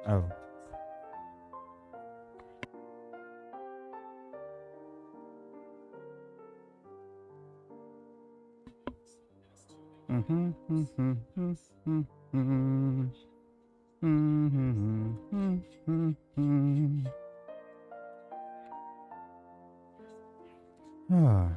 Oh. Mm-hmm. Mm-hmm. Mm-hmm. Mm-hmm. Mm-hmm. Mm-hmm. Ah.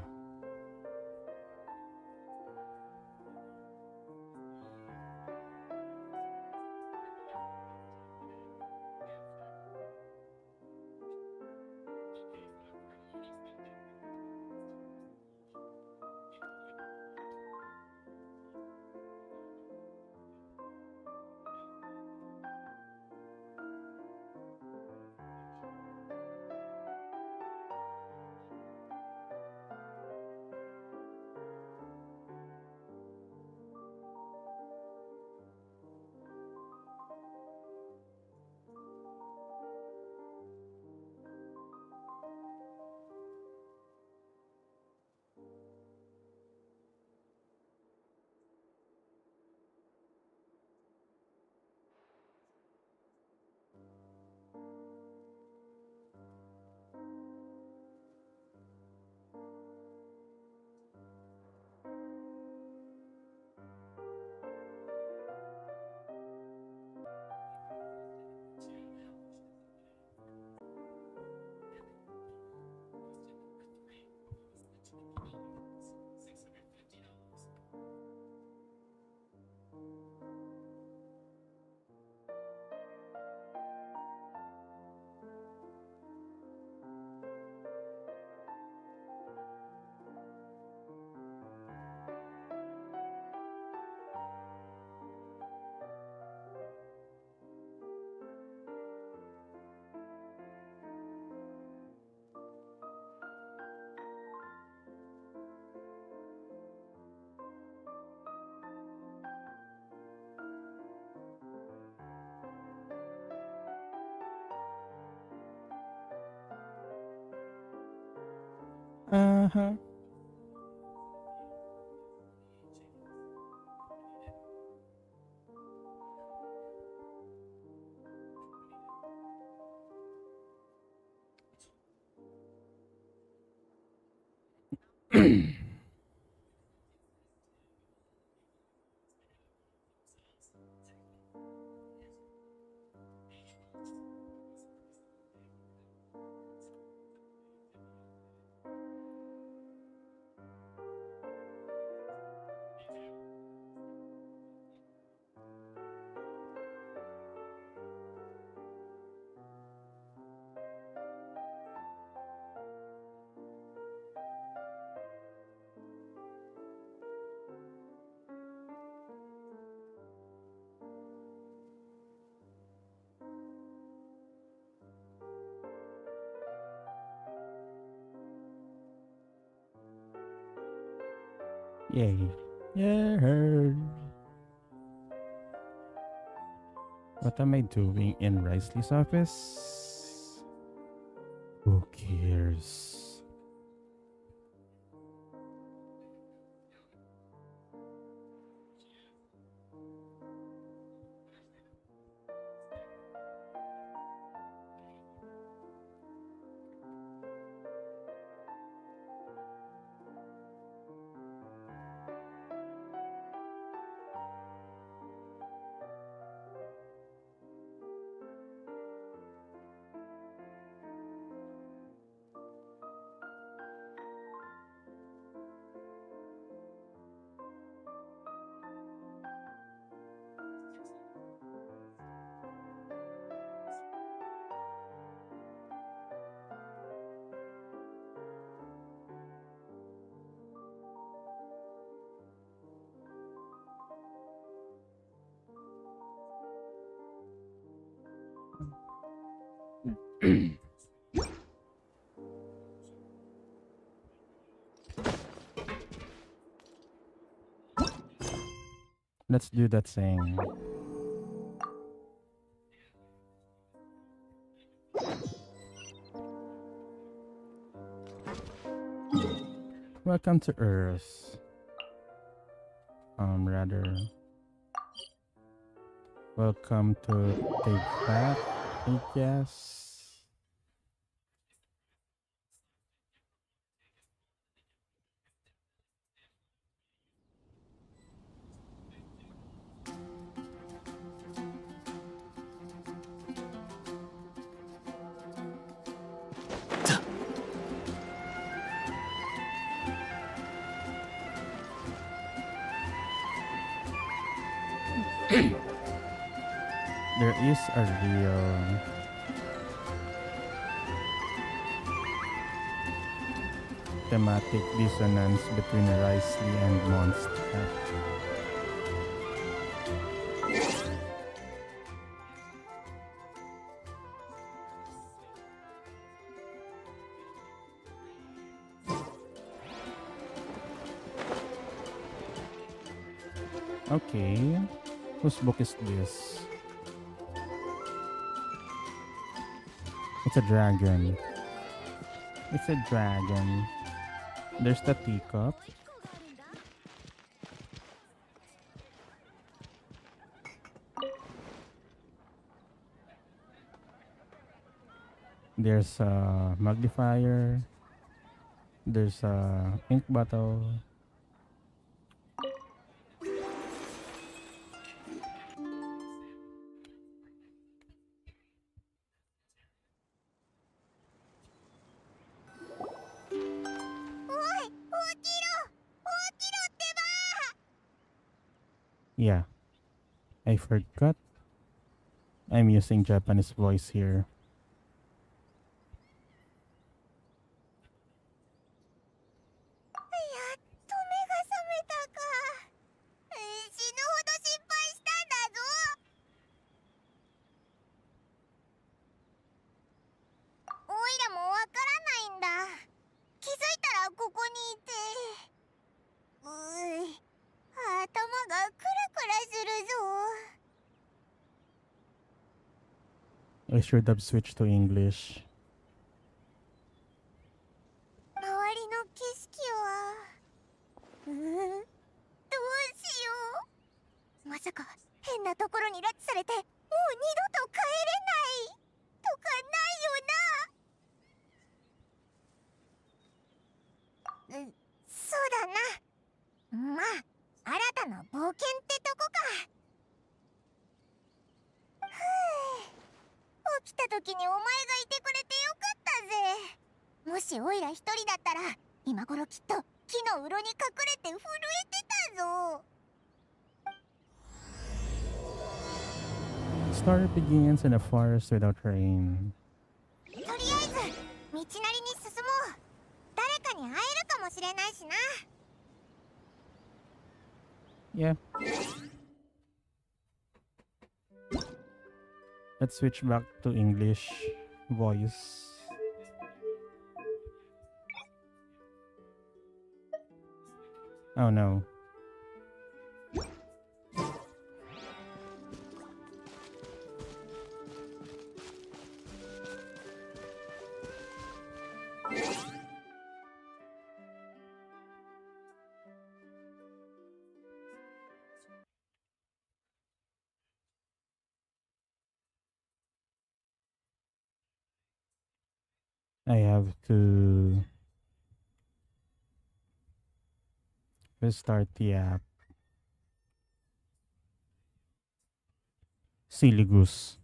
Uh-huh. Yay. Yeah. What am I doing in Risley's office? Who cares? Let's do that thing. Welcome to Earth. Rather. Welcome to Take That, I guess. There is a real thematic dissonance between Risley and Mondstadt. Okay, whose book is this? It's a dragon. It's a dragon. There's the teacup. There's a magnifier. There's a ink bottle. Yeah, I forgot. I'm using Japanese voice here. やっと目が覚めたか。死ぬほど心配したんだぞ。おいらもわからないんだ。気づいたらここにいて。うーい、頭がクラクラするぞ。I should have switched to English. 周りの景色は。どうしよう。まさか変なところに拉致されてもう二度と帰れないとかないよな。そうだな。起きた時にお前がいてくれてよかったぜ。もしオイラ一人だったら今頃きっと木のうろに隠れて震えてたぞ。Story begins in a forest without rain. とりあえず道なりに進もう。誰かに会えるかもしれないしな。Yeah, let's switch back to English voice. Oh no. I have to restart the app. Silly goose.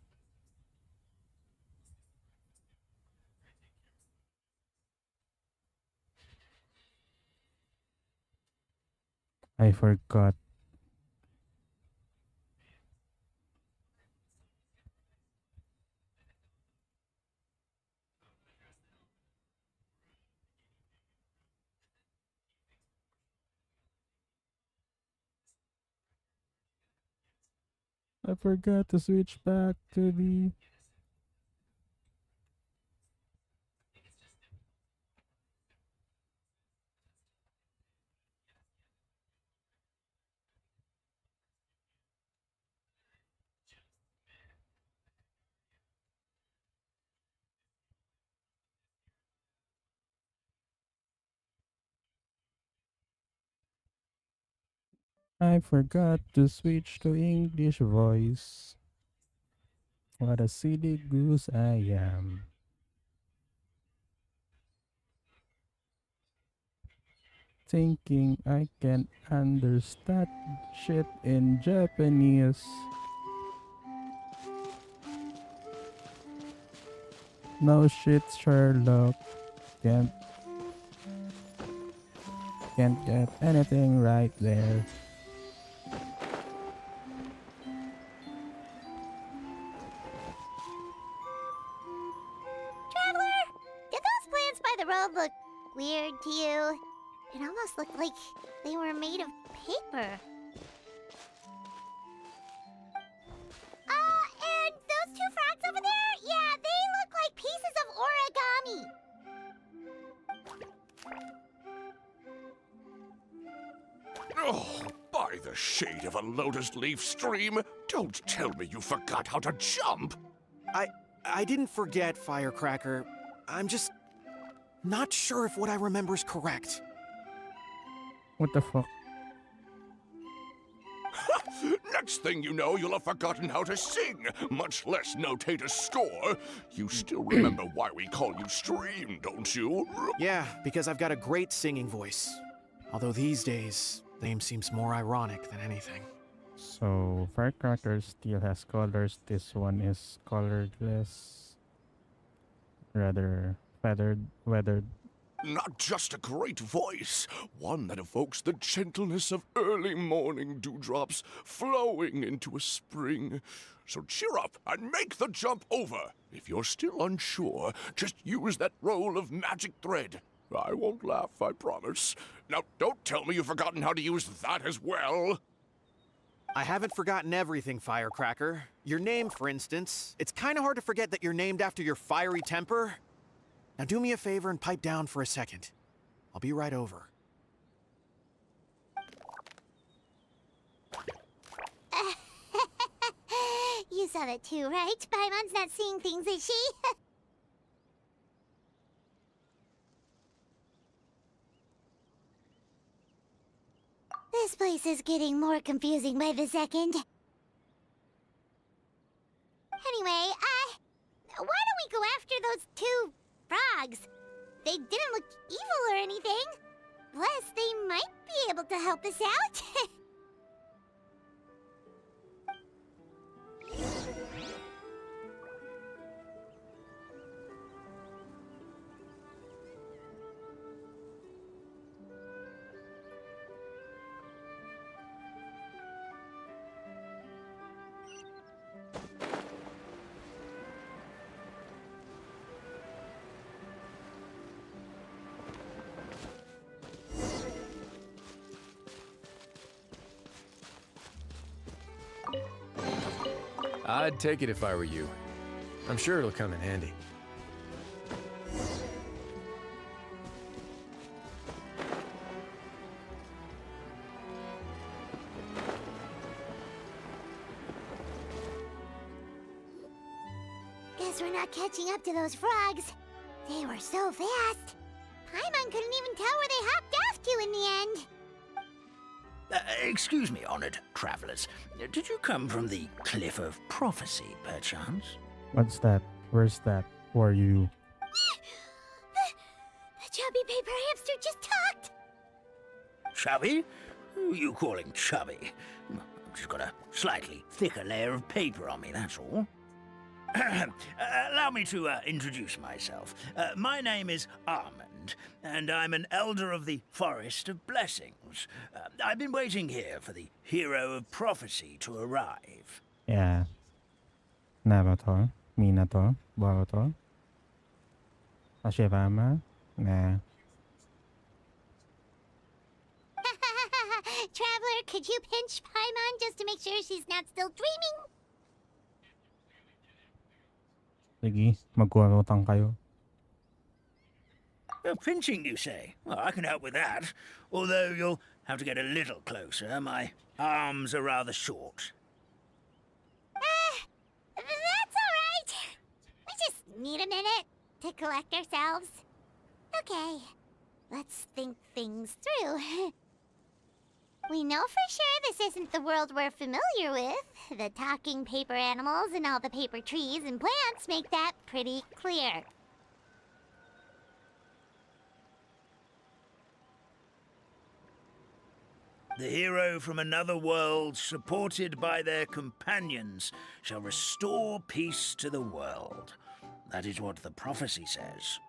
I forgot. I forgot to switch back to the. I forgot to switch to English voice. What a silly goose I am. Thinking I can understand shit in Japanese. No shit, Sherlock. Can't can't get anything right there. Traveler, did those plants by the road look weird to you? It almost looked like they were made of paper. And those two frogs over there? Yeah, they look like pieces of origami. Oh, by the shade of a lotus leaf stream, don't tell me you forgot how to jump! I didn't forget, Firecracker. I'm just not sure if what I remember is correct. What the fuck? Next thing you know, you'll have forgotten how to sing, much less notate a score. You still remember why we call you Stream, don't you? Yeah, because I've got a great singing voice. Although these days, the name seems more ironic than anything. So Firecracker still has colors. This one is colorless. Rather feathered, weathered. Not just a great voice, one that evokes the gentleness of early morning dewdrops flowing into a spring. So cheer up and make the jump over. If you're still unsure, just use that roll of magic thread. I won't laugh, I promise. Now, don't tell me you've forgotten how to use that as well. I haven't forgotten everything, Firecracker. Your name, for instance. It's kind of hard to forget that you're named after your fiery temper. Now do me a favor and pipe down for a second. I'll be right over. You saw that too, right? Paimon's not seeing things, is she? This place is getting more confusing by the second. Anyway, why don't we go after those two frogs? They didn't look evil or anything. Plus, they might be able to help us out. I'd take it if I were you. I'm sure it'll come in handy. Guess we're not catching up to those frogs. They were so fast. Paimon couldn't even tell where they hopped off to in the end. Excuse me, honored travelers. Did you come from the Cliff of Prophecy, perchance? What's that? Where's that? Who are you? The chubby paper hamster just talked. Chubby? Who are you calling chubby? I've just got a slightly thicker layer of paper on me, that's all. Allow me to introduce myself. My name is Armand, and I'm an elder of the Forest of Blessings. I've been waiting here for the hero of prophecy to arrive. Yeah. Na ba to? Mi na to? Ba to? Ashirama? Nah. Traveler, could you pinch Paimon just to make sure she's not still dreaming? Sige, magkuha-utang kayo. Pinching, you say? Well, I can help with that. Although you'll have to get a little closer. My arms are rather short. That's all right. We just need a minute to collect ourselves. Okay, let's think things through. We know for sure this isn't the world we're familiar with. The talking paper animals and all the paper trees and plants make that pretty clear. The hero from another world, supported by their companions, shall restore peace to the world. That is what the prophecy says.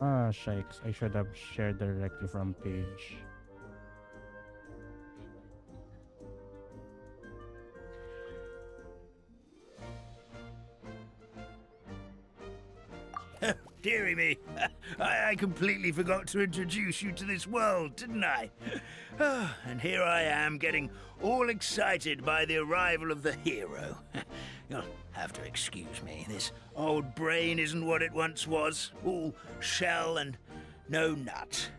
Ah, shikes. I should have shared directly from page. Dearie me, I completely forgot to introduce you to this world, didn't I? And here I am, getting all excited by the arrival of the hero. You'll have to excuse me. This old brain isn't what it once was. All shell and no nut.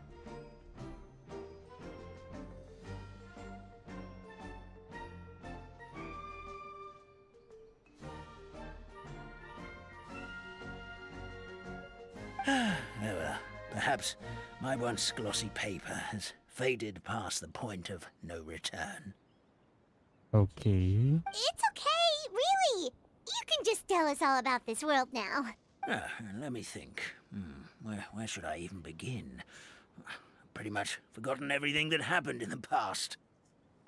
Oh well, perhaps my once glossy paper has faded past the point of no return. Okay. It's okay, really. You can just tell us all about this world now. Let me think. Where should I even begin? Pretty much forgotten everything that happened in the past.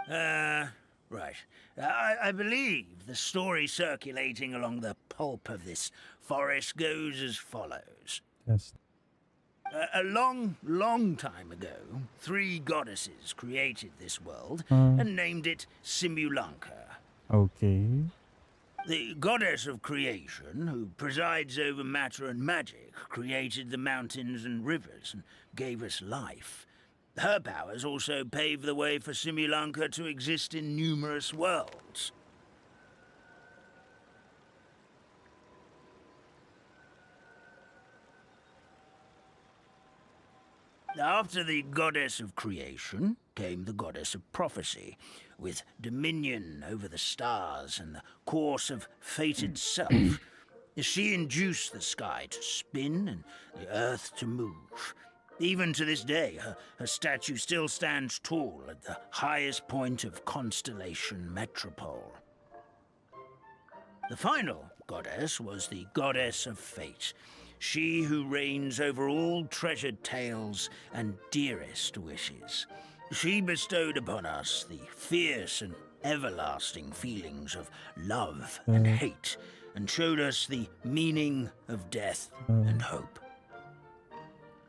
Right. I believe the story circulating along the pulp of this forest goes as follows. Yes. A long, long time ago, 3 goddesses created this world Uh, and named it Simulanka. okay. The goddess of creation, who presides over matter and magic, created the mountains and rivers and gave us life. Her powers also paved the way for Simulanka to exist in numerous worlds. After the goddess of creation came the goddess of prophecy, with dominion over the stars and the course of fate itself. She induced the sky to spin and the earth to move. Even to this day, her statue still stands tall at the highest point of Constellation Metropole. The final goddess was the goddess of fate, she who reigns over all treasured tales and dearest wishes. She bestowed upon us the fierce and everlasting feelings of love and hate, and showed us the meaning of death and hope.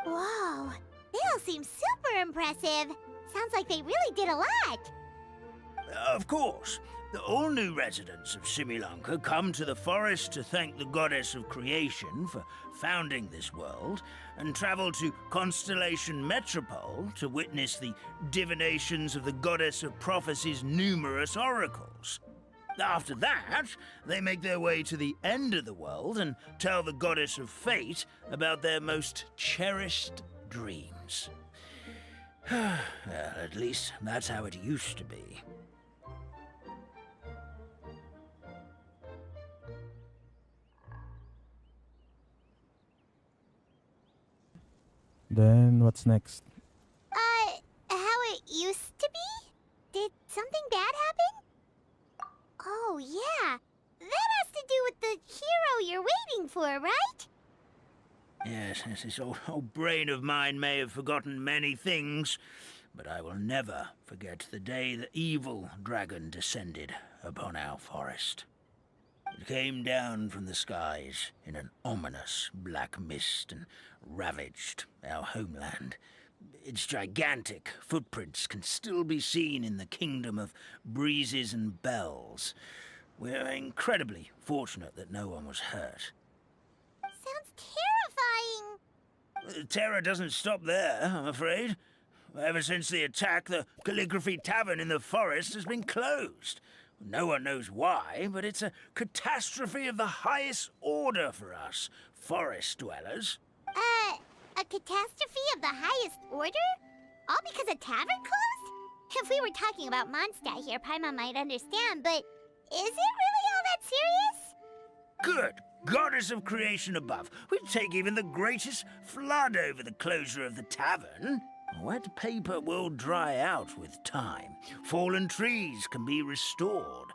Whoa, they all seem super impressive. Sounds like they really did a lot. Of course, all new residents of Simulanka come to the forest to thank the goddess of creation for founding this world, and travel to Constellation Metropole to witness the divinations of the goddess of prophecy's numerous oracles. After that, they make their way to the end of the world and tell the goddess of fate about their most cherished dreams. Well, at least that's how it used to be. Then what's next? How it used to be? Did something bad happen? Oh, yeah. That has to do with the hero you're waiting for, right? Yes, this old brain of mine may have forgotten many things, but I will never forget the day the evil dragon descended upon our forest. It came down from the skies in an ominous black mist and ravaged our homeland. Its gigantic footprints can still be seen in the kingdom of breezes and bells. We're incredibly fortunate that no one was hurt. Sounds terrifying. Terror doesn't stop there, I'm afraid. Ever since the attack, the Calligraphy Tavern in the forest has been closed. No one knows why, but it's a catastrophe of the highest order for us, forest dwellers. A catastrophe of the highest order? All because a tavern closed? If we were talking about Mondstadt here, Paimon might understand, but is it really all that serious? Good goddess of creation above, we'd take even the greatest flood over the closure of the tavern. Wet paper will dry out with time. Fallen trees can be restored.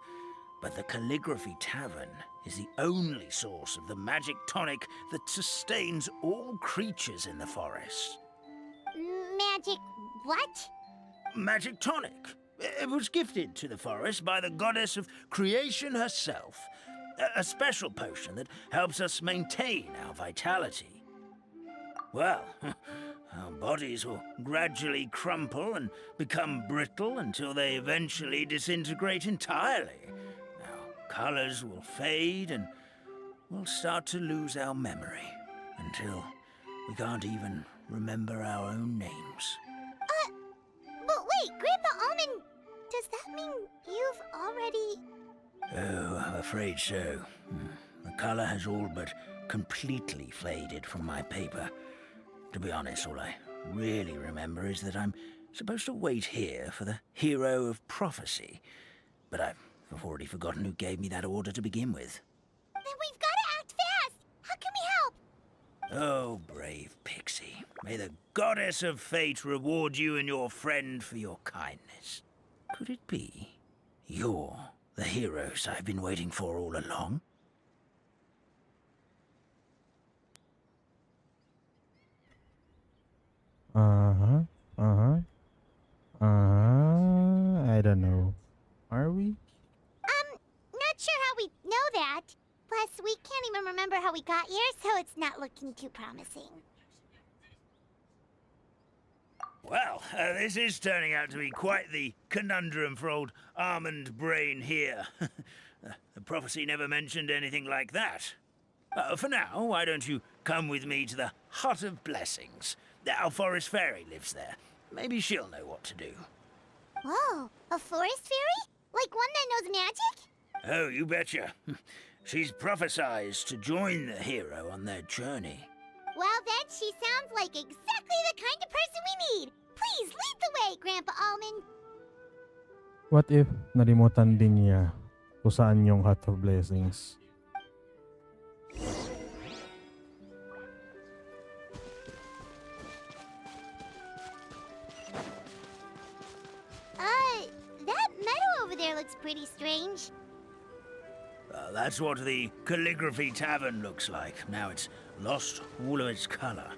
But the Calligraphy Tavern is the only source of the magic tonic that sustains all creatures in the forest. Magic what? Magic tonic. It was gifted to the forest by the goddess of creation herself. A special potion that helps us maintain our vitality. Well, our bodies will gradually crumple and become brittle until they eventually disintegrate entirely. Our colors will fade and we'll start to lose our memory until we can't even remember our own names. But wait, Grandpa Almond, does that mean you've already... Oh, I'm afraid so. The color has all but completely faded from my paper. To be honest, all I really remember is that I'm supposed to wait here for the hero of prophecy. But I've already forgotten who gave me that order to begin with. Then we've got to act fast! How can we help? Oh, brave pixie. May the goddess of fate reward you and your friend for your kindness. Could it be you're the heroes I've been waiting for all along? I don't know. Are we? Not sure how we know that. Plus, we can't even remember how we got here, so it's not looking too promising. Well, this is turning out to be quite the conundrum for old Almond Brain here. The prophecy never mentioned anything like that. For now, why don't you come with me to the Hut of Blessings? Our forest fairy lives there. Maybe she'll know what to do. Whoa, a forest fairy? Like one that knows magic? Oh, you betcha. She's prophesized to join the hero on their journey. Well, then she sounds like exactly the kind of person we need. Please lead the way, Grandpa Almond. What if nalimutan din niya kung saan yung Hut of Blessings? That meadow over there looks pretty strange. That's what the Calligraphy Tavern looks like. Now it's lost all of its color.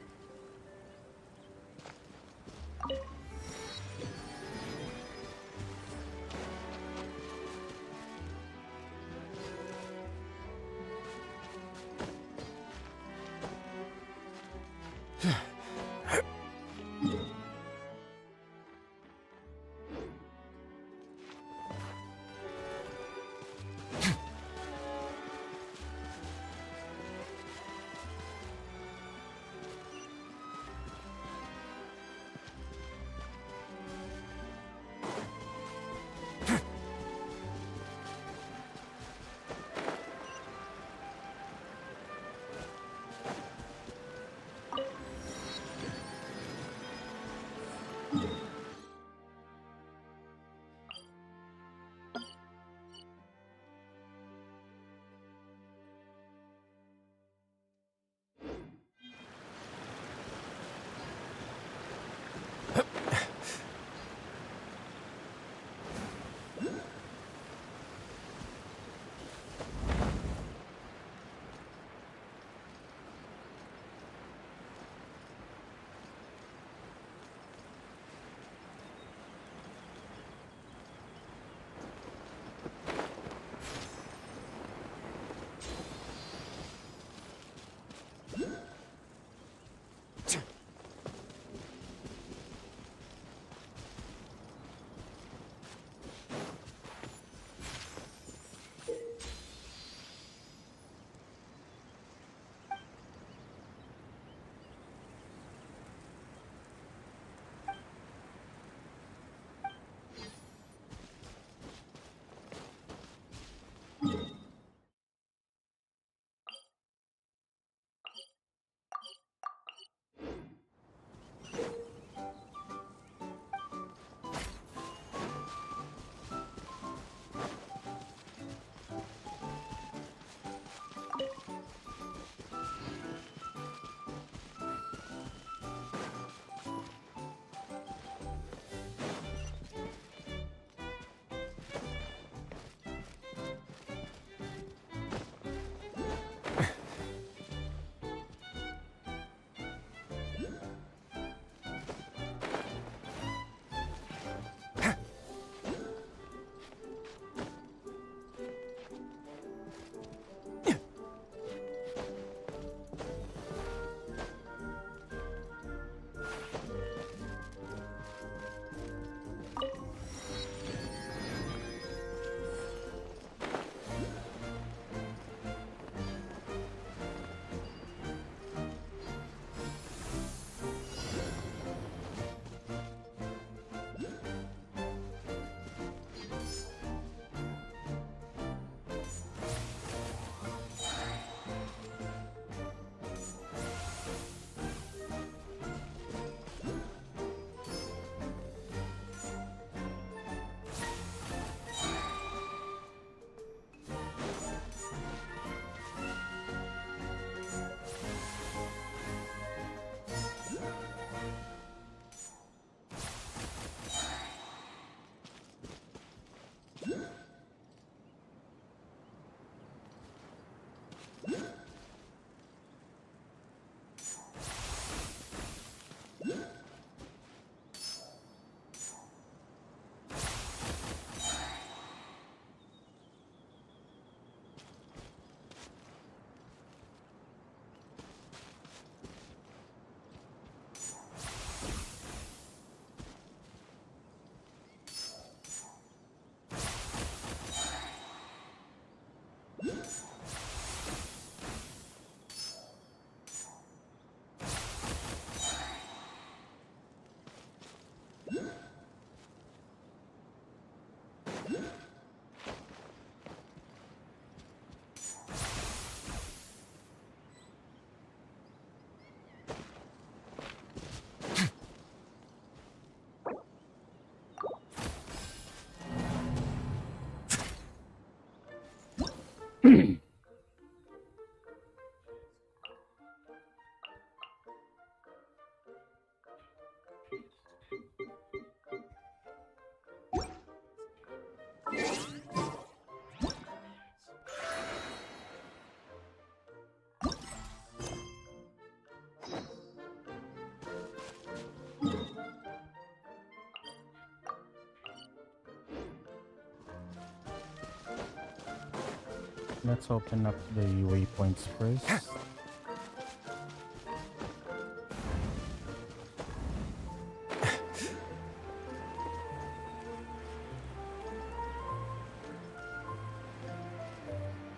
Let's open up the waypoints first.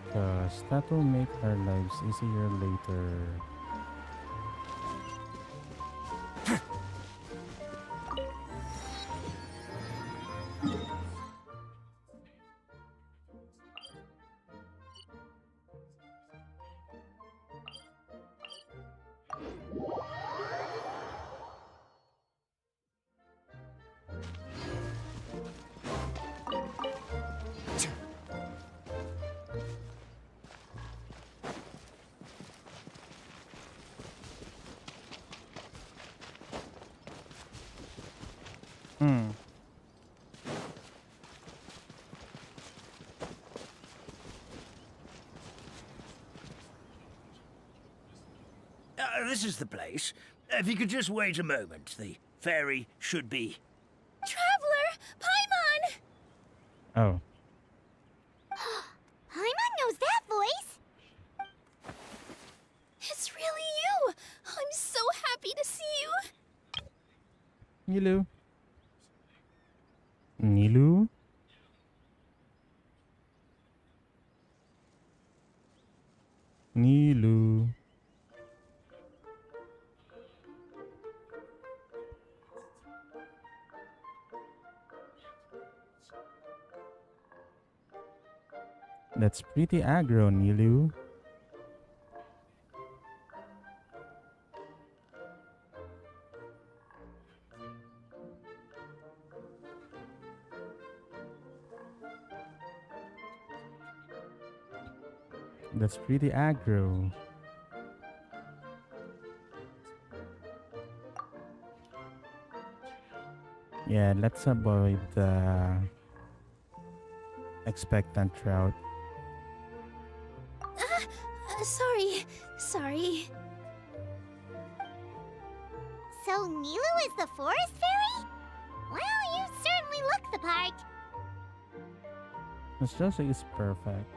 Because that will make our lives easier later. This is the place. If you could just wait a moment, the ferry should be... Traveler! Paimon! Oh, Paimon knows that voice! It's really you! I'm so happy to see you! Nilu. Nilu? Nilu. That's pretty aggro, Nilu. That's pretty aggro. Yeah, let's avoid the expectant route. Sorry. So Nilu is the forest fairy? Well, you certainly look the part. This Josie is perfect.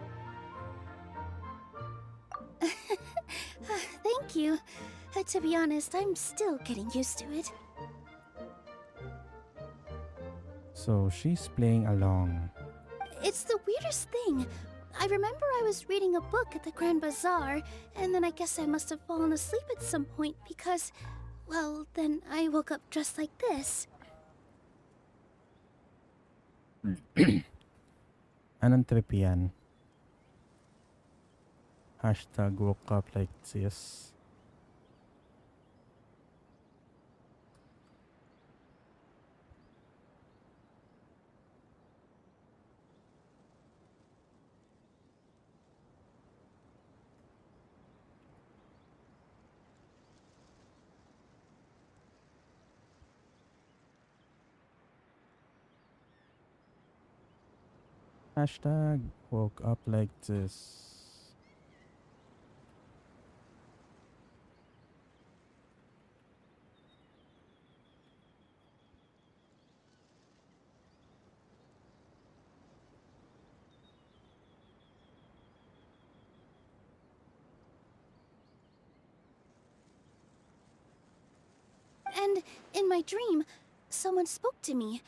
Thank you. To be honest, I'm still getting used to it. So she's playing along. It's the weirdest thing. I remember I was reading a book at the Grand Bazaar, and then I guess I must have fallen asleep at some point because, well, then I woke up just like this. Anong trip yan? Hashtag woke up like this. Hashtag woke up like this. And in my dream, someone spoke to me.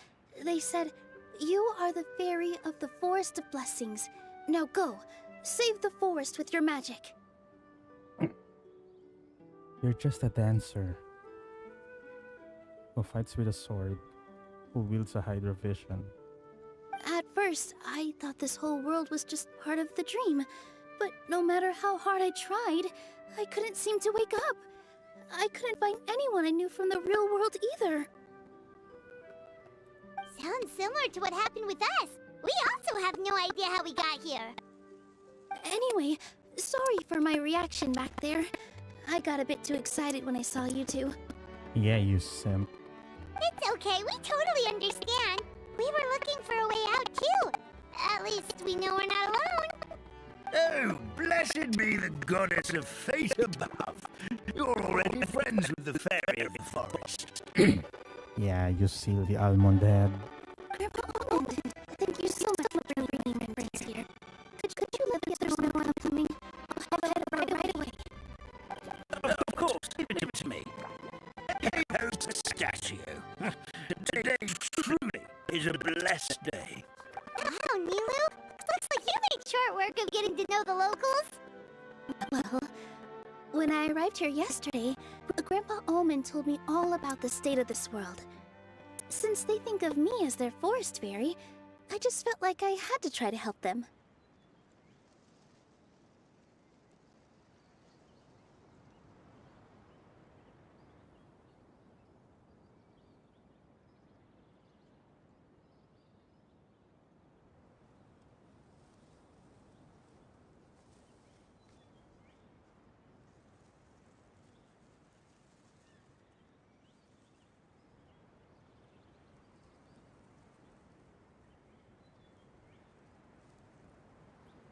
They said, "You are the fairy of the Forest of Blessings. Now go, save the forest with your magic." You're just a dancer who fights with a sword, who wields a Hydra vision. At first, I thought this whole world was just part of the dream. But no matter how hard I tried, I couldn't seem to wake up. I couldn't find anyone I knew from the real world either. Sounds similar to what happened with us. We also have no idea how we got here. Anyway, sorry for my reaction back there. I got a bit too excited when I saw you two. Yeah, you simp. It's okay, we totally understand. We were looking for a way out too. At least we know we're not alone. Oh, blessed be the goddess of fate above. You're already friends with the fairy of the forest. Yeah, you silly almond head. Grandpa Almond, thank you so much for bringing my friends here. Could you let the others know I'm coming? I'll head over right away. Of course, give it to me. Hey, host statue. Today truly is a blessed day. Wow, Nilu, looks like you made short work of getting to know the locals. Well, when I arrived here yesterday, Grandpa Almond told me all about the state of this world. Since they think of me as their forest fairy, I just felt like I had to try to help them.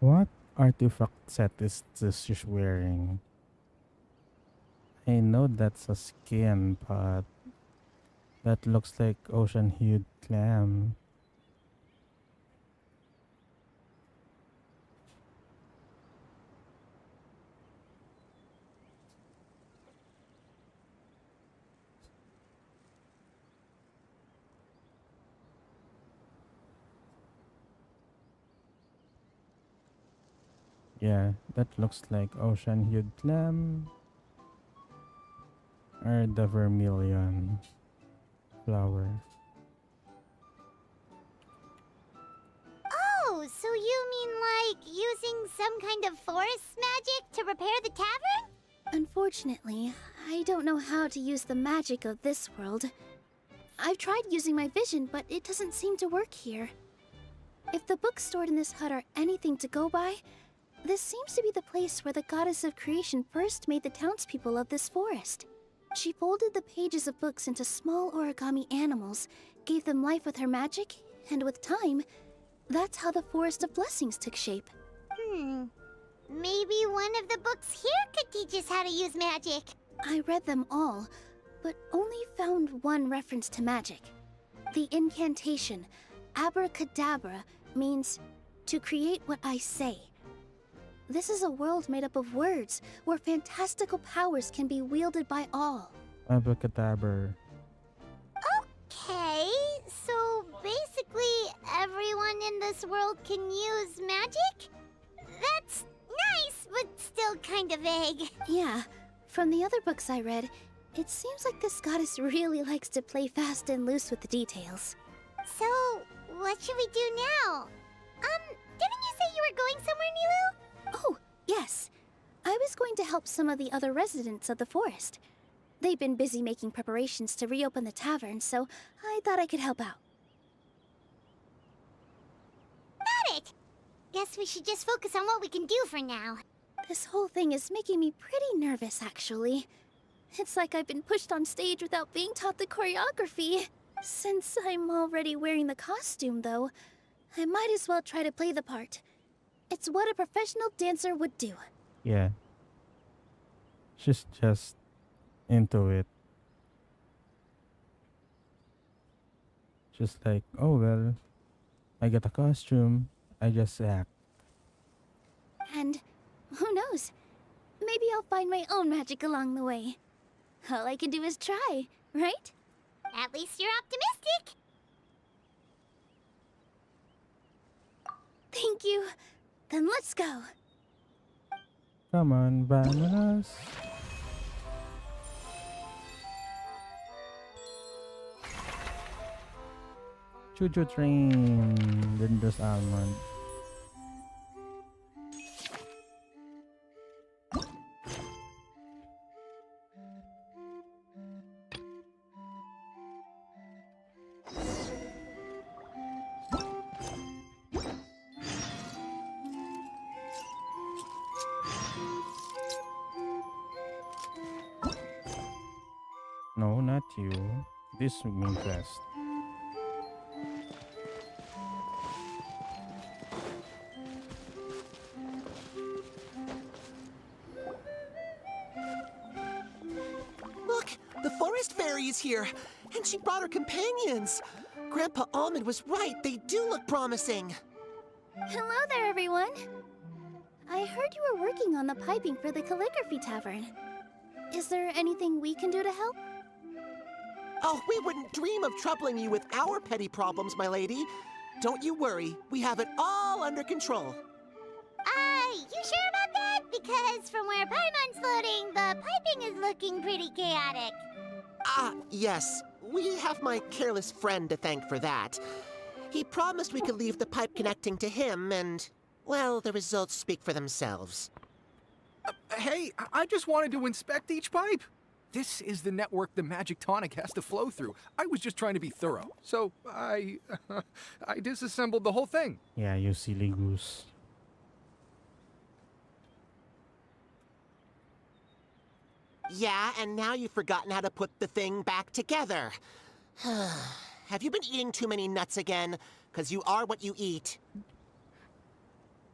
What artifact set is this she's wearing? I know that's a skin, but that looks like ocean-hued clam. Yeah, that looks like ocean-hued clam. Or the vermilion flower. Oh, so you mean like using some kind of forest magic to repair the tavern? Unfortunately, I don't know how to use the magic of this world. I've tried using my vision, but it doesn't seem to work here. If the books stored in this hut are anything to go by, this seems to be the place where the goddess of creation first made the townspeople of this forest. She folded the pages of books into small origami animals, gave them life with her magic, and with time, that's how the Forest of Blessings took shape. Maybe one of the books here could teach us how to use magic. I read them all, but only found one reference to magic. The incantation, abracadabra, means to create what I say. This is a world made up of words, where fantastical powers can be wielded by all. Abracadabra. Okay, so basically everyone in this world can use magic? That's nice, but still kind of vague. Yeah, from the other books I read, it seems like this goddess really likes to play fast and loose with the details. So, what should we do now? Didn't you say you were going somewhere, Nilu? Oh, yes. I was going to help some of the other residents of the forest. They've been busy making preparations to reopen the tavern, so I thought I could help out. Got it! Guess we should just focus on what we can do for now. This whole thing is making me pretty nervous, actually. It's like I've been pushed on stage without being taught the choreography. Since I'm already wearing the costume, though, I might as well try to play the part. It's what a professional dancer would do. Yeah. She's just into it. Just like, oh well, I got a costume, I just act. And who knows? Maybe I'll find my own magic along the way. All I can do is try, right? At least you're optimistic. Thank you. Then let's go. Come on, bananas. Choo-choo train. Then there's almond. No, not you. This main quest. Look, the forest fairy is here, and she brought her companions. Grandpa Almond was right. They do look promising. Hello there, everyone. I heard you were working on the piping for the calligraphy tavern. Is there anything we can do to help? Oh, we wouldn't dream of troubling you with our petty problems, my lady. Don't you worry. We have it all under control. You sure about that? Because from where Paimon's floating, the piping is looking pretty chaotic. Yes. We have my careless friend to thank for that. He promised we could leave the pipe connecting to him, and, well, the results speak for themselves. Hey, I just wanted to inspect each pipe. This is the network the magic tonic has to flow through. I was just trying to be thorough. So I disassembled the whole thing. Yeah, you silly goose. Yeah, and now you've forgotten how to put the thing back together. Have you been eating too many nuts again? 'Cause you are what you eat.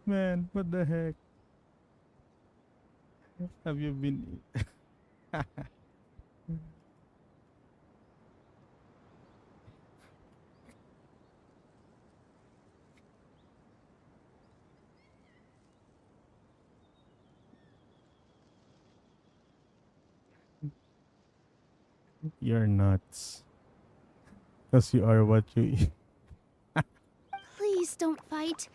Man, what the heck? Have you been... You're nuts. Because you are what you eat. Please don't fight.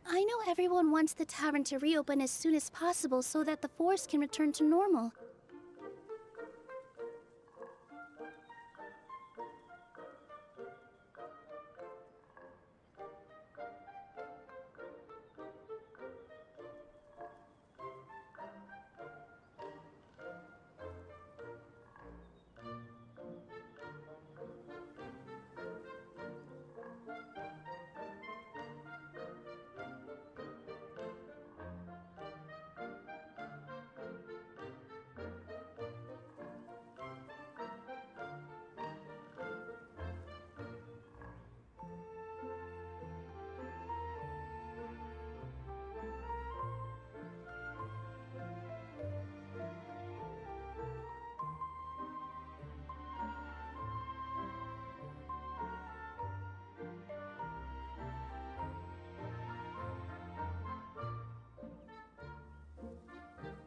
I know everyone wants the tavern to reopen as soon as possible so that the forest can return to normal.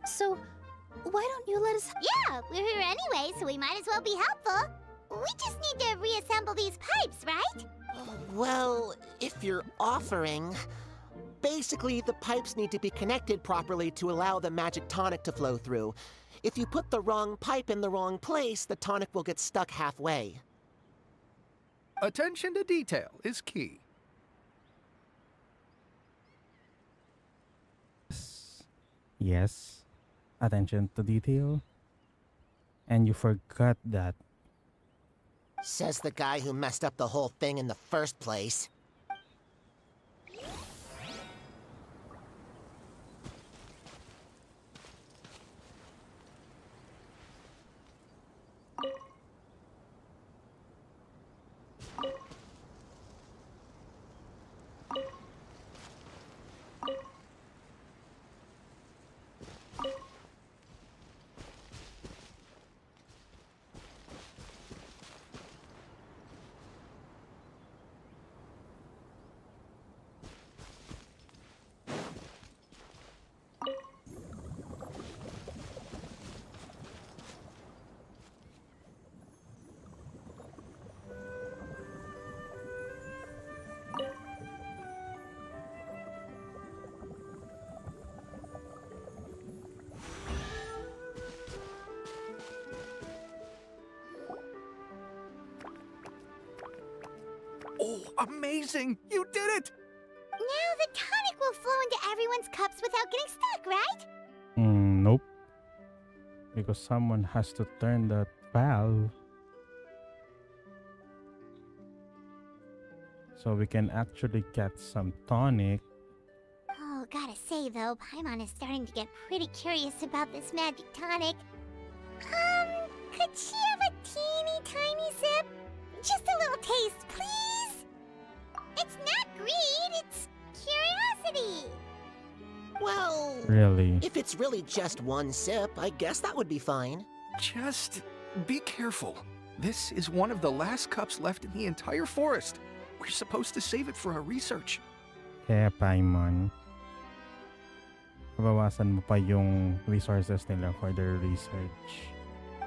So, why don't you let us... Yeah, we're here anyway, so we might as well be helpful. We just need to reassemble these pipes, right? Well, if you're offering... Basically, the pipes need to be connected properly to allow the magic tonic to flow through. If you put the wrong pipe in the wrong place, the tonic will get stuck halfway. Attention to detail is key. Yes. Attention to detail. And you forgot that. Says the guy who messed up the whole thing in the first place. Oh, amazing! You did it! Now the tonic will flow into everyone's cups without getting stuck, right? Nope. Because someone has to turn that valve. So we can actually get some tonic. Oh, gotta say though, Paimon is starting to get pretty curious about this magic tonic. Could she have a teeny tiny sip? Just a little taste, please? It's not greed, it's curiosity. Well, Really? if it's really just one sip, I guess that would be fine. Just be careful. This is one of the last cups left in the entire forest. We're supposed to save it for our research. Kaya Paimon, babawasan mo pa yung resources nila for their research.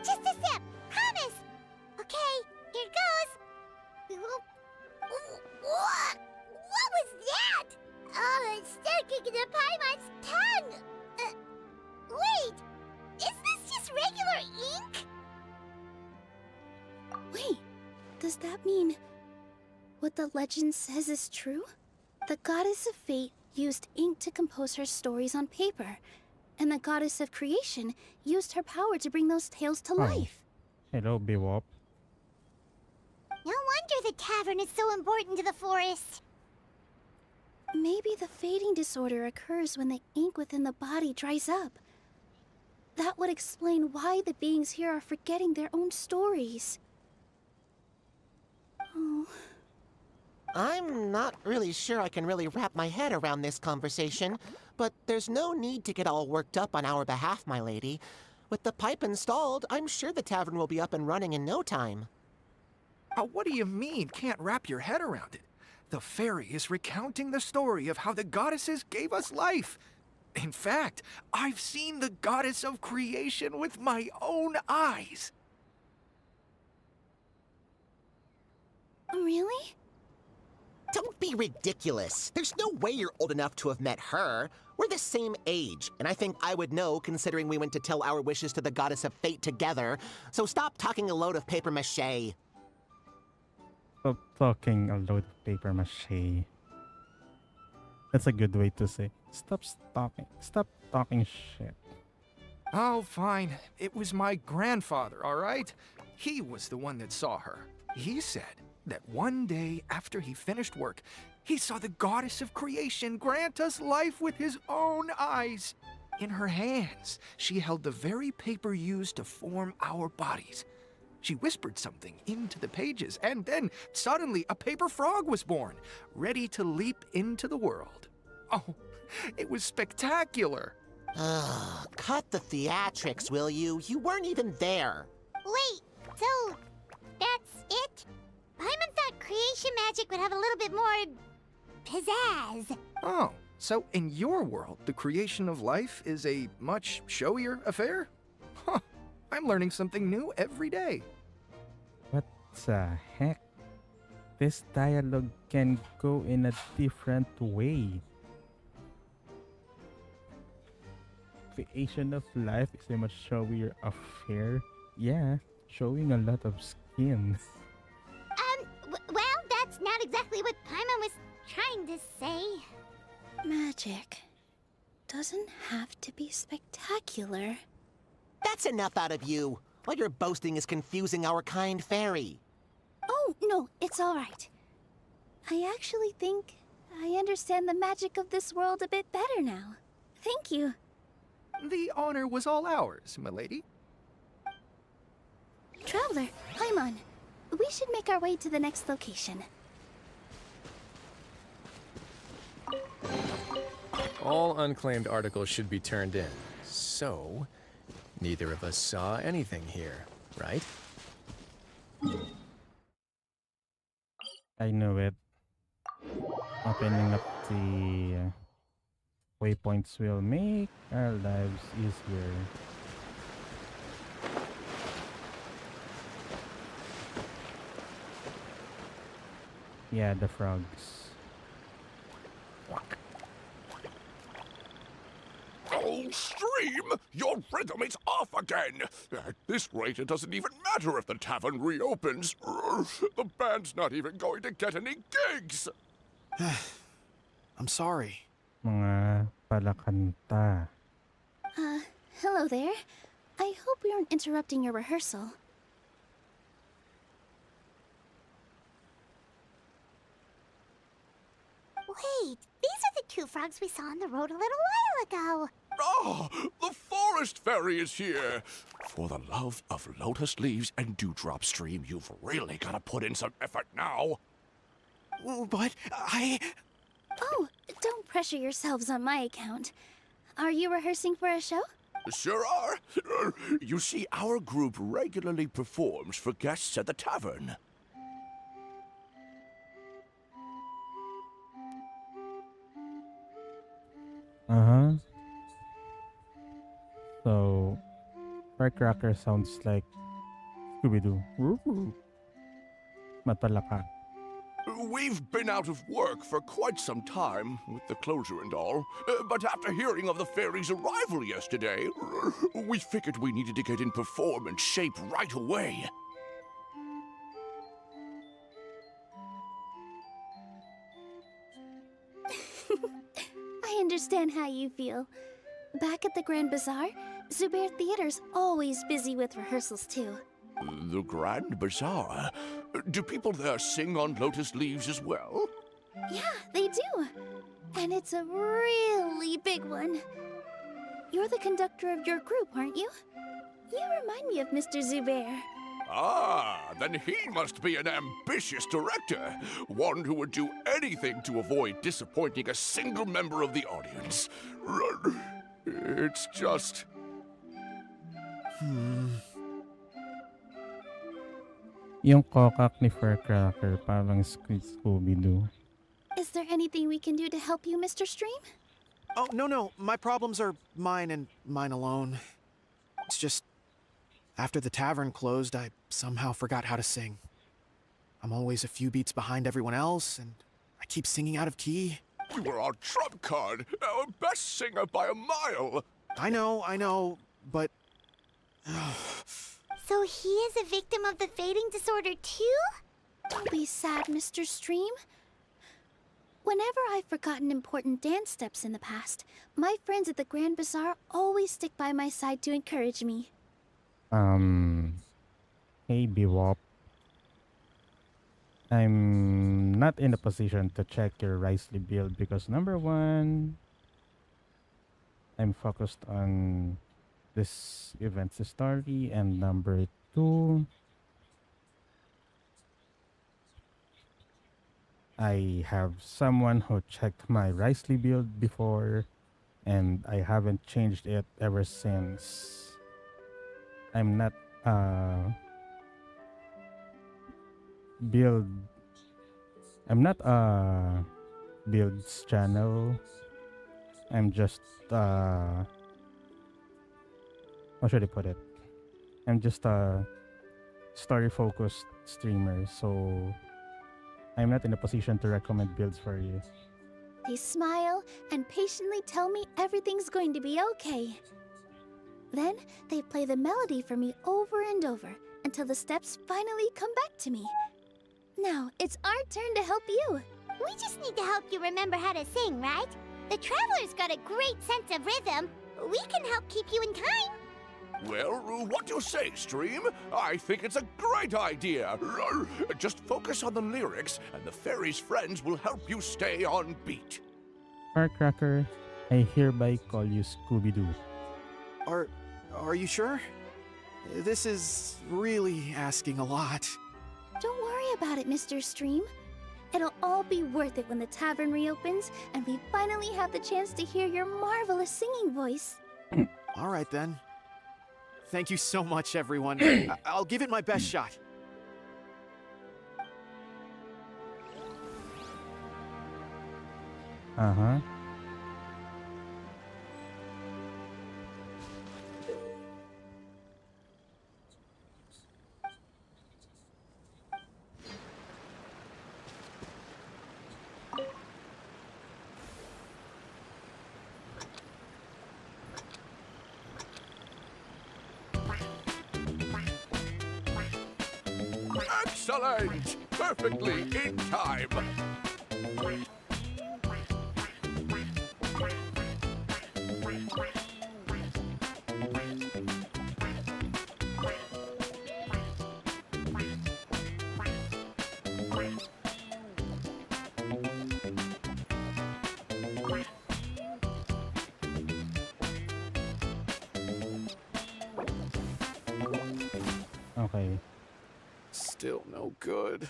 Just a sip, promise. Okay, here goes. What was that? Oh, it's sticking to Paimon's tongue. Wait, is this just regular ink? Wait, does that mean what the legend says is true? The goddess of fate used ink to compose her stories on paper, and the goddess of creation used her power to bring those tales to Oh. life. Hello, Biwop. No wonder the tavern is so important to the forest. Maybe the fading disorder occurs when the ink within the body dries up. That would explain why the beings here are forgetting their own stories. Oh. I'm not really sure I can really wrap my head around this conversation, but there's no need to get all worked up on our behalf, my lady. With the pipe installed, I'm sure the tavern will be up and running in no time. What do you mean, can't wrap your head around it? The fairy is recounting the story of how the goddesses gave us life. In fact, I've seen the goddess of creation with my own eyes. Really? Don't be ridiculous. There's no way you're old enough to have met her. We're the same age, and I think I would know considering we went to tell our wishes to the goddess of fate together. So stop talking a load of paper mache. Stop talking a load of paper mache. That's a good way to say. Stop talking shit. Oh, fine. It was my grandfather, all right? He was the one that saw her. He said that one day after he finished work, he saw the goddess of creation grant us life with his own eyes. In her hands, she held the very paper used to form our bodies. She whispered something into the pages, and then suddenly a paper frog was born, ready to leap into the world. Oh, it was spectacular. Ugh, cut the theatrics, will you? You weren't even there. Wait, so that's it? Paimon thought creation magic would have a little bit more pizzazz. Oh, so in your world, the creation of life is a much showier affair? Huh, I'm learning something new every day. What the heck? This dialogue can go in a different way. Creation of life is a much showier affair. Yeah, showing a lot of skin. Well, that's not exactly what Paimon was trying to say. Magic doesn't have to be spectacular. That's enough out of you. All your boasting is confusing our kind fairy. Oh, no, it's all right. I actually think I understand the magic of this world a bit better now. Thank you. The honor was all ours, milady. Traveler, Paimon, we should make our way to the next location. All unclaimed articles should be turned in. So, neither of us saw anything here, right? I know it. Opening up the waypoints will make our lives easier. Yeah, the frogs. Oh, Stream! Your rhythm is off again! At this rate, it doesn't even matter if the tavern reopens. The band's not even going to get any gigs! I'm sorry. Mga palakanta. Hello there. I hope we aren't interrupting your rehearsal. Wait, these are the two frogs we saw on the road a little while ago. Ah, the forest fairy is here. For the love of lotus leaves and dewdrop stream, you've really got to put in some effort now. But Oh, don't pressure yourselves on my account. Are you rehearsing for a show? Sure are. You see, our group regularly performs for guests at the tavern. Uh-huh. So, Firecracker sounds like Scooby-Doo. Matalaka. We've been out of work for quite some time, with the closure and all. But after hearing of the fairy's arrival yesterday, we figured we needed to get in performance shape right away. I understand how you feel. Back at the Grand Bazaar, Zubair Theater's always busy with rehearsals too. The Grand Bazaar? Do people there sing on lotus leaves as well? Yeah, they do. And it's a really big one. You're the conductor of your group, aren't you? You remind me of Mr. Zubair. Ah, then he must be an ambitious director. One who would do anything to avoid disappointing a single member of the audience. It's just... Yung kokak ni Firecracker parang Scooby-Doo. Is there anything we can do to help you, Mr. Stream? Oh, no. My problems are mine and mine alone. It's just, after the tavern closed, I somehow forgot how to sing. I'm always a few beats behind everyone else, and I keep singing out of key. You were our trump card, our best singer by a mile. I know, but... So he is a victim of the fading disorder too? Don't be sad, Mr. Stream. Whenever I've forgotten important dance steps in the past, my friends at the Grand Bazaar always stick by my side to encourage me. Hey, Bebop. I'm not in a position to check your Risley build because number one, I'm focused on this event's story, and number two, I have someone who checked my Risley build before, and I haven't changed it ever since. I'm not build. I'm not a builds channel. I'm just how should I put it? I'm just a story-focused streamer, so I'm not in a position to recommend builds for you. They smile and patiently tell me everything's going to be okay. Then they play the melody for me over and over until the steps finally come back to me. Now it's our turn to help you. We just need to help you remember how to sing, right? The Traveler's got a great sense of rhythm. We can help keep you in time. Well, what do you say, Stream? I think it's a great idea. Just focus on the lyrics, and the fairy's friends will help you stay on beat. Firecracker, I hereby call you Scooby-Doo. Are you sure? This is really asking a lot. Don't worry about it, Mr. Stream. It'll all be worth it when the tavern reopens and we finally have the chance to hear your marvelous singing voice. All right, then. Thank you so much, everyone. I'll give it my best shot. Uh-huh. Excellent! Perfectly in time. Still no good.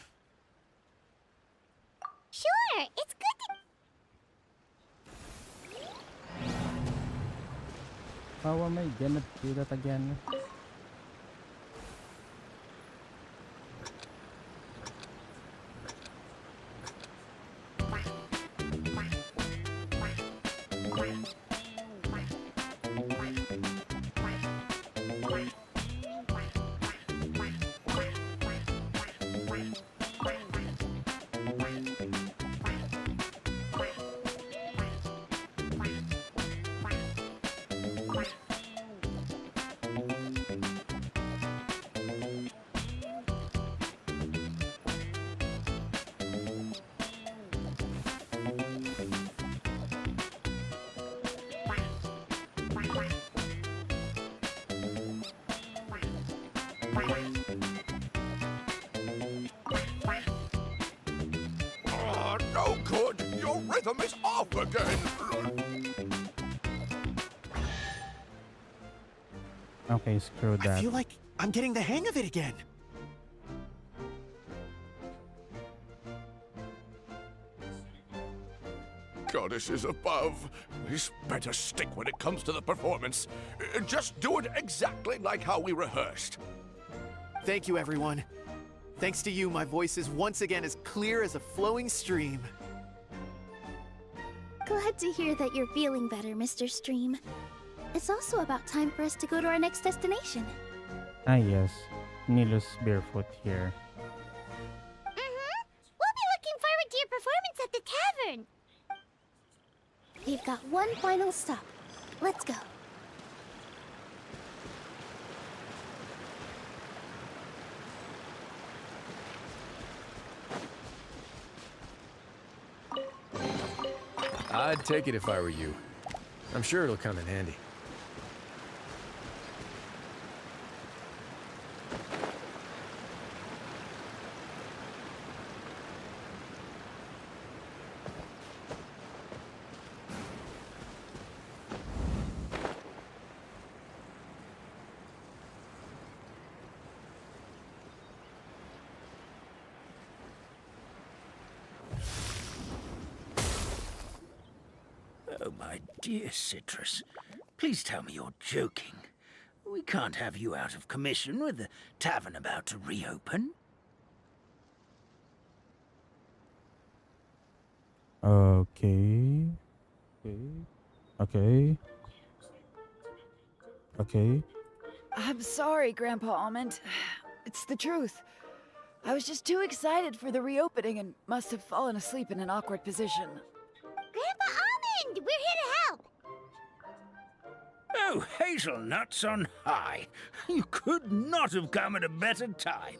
Sure, it's good to... How am I gonna do that again? No good! Your rhythm is off again! Okay, screw I that. feel like I'm getting the hang of it again. Goddesses above, this better stick when it comes to the performance. Just do it exactly like how we rehearsed. Thank you, everyone. Thanks to you, my voice is once again as clear as a flowing stream. Glad to hear that you're feeling better, Mr. Stream. It's also about time for us to go to our next destination. Ah yes, Nilo's barefoot here. Mm-hmm. We'll be looking forward to your performance at the tavern. We've got one final stop. Let's go. I'd take it if I were you. I'm sure it'll come in handy. Oh, my dear Citrus, please tell me you're joking. We can't have you out of commission with the tavern about to reopen. Okay. Okay. Okay. I'm sorry, Grandpa Almond. It's the truth. I was just too excited for the reopening and must have fallen asleep in an awkward position. Grandpa Almond, we're here to help. Oh, hazelnuts on high. You could not have come at a better time.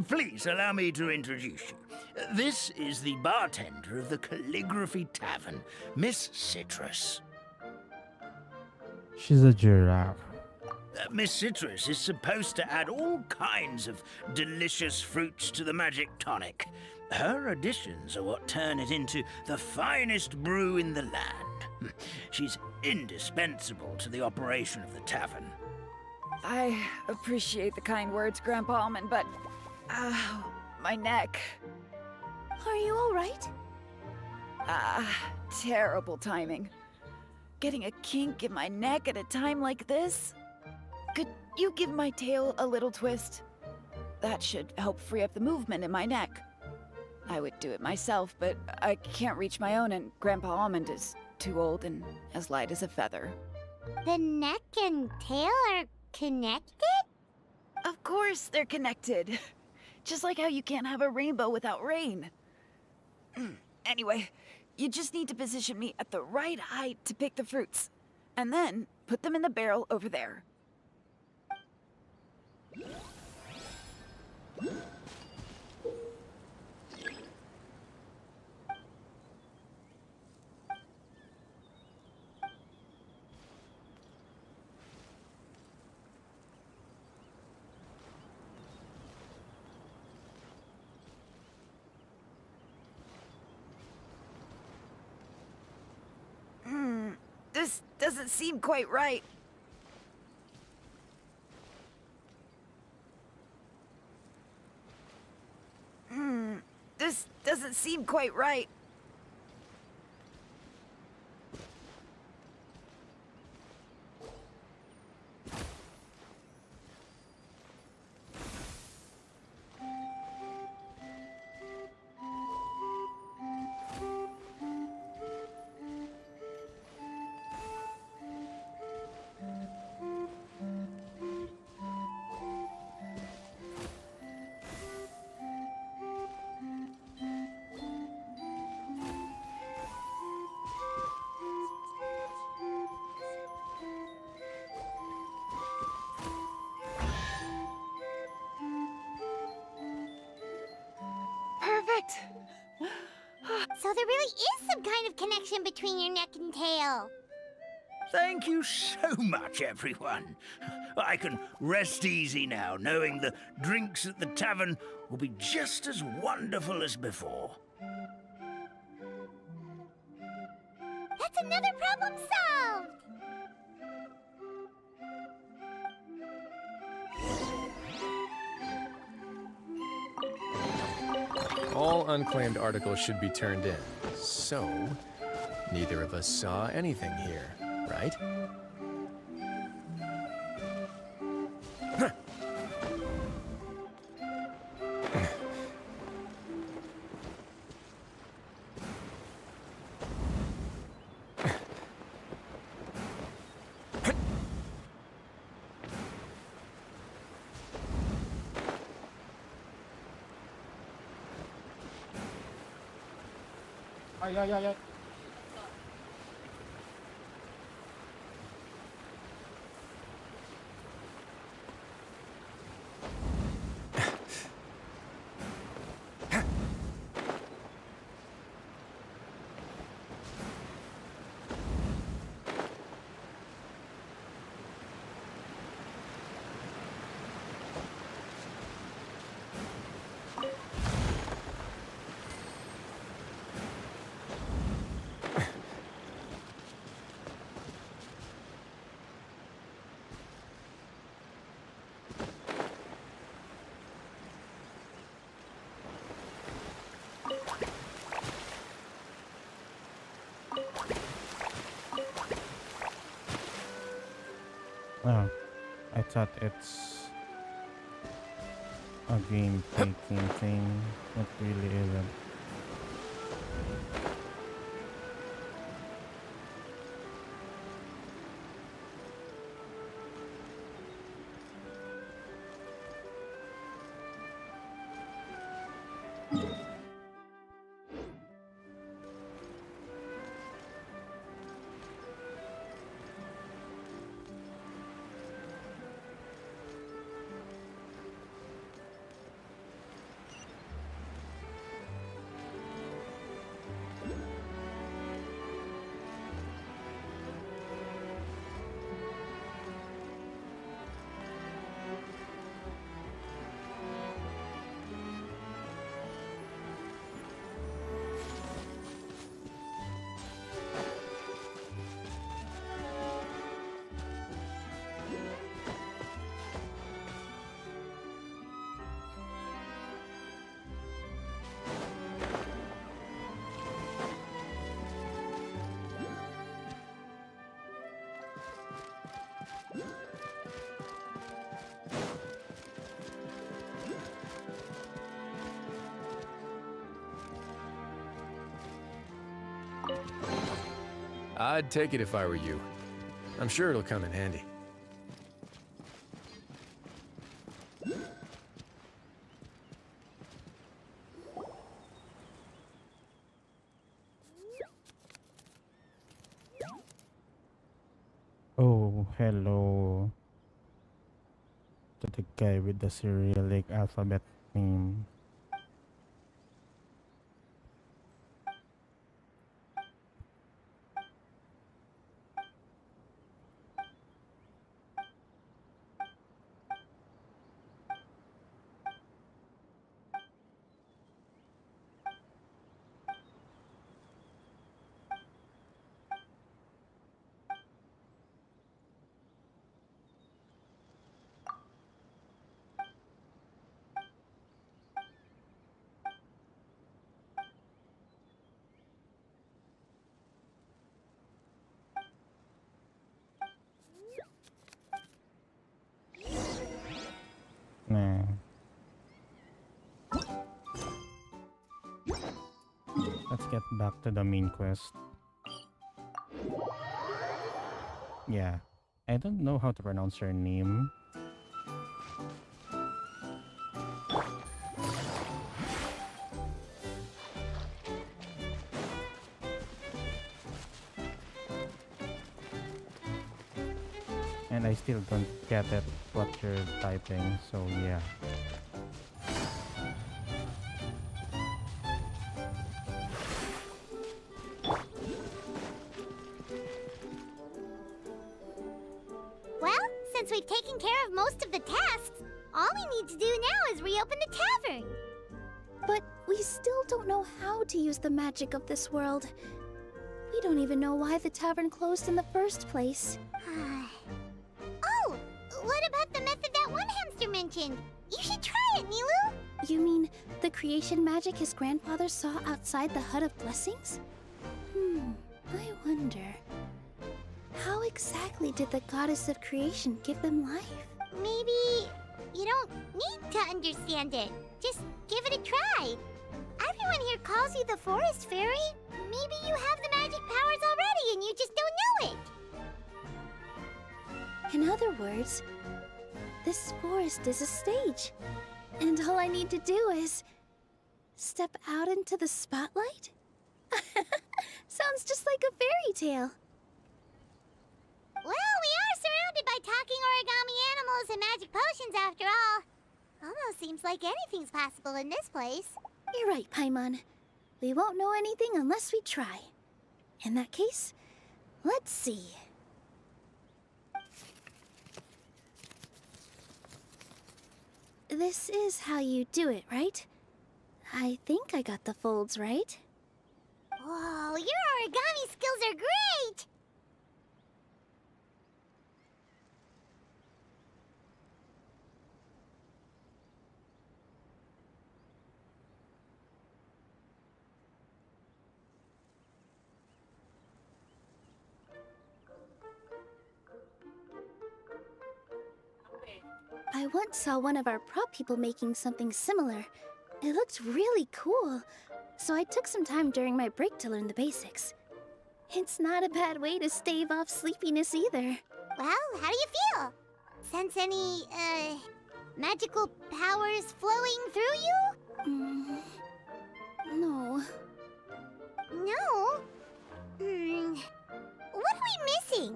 Please allow me to introduce you. This is the bartender of the Calligraphy Tavern, Miss Citrus. She's a giraffe. Miss Citrus is supposed to add all kinds of delicious fruits to the magic tonic. Her additions are what turn it into the finest brew in the land. She's indispensable to the operation of the tavern. I appreciate the kind words, Grandpa Almond, but... my neck. Are you all right? Terrible timing. Getting a kink in my neck at a time like this? Could you give my tail a little twist? That should help free up the movement in my neck. I would do it myself, but I can't reach my own, and Grandpa Almond is too old and as light as a feather. The neck and tail are connected? Of course they're connected. Just like how you can't have a rainbow without rain. Anyway, you just need to position me at the right height to pick the fruits, and then put them in the barrel over there. This doesn't seem quite right. seem quite right. Perfect. So there really is some kind of connection between your neck and tail. Thank you so much, everyone. I can rest easy now, knowing the drinks at the tavern will be just as wonderful as before. That's another problem solved! All unclaimed articles should be turned in. So, neither of us saw anything here, right? Ay, ay, ay, ay. Oh, I thought it's a game taking thing. It really isn't. I'd take it if I were you. I'm sure it'll come in handy. Oh, hello to the guy with the Cyrillic alphabet name. Let's get back to the main quest. Yeah, I don't know how to pronounce her name. And I still don't get it what you're typing, so yeah. Well, since we've taken care of most of the tasks, all we need to do now is reopen the tavern. But we still don't know how to use the magic of this world. We don't even know why the tavern closed in the first place. Oh, what about the method that one hamster mentioned? You should try it, Nilu. You mean the creation magic his grandfather saw outside the Hut of Blessings? I wonder. How exactly did the goddess of creation give them life? Maybe you don't need to understand it. Just give it a try. Everyone here calls you the Forest Fairy. Maybe you have the magic powers already and you just don't know it. In other words, this forest is a stage. And all I need to do is step out into the spotlight? Sounds just like a fairy tale. Well, we are surrounded by talking origami animals and magic potions after all. Almost seems like anything's possible in this place. You're right, Paimon. We won't know anything unless we try. In that case, let's see. This is how you do it, right? I think I got the folds right. Whoa, your origami skills are great! I once saw one of our prop people making something similar. It looked really cool, so I took some time during my break to learn the basics. It's not a bad way to stave off sleepiness either. Well, how do you feel? Sense any, magical powers flowing through you? No. No? What are we missing?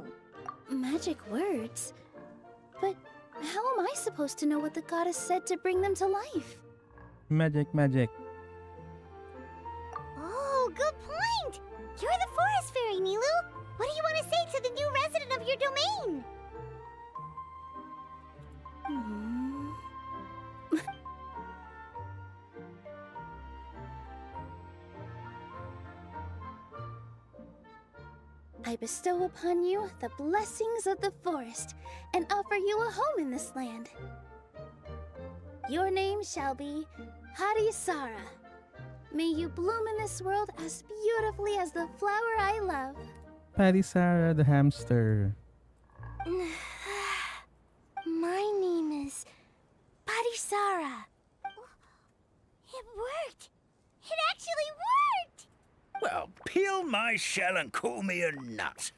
Magic words. But how am I supposed to know what the goddess said to bring them to life? Magic, magic. Oh, good point! You're the Forest Fairy, Nilu! What do you want to say to the new resident of your domain? I bestow upon you the blessings of the forest and offer you a home in this land. Your name shall be Harisara. May you bloom in this world as beautifully as the flower I love. Patty Sarah the hamster. My name is Parisara. It worked! It actually worked! Well, peel my shell and call me a nut.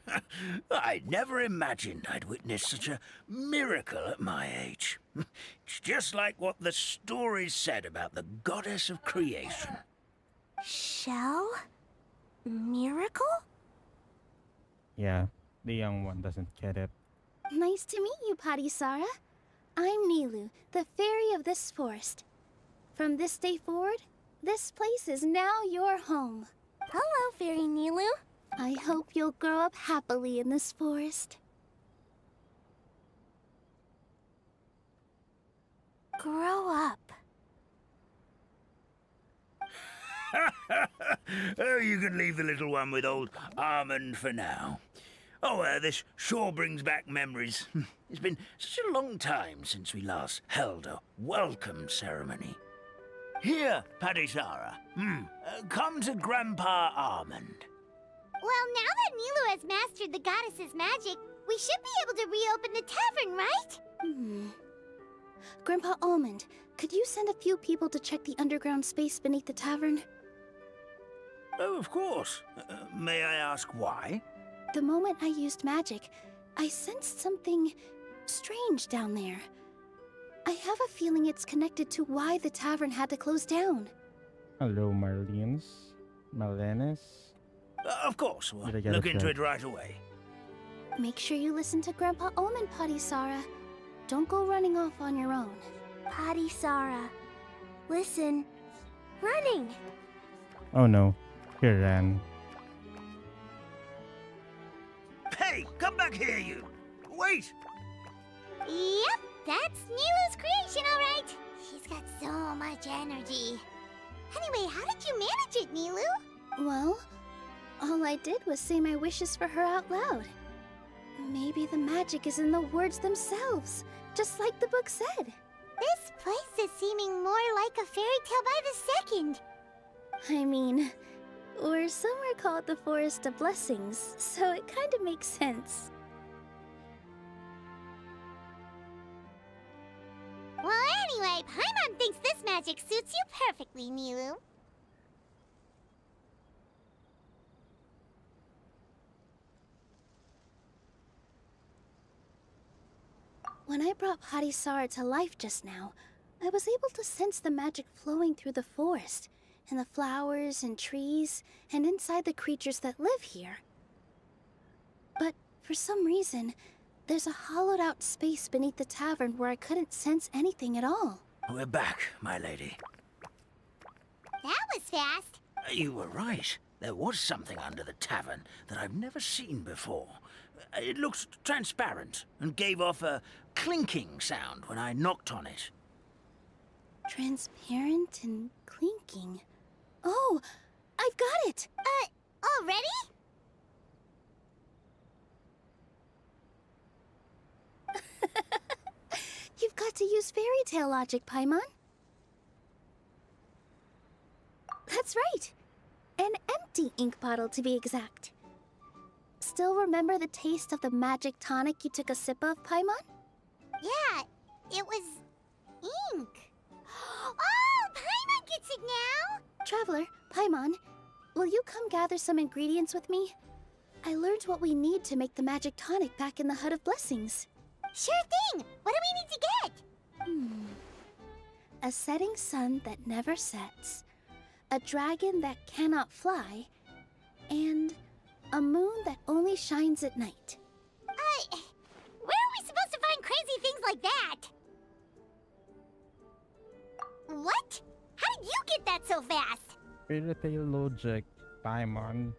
I never imagined I'd witness such a miracle at my age. It's just like what the stories said about the goddess of creation. Shell? Miracle? Yeah, the young one doesn't get it. Nice to meet you, Parisara. I'm Nilu, the fairy of this forest. From this day forward, this place is now your home. Hello, Fairy Nilu. I hope you'll grow up happily in this forest. Grow up. Oh, you can leave the little one with old Armand for now. Oh, this sure brings back memories. It's been such a long time since we last held a welcome ceremony. Here, Parisara. Come to Grandpa Armand. Well, now that Nilu has mastered the goddess's magic, we should be able to reopen the tavern, right? Grandpa Almond, could you send a few people to check the underground space beneath the tavern? Oh, of course. May I ask why? The moment I used magic, I sensed something strange down there. I have a feeling it's connected to why the tavern had to close down. Hello, Marlene's. Marlenes? Of course. We'll Did I get look it into right? it right away. Make sure you listen to Grandpa Omen, Potty Sarah. Don't go running off on your own. Potty Sarah. Listen. Running. Oh no. He ran. Hey, come back here, you! Wait! Yep, that's Nilu's creation, all right. She's got so much energy. Anyway, how did you manage it, Nilu? Well, all I did was say my wishes for her out loud. Maybe the magic is in the words themselves, just like the book said. This place is seeming more like a fairy tale by the second. I mean, or somewhere called the Forest of Blessings, so it kind of makes sense. Well, anyway, Paimon thinks this magic suits you perfectly, Nilu. When I brought Potty Sarah to life just now, I was able to sense the magic flowing through the forest, and the flowers and trees, and inside the creatures that live here. But for some reason, there's a hollowed out space beneath the tavern where I couldn't sense anything at all. We're back, my lady. That was fast. You were right. There was something under the tavern that I've never seen before. It looked transparent and gave off a clinking sound when I knocked on it. Transparent and clinking. Oh, I've got it! Already? You've got to use fairy tale logic, Paimon. That's right. An empty ink bottle, to be exact. Still remember the taste of the magic tonic you took a sip of, Paimon? Yeah, it was ink. Oh, Paimon gets it now! Traveler, Paimon, will you come gather some ingredients with me? I learned what we need to make the magic tonic back in the Hut of Blessings. Sure thing! What do we need to get? A setting sun that never sets, a dragon that cannot fly, and a moon that only shines at night. Where are we supposed to find crazy things like that? What? How did you get that so fast? Fairy tale logic, Paimon.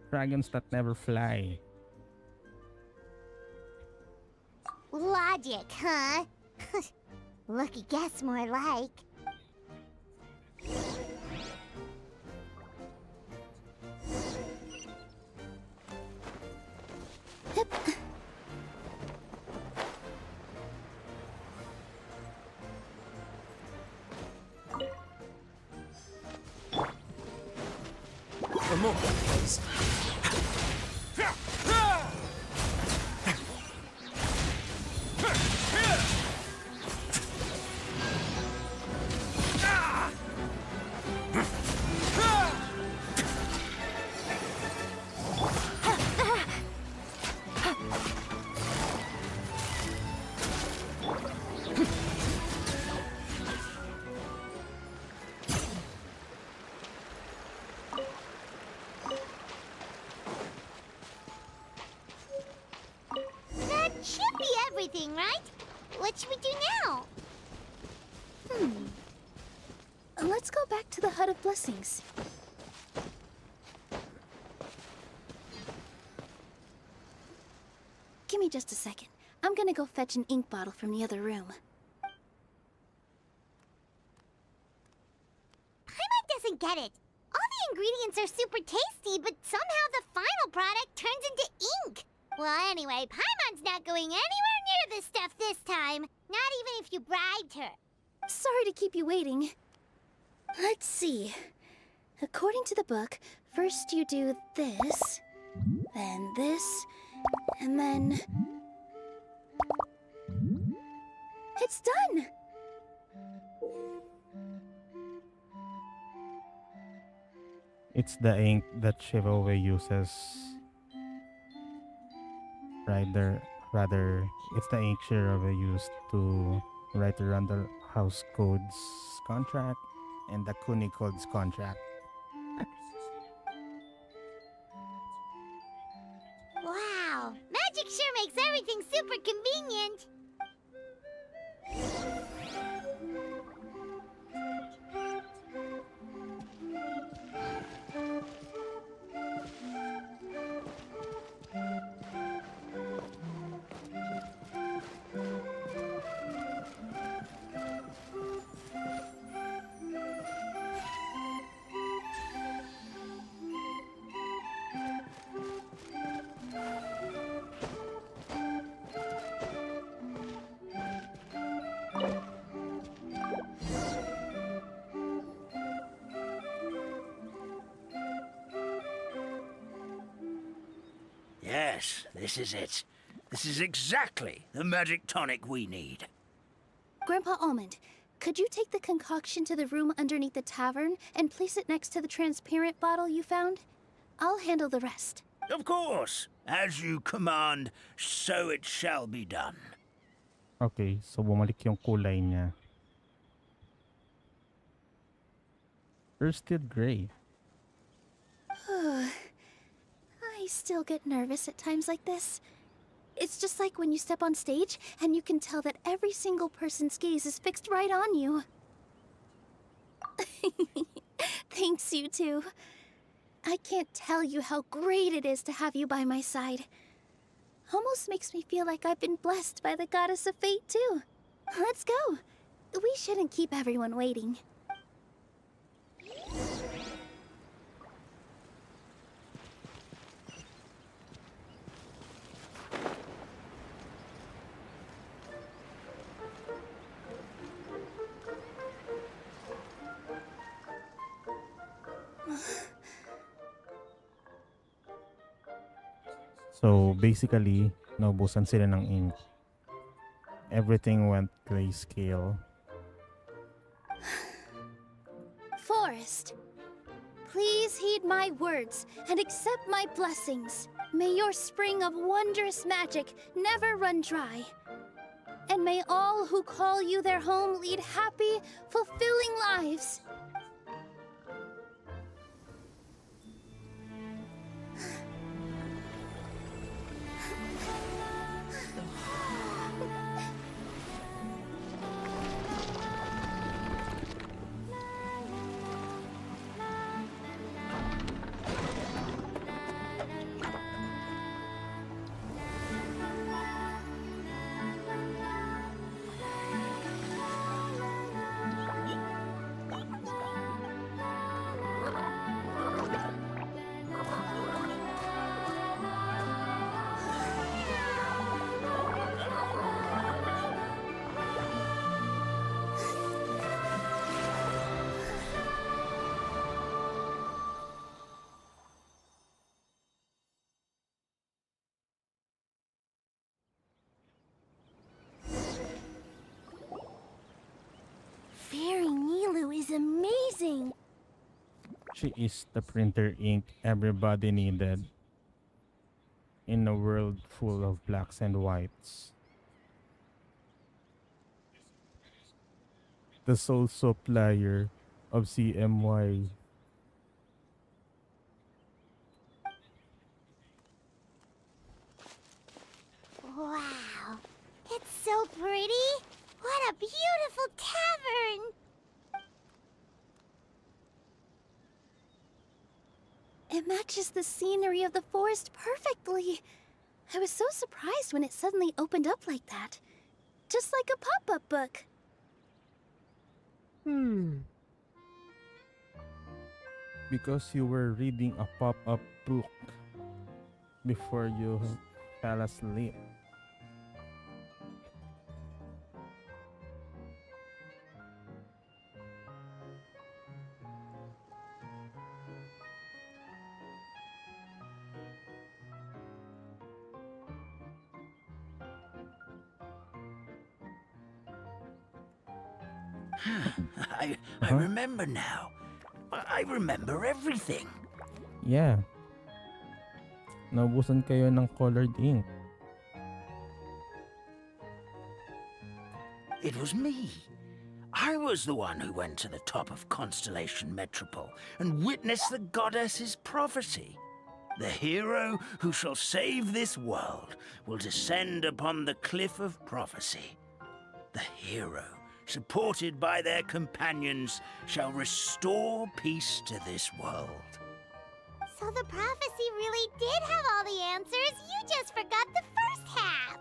Dragons that never fly. Logic, huh? Lucky guess, more like. Hip. For more, please. That should be everything, right? What should we do now? Let's go back to the Hut of Blessings. Give me just a second. I'm gonna go fetch an ink bottle from the other room. Paimon doesn't get it. All the ingredients are super tasty, but somehow the final product turns into ink. Well, anyway, Paimon's not going anywhere near this stuff this time. Not even if you bribed her. Sorry to keep you waiting. Let's see. According to the book, first you do this, then this, and then... It's done! It's the ink that Chivalry uses. Rather, rather, it's the ink Chivalry used to write the Randall House Codes contract and the Kuni Codes contract. Wow, magic sure makes everything super convenient. Yes, this is it. This is exactly the magic tonic we need. Grandpa Almond, could you take the concoction to the room underneath the tavern and place it next to the transparent bottle you found? I'll handle the rest. Of course. As you command, so it shall be done. Okay, so bumalik yung kulay niya. First still gray. I still get nervous at times like this. It's just like when you step on stage and you can tell that every single person's gaze is fixed right on you. Thanks, you two. I can't tell you how great it is to have you by my side. Almost makes me feel like I've been blessed by the goddess of fate, too. Let's go. We shouldn't keep everyone waiting. So basically, naubusan sila ng ink. Everything went grayscale. Forest, please heed my words and accept my blessings. May your spring of wondrous magic never run dry. And may all who call you their home lead happy, fulfilling lives. Fairy Nilu is amazing! She is the printer ink everybody needed in a world full of blacks and whites. The sole supplier of CMY. Wow, it's so pretty. What a beautiful tavern. It matches the scenery of the forest perfectly. I was so surprised when it suddenly opened up like that. Just like a pop-up book. Because you were reading a pop-up book before you fell asleep. I remember now. I remember everything. Yeah, naubusan kayo ng colored ink. It was me. I was the one who went to the top of Constellation Metropole and witnessed the goddess's prophecy. The hero who shall save this world will descend upon the cliff of prophecy. The hero, supported by their companions, shall restore peace to this world. So the prophecy really did have all the answers. You just forgot the first half.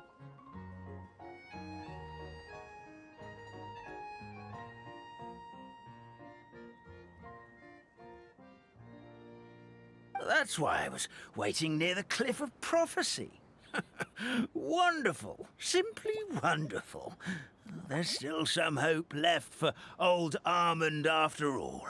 That's why I was waiting near the cliff of prophecy. Wonderful. Simply wonderful. There's still some hope left for old Armand after all.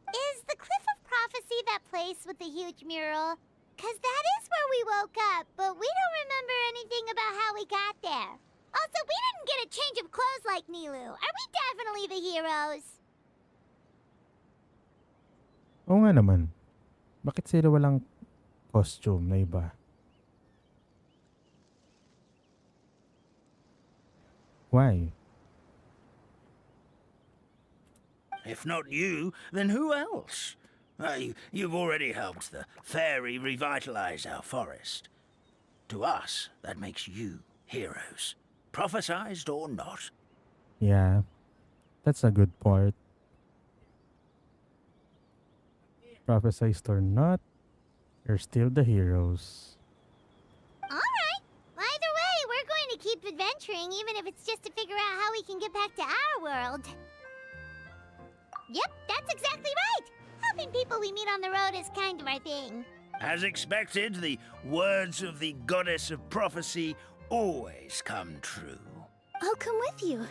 Is the Cliff of Prophecy that place with the huge mural? 'Cause that is where we woke up, but we don't remember anything about how we got there. Also, we didn't get a change of clothes like Nilu. Are we definitely the heroes? Oo nga naman. Bakit sila walang costume na iba? Why? If not you, then who else? You've already helped the fairy revitalize our forest. To us, that makes you heroes, prophesized or not. Yeah, that's a good part. Prophesized or not, you're still the heroes. Alright. Either way, we're going to keep adventuring, even if it's just to figure out how we can get back to our world. Yep, that's exactly right. Helping people we meet on the road is kind of our thing. As expected, the words of the goddess of prophecy always come true. I'll come with you.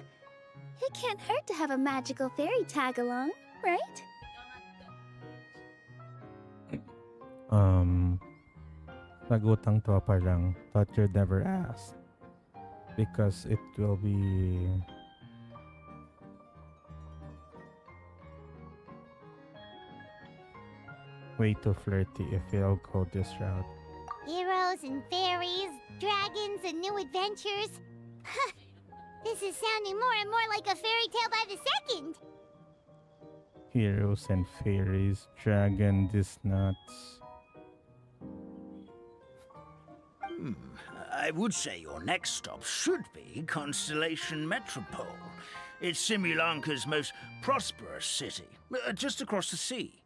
It can't hurt to have a magical fairy tag along, right? Nagutang tropa lang. Thought you'd never ask. Because it will be... way too flirty if you'll go this route. Heroes and fairies, dragons and new adventures. This is sounding more and more like a fairy tale by the second. Heroes and fairies, dragon, this nuts. I would say your next stop should be Constellation Metropole. It's Simulanka's most prosperous city, just across the sea.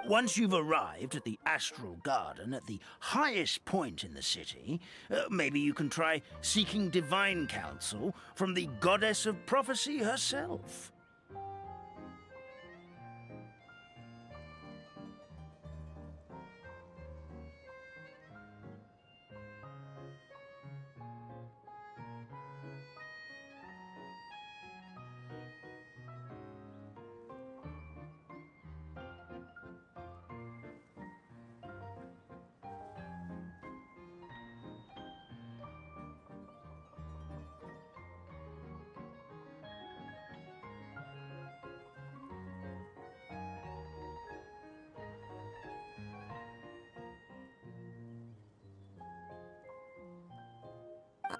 Once you've arrived at the Astral Garden at the highest point in the city, maybe you can try seeking divine counsel from the goddess of prophecy herself.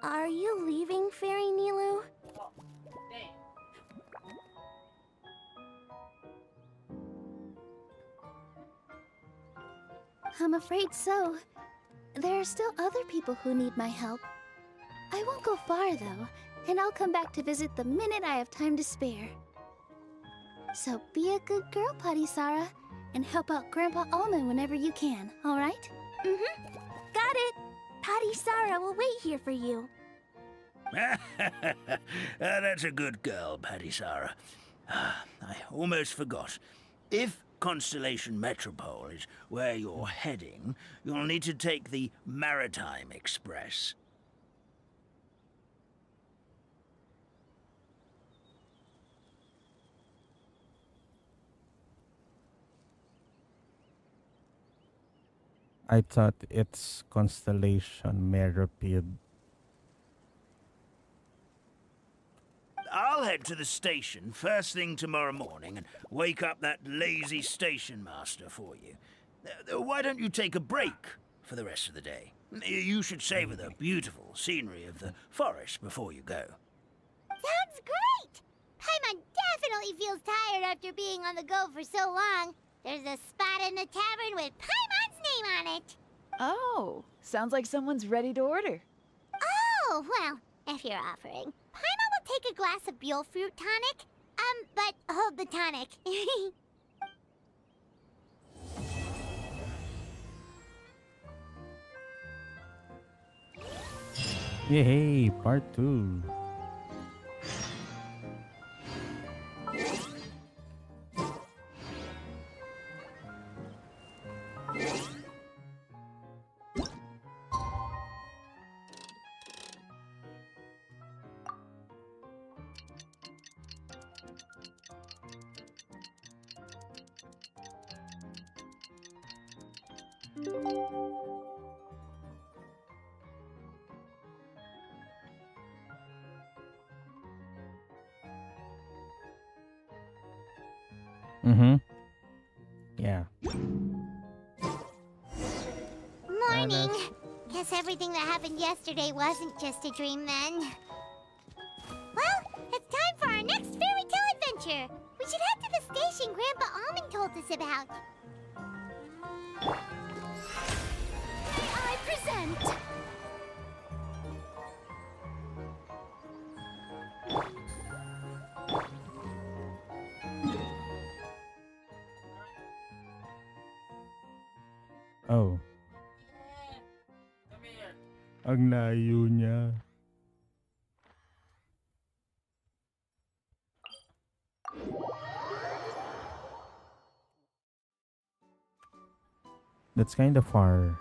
Are you leaving, Fairy Nilu? I'm afraid so. There are still other people who need my help. I won't go far, though, and I'll come back to visit the minute I have time to spare. So be a good girl, Patisara, and help out Grandpa Almond whenever you can, all right? Mm-hmm. Got it. Patisara will wait here for you. That's a good girl, Patisara. I almost forgot. If Constellation Metropole is where you're heading, you'll need to take the Maritime Express. I thought it's Constellation Meripid. I'll head to the station first thing tomorrow morning and wake up that lazy station master for you. Why don't you take a break for the rest of the day? You should savor the beautiful scenery of the forest before you go. Sounds great! Paimon definitely feels tired after being on the go for so long. There's a spot in the tavern with Paimon's name on it. Oh, sounds like someone's ready to order. Oh, well, if you're offering, Paimon will take a glass of Buell fruit tonic. But hold the tonic. Yay, part 2. Mm-hmm. Yeah. Morning. Guess everything that happened yesterday wasn't just a dream then. Well, it's time for our next fairy tale adventure. We should head to the station Grandpa Almond told us about. I present. Oh. Ang layo niya. That's kind of far.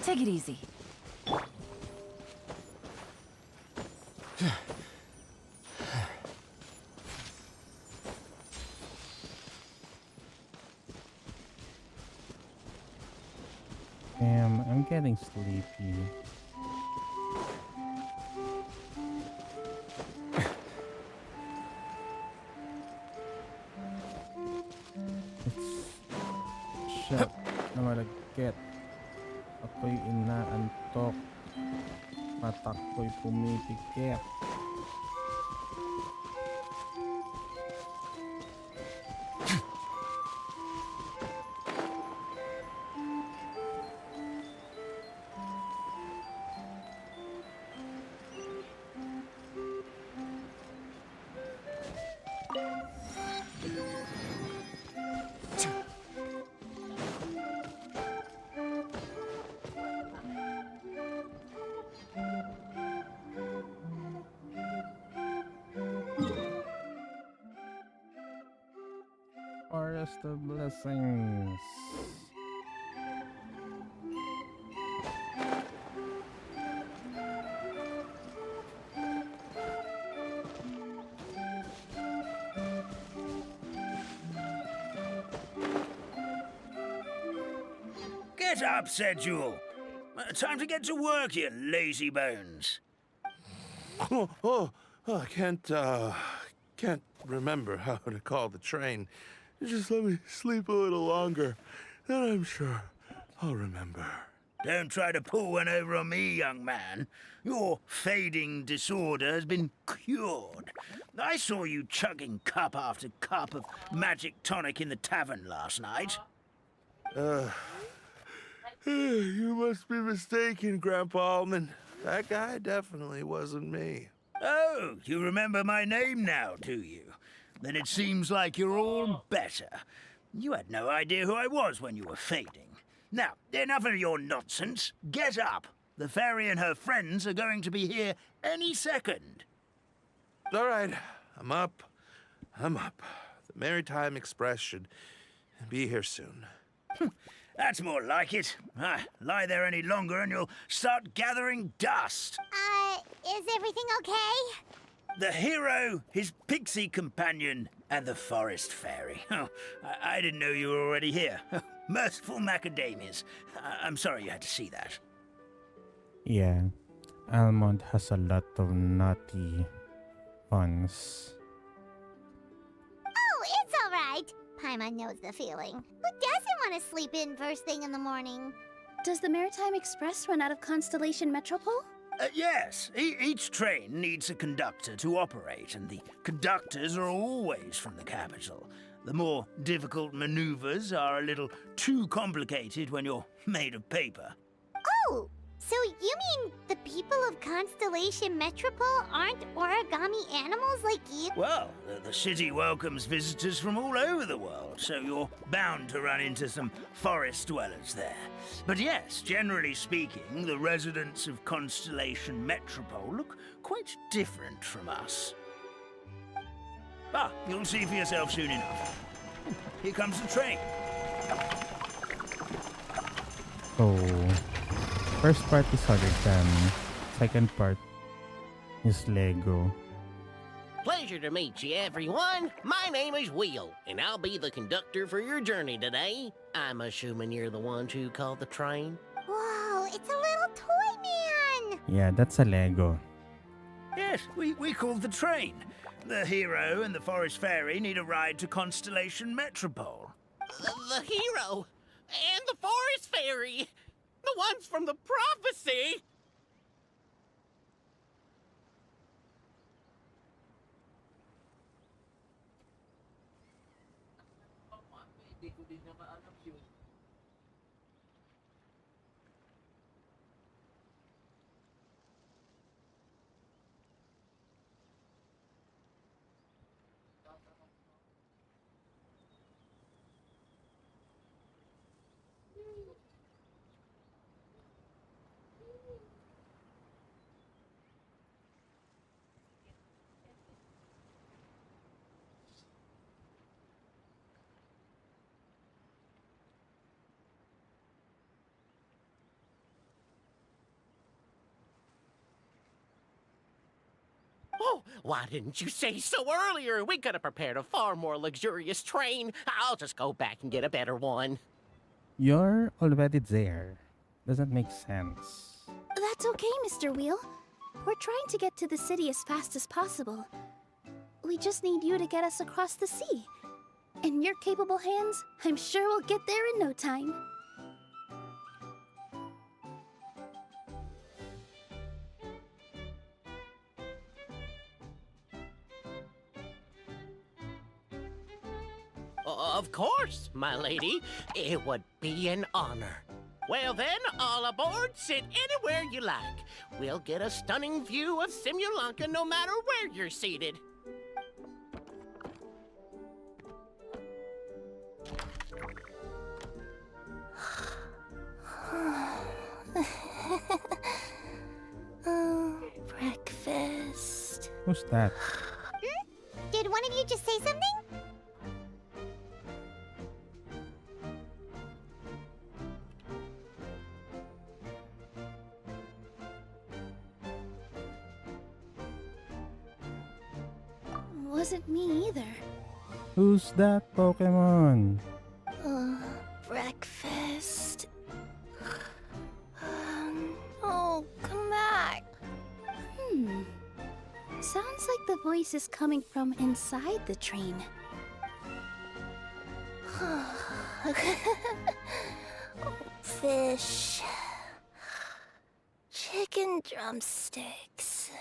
Take it easy. Damn, I'm getting sleepy. It's shit na malagkit. Ako'y inaantok. Matak ko'y pumipikit. the blessings. Get up, said Jewel. Time to get to work, you lazy bones. I can't remember how to call the train. Just let me sleep a little longer, then I'm sure I'll remember. Don't try to pull one over on me, young man. Your fading disorder has been cured. I saw you chugging cup after cup of magic tonic in the tavern last night. You must be mistaken, Grandpa Almond. That guy definitely wasn't me. Oh, you remember my name now, do you? Then it seems like you're all better. You had no idea who I was when you were fading. Now, enough of your nonsense. Get up. The fairy and her friends are going to be here any second. All right, I'm up. The Maritime Express should be here soon. That's more like it. Lie there any longer and you'll start gathering dust. Is everything okay? The hero, his pixie companion, and the forest fairy. Oh, I didn't know you were already here. Merciful macadamias. I'm sorry you had to see that. Yeah, Almond has a lot of naughty puns. Oh, it's all right. Paimon knows the feeling. Who doesn't want to sleep in first thing in the morning? Does the Maritime Express run out of Constellation Metropole? Yes, each train needs a conductor to operate, and the conductors are always from the capital. The more difficult maneuvers are a little too complicated when you're made of paper. Oh, so you mean the people of Constellation Metropole aren't origami animals like you? Well, the city welcomes visitors from all over the world, so you're bound to run into some forest dwellers there. But yes, generally speaking, the residents of Constellation Metropole look quite different from us. You'll see for yourself soon enough. Here comes the train. Oh, first part is Hologram, second part is Lego. Pleasure to meet you, everyone. My name is Will, and I'll be the conductor for your journey today. I'm assuming you're the ones who called the train. Whoa, it's a little toy man! Yeah, that's a Lego. Yes, we called the train. The hero and the forest fairy need a ride to Constellation Metropole. The hero and the forest fairy, the ones from the prophecy. Oh, why didn't you say so earlier? We could have prepared a far more luxurious train. I'll just go back and get a better one. You're already there. Doesn't make sense. That's okay, Mr. Wheel. We're trying to get to the city as fast as possible. We just need you to get us across the sea. In your capable hands, I'm sure we'll get there in no time. Of course, my lady. It would be an honor. Well then, all aboard, sit anywhere you like. We'll get a stunning view of Simulanka no matter where you're seated. Breakfast. Who's that? Did one of you just say something? wasn't me either. Who's that Pokemon? Breakfast. Oh, come back. Sounds like the voice is coming from inside the train. Fish. Chicken drumsticks.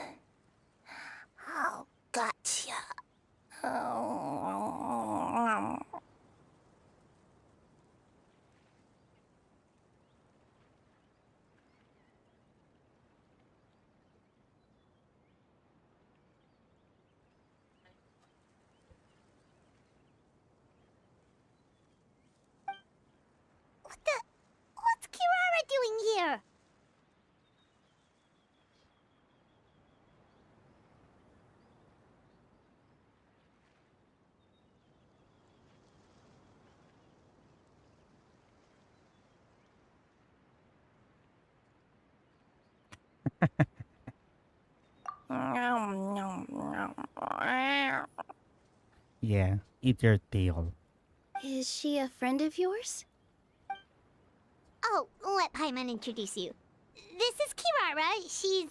Oh, gotcha. Oh. What's Kirara doing here? Yeah, eat your tail. Is she a friend of yours? Oh, let Paimon introduce you. This is Kirara. She's...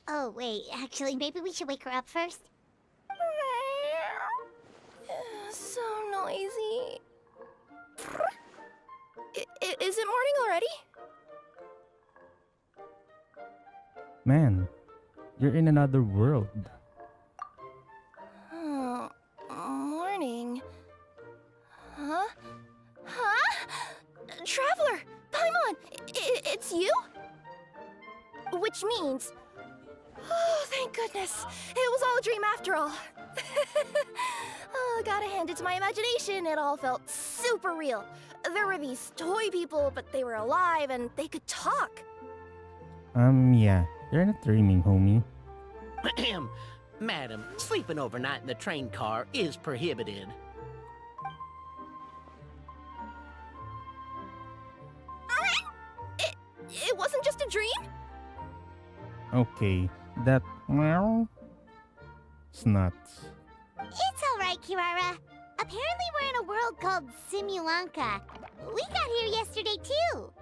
Oh, wait. Actually, maybe we should wake her up first. So noisy. Is it morning already? Man, you're in another world. Oh, morning. Huh? Huh? Traveler! Paimon! It's you? Which means... Oh, thank goodness. It was all a dream after all. Oh, gotta hand it to my imagination. It all felt super real. There were these toy people, but they were alive and they could talk. Yeah, you're not dreaming, homie. Madam, sleeping overnight in the train car is prohibited. It wasn't just a dream? Okay, that meow. It's nuts. It's alright, Kirara. Apparently we're in a world called Simulanka. We got here yesterday, too.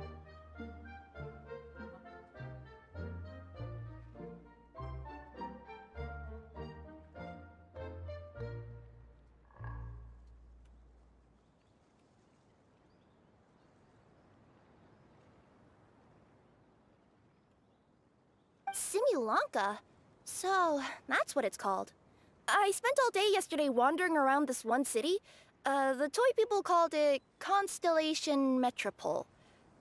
Simulanka? So, that's what it's called. I spent all day yesterday wandering around this one city. The toy people called it Constellation Metropole.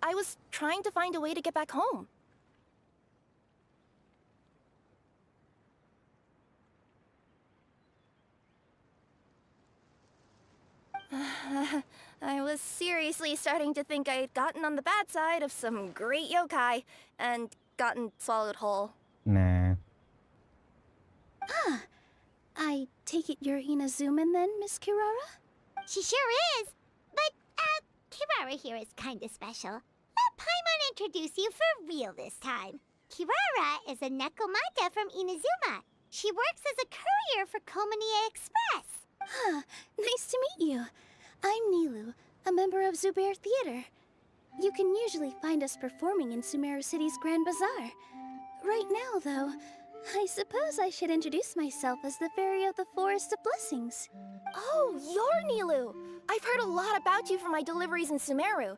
I was trying to find a way to get back home. I was seriously starting to think I had gotten on the bad side of some great yokai and gotten swallowed whole. Nah. I take it you're Inazuman then, Miss Kirara? She sure is. But, Kirara here is kinda special. Let Paimon introduce you for real this time. Kirara is a Nekomata from Inazuma. She works as a courier for Komanie Express. Nice to meet you. I'm Nilu, a member of Zubair Theater. You can usually find us performing in Sumeru City's Grand Bazaar. Right now, though, I suppose I should introduce myself as the Fairy of the Forest of Blessings. Oh, you're Nilu! I've heard a lot about you from my deliveries in Sumeru.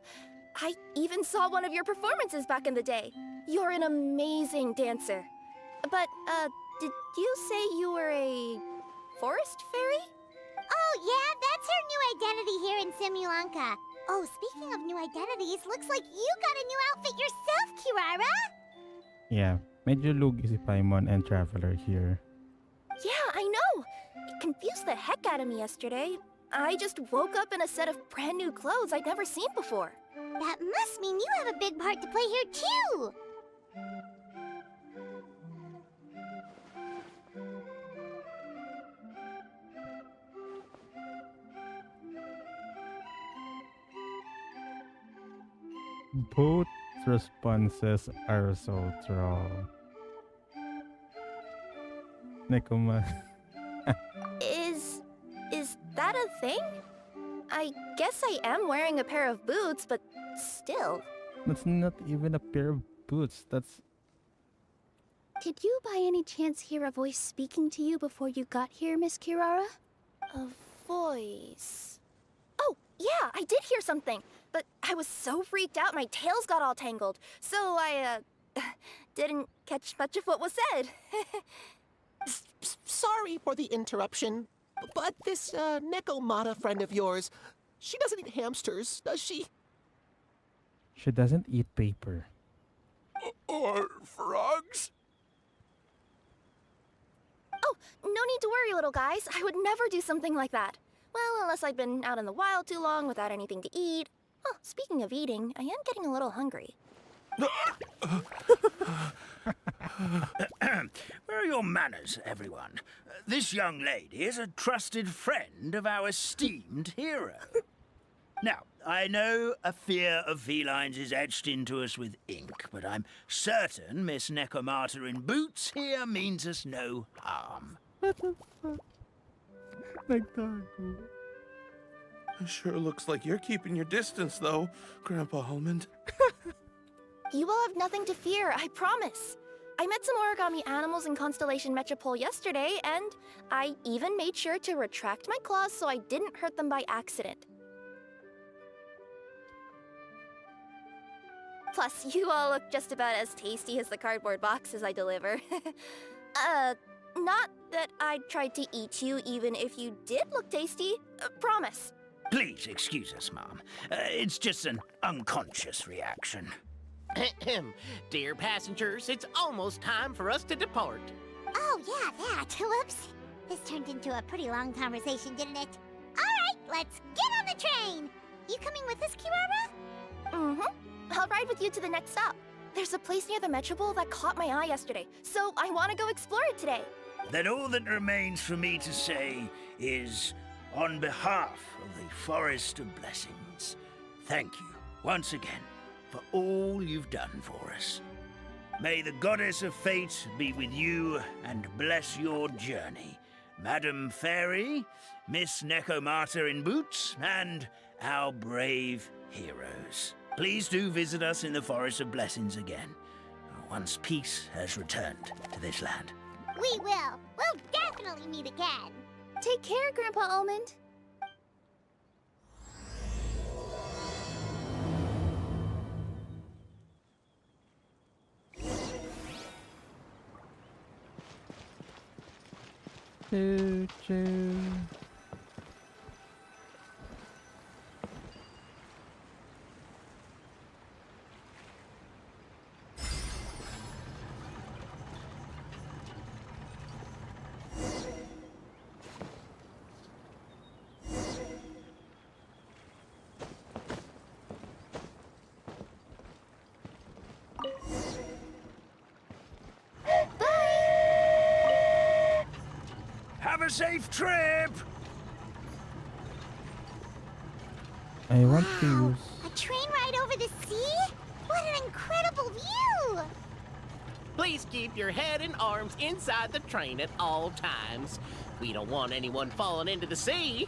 I even saw one of your performances back in the day. You're an amazing dancer. But, did you say you were a forest fairy? Oh, yeah, that's her new identity here in Simulanka. Oh, speaking of new identities, looks like you got a new outfit yourself, Kirara! Yeah, medyo lugi si Paimon and Traveler here. Yeah, I know! It confused the heck out of me yesterday. I just woke up in a set of brand new clothes I'd never seen before. That must mean you have a big part to play here, too! Both responses are so troll. Nekoma. a thing? I guess I am wearing a pair of boots, but still. That's not even a pair of boots. That's Did you by any chance hear a voice speaking to you before you got here, Miss Kirara? A voice. Oh, yeah, I did hear something. But I was so freaked out my tails got all tangled. So I, didn't catch much of what was said. Sorry for the interruption, but this Nekomata friend of yours, she doesn't eat hamsters, does she? she doesn't eat paper. Or frogs? Oh, no need to worry, little guys. I would never do something like that. Well, unless I'd been out in the wild too long without anything to eat. Oh, speaking of eating, I am getting a little hungry. Where are your manners, everyone? This young lady is a trusted friend of our esteemed hero. Now, I know a fear of felines is etched into us with ink, but I'm certain Miss Nekomata in boots here means us no harm. What the fuck? Like that. It sure looks like you're keeping your distance, though, Grandpa Almond. You all have nothing to fear, I promise. I met some origami animals in Constellation Metropole yesterday, and I even made sure to retract my claws so I didn't hurt them by accident. Plus, you all look just about as tasty as the cardboard boxes I deliver. Not that I tried to eat you even if you did look tasty. Promise. Please excuse us, Mom. It's just an unconscious reaction. Dear passengers, it's almost time for us to depart. Oh, yeah, that. Whoops. This turned into a pretty long conversation, didn't it? All right, let's get on the train. You coming with us, Kirara? Mm-hmm. I'll ride with you to the next stop. There's a place near the Metropole that caught my eye yesterday, so I want to go explore it today. Then all that remains for me to say is, on behalf of the Forest of Blessings, thank you once again for all you've done for us. May the Goddess of Fate be with you and bless your journey. Madam Fairy, Miss Nekomata in boots, and our brave heroes. Please do visit us in the Forest of Blessings again, once peace has returned to this land. We will. We'll definitely meet again. Take care, Grandpa Almond. Choo choo. Have a safe trip! I want to use. A train ride over the sea? What an incredible view! Please keep your head and arms inside the train at all times. We don't want anyone falling into the sea.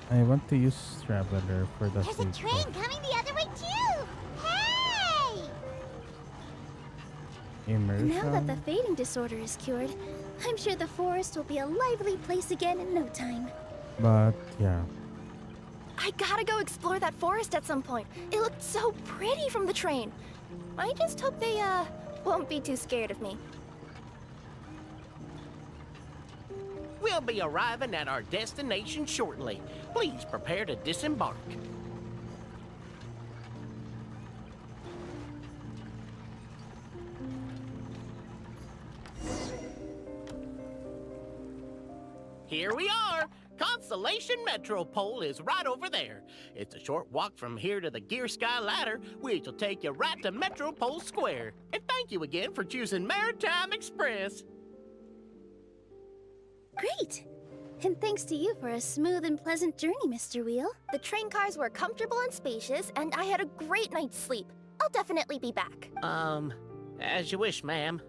I want to use Traveler for the There's a food train trip. coming the other way too! Hey! Immersion. Now that the fading disorder is cured, I'm sure the forest will be a lively place again in no time. But yeah, I gotta go explore that forest at some point. It looked so pretty from the train. I just hope they, won't be too scared of me. We'll be arriving at our destination shortly. Please prepare to disembark. Here we are! Constellation Metropole is right over there. It's a short walk from here to the Gear Sky Ladder, which will take you right to Metropole Square. And thank you again for choosing Maritime Express. Great! And thanks to you for a smooth and pleasant journey, Mr. Wheel. The train cars were comfortable and spacious, and I had a great night's sleep. I'll definitely be back. As you wish, ma'am.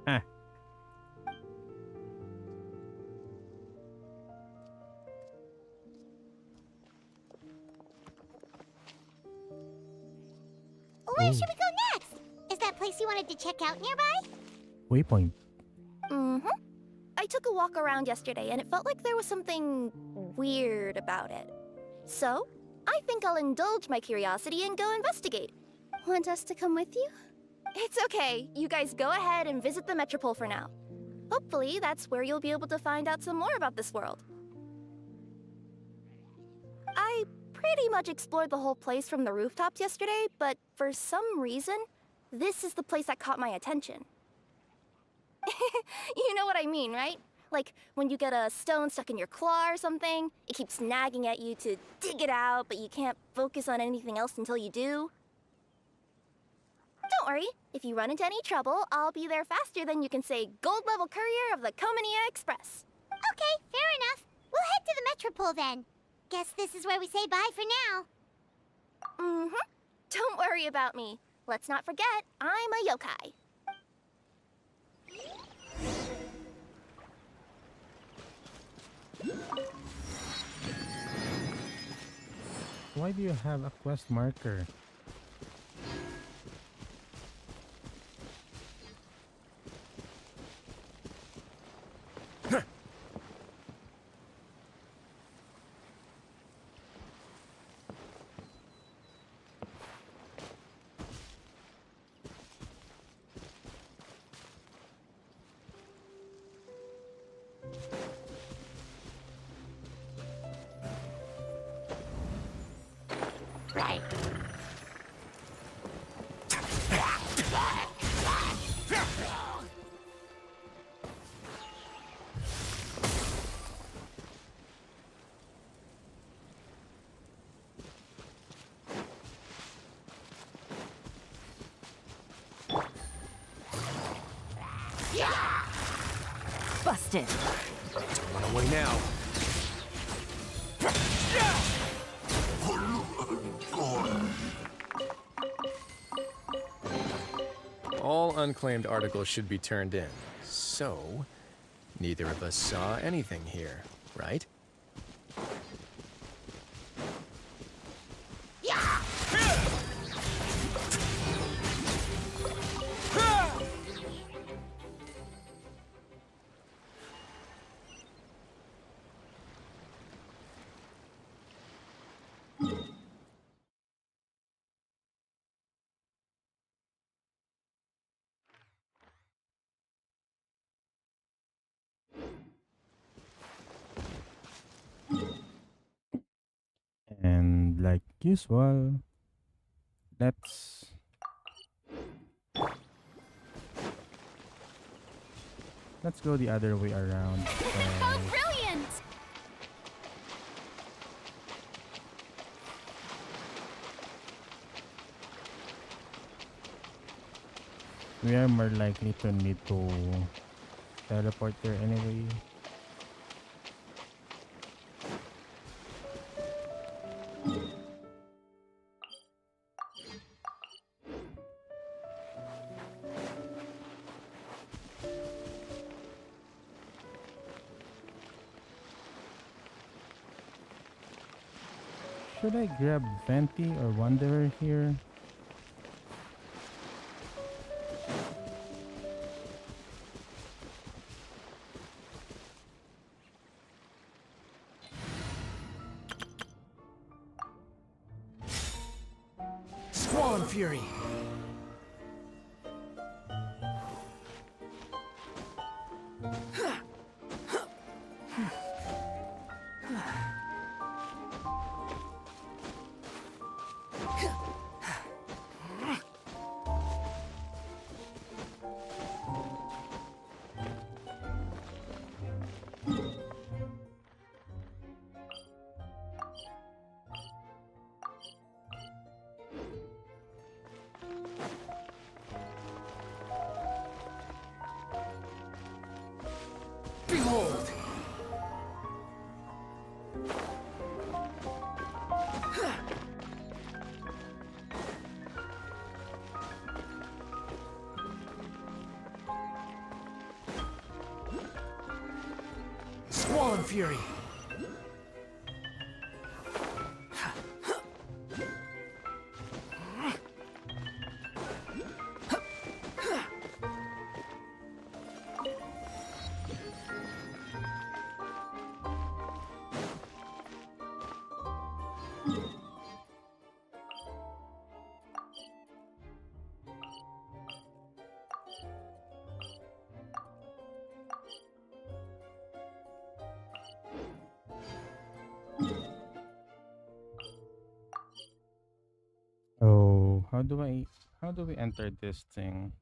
ah, Where should we go next? Is that place you wanted to check out nearby? Waypoint. Mm-hmm. I took a walk around yesterday and it felt like there was something weird about it. So, I think I'll indulge my curiosity and go investigate. Want us to come with you? It's okay. You guys go ahead and visit the Metropole for now. Hopefully, that's where you'll be able to find out some more about this world. I pretty much explored the whole place from the rooftops yesterday, but for some reason, this is the place that caught my attention. You know what I mean, right? Like, when you get a stone stuck in your claw or something, it keeps nagging at you to dig it out, but you can't focus on anything else until you do. Don't worry, if you run into any trouble, I'll be there faster than you can say gold level courier of the Comania Express. Okay, fair enough. We'll head to the Metropole then. Guess this is where we say bye for now. Mm-hmm. Don't worry about me. Let's not forget, I'm a yokai. Why do you have a quest marker? Right. Busted. Don't run away now. All unclaimed articles should be turned in. So, neither of us saw anything here, right? And like usual, let's go the other way around. Oh, brilliant! We are more likely to need to teleport there anyway. Should I grab Venti or Wanderer here? Squall Fury! Behold! Squall Fury! how do we enter this thing?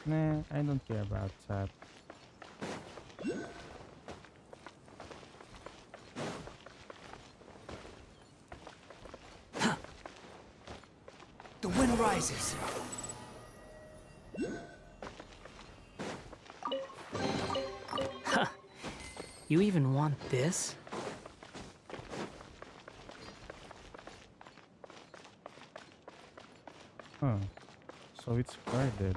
Nah, I don't care about that. The wind rises. Huh. You even want this? Huh. So it's guarded.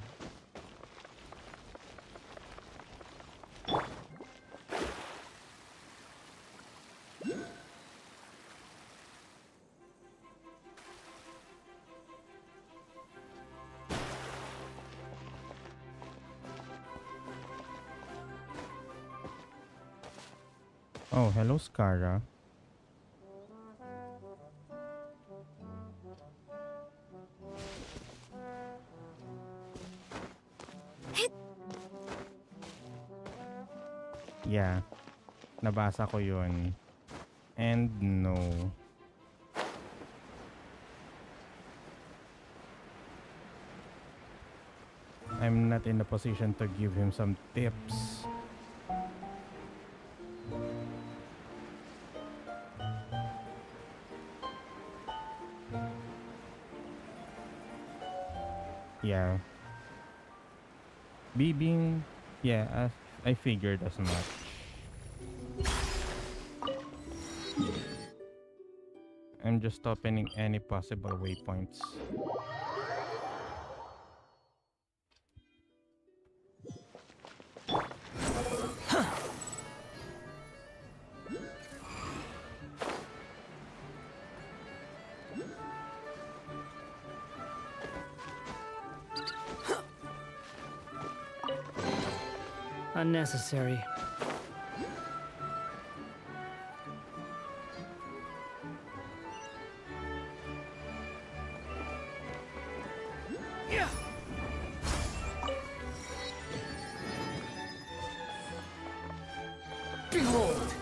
Oh, hello, Scara. Yeah, nabasa ko yun. And no. I'm not in a position to give him some tips. Yeah. Being, yeah, I figured as much. I'm just opening any possible waypoints. Unnecessary. Behold!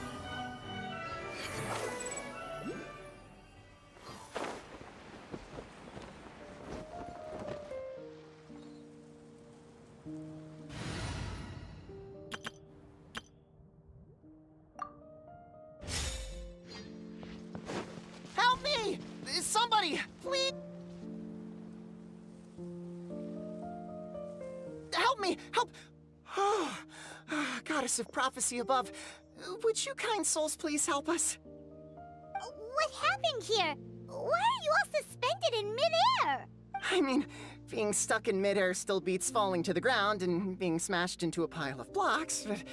Help me! Somebody, please! Help me! Help! Oh, goddess of prophecy above, would you kind souls please help us? What happened here? Why are you all suspended in midair? I mean, being stuck in midair still beats falling to the ground and being smashed into a pile of blocks, but...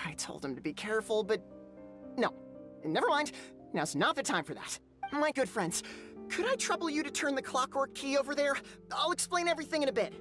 I told him to be careful, but... No. Never mind. Now's not the time for that. My good friends, could I trouble you to turn the clockwork key over there? I'll explain everything in a bit.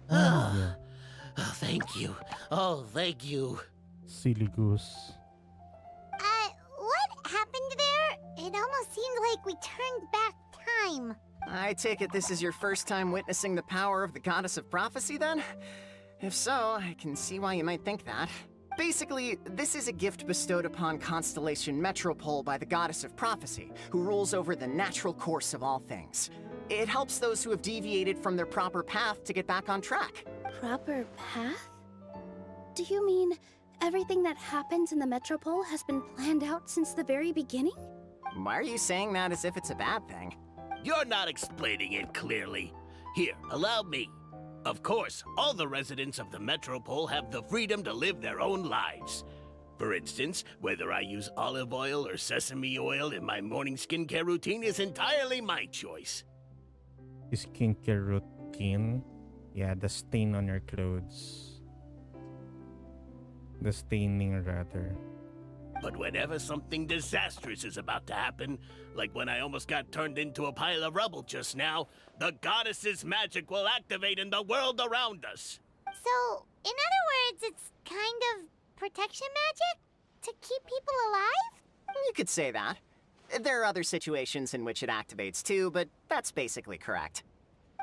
Yeah. Oh, thank you. Oh, thank you. Silly goose. What happened there? It almost seemed like we turned back time. I take it this is your first time witnessing the power of the Goddess of Prophecy, then? If so, I can see why you might think that. Basically, this is a gift bestowed upon Constellation Metropole by the Goddess of Prophecy, who rules over the natural course of all things. It helps those who have deviated from their proper path to get back on track. Proper path? Do you mean everything that happens in the Metropole has been planned out since the very beginning? Why are you saying that as if it's a bad thing? You're not explaining it clearly. Here, allow me. Of course, all the residents of the Metropole have the freedom to live their own lives. For instance, whether I use olive oil or sesame oil in my morning skincare routine is entirely my choice. Skincare routine. Yeah, the stain on your clothes. The staining, rather. But whenever something disastrous is about to happen, like when I almost got turned into a pile of rubble just now, the goddess's magic will activate in the world around us. So, in other words, it's kind of protection magic? To keep people alive? You could say that. There are other situations in which it activates too, but that's basically correct.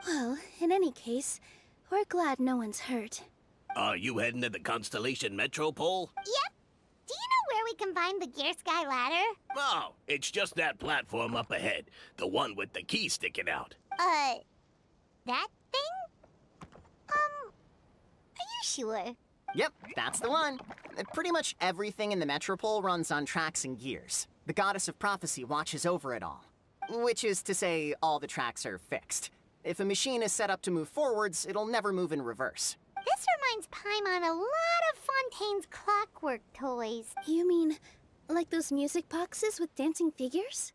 Well, in any case, we're glad no one's hurt. Are you heading to the Constellation Metropole? Yep. Do you know where we can find the Gear Sky Ladder? Oh, it's just that platform up ahead. The one with the key sticking out. That thing? Are you sure? Yep, that's the one. Pretty much everything in the Metropole runs on tracks and gears. The Goddess of Prophecy watches over it all. Which is to say, all the tracks are fixed. If a machine is set up to move forwards, it'll never move in reverse. This reminds Paimon a lot of Fontaine's clockwork toys. You mean, like those music boxes with dancing figures?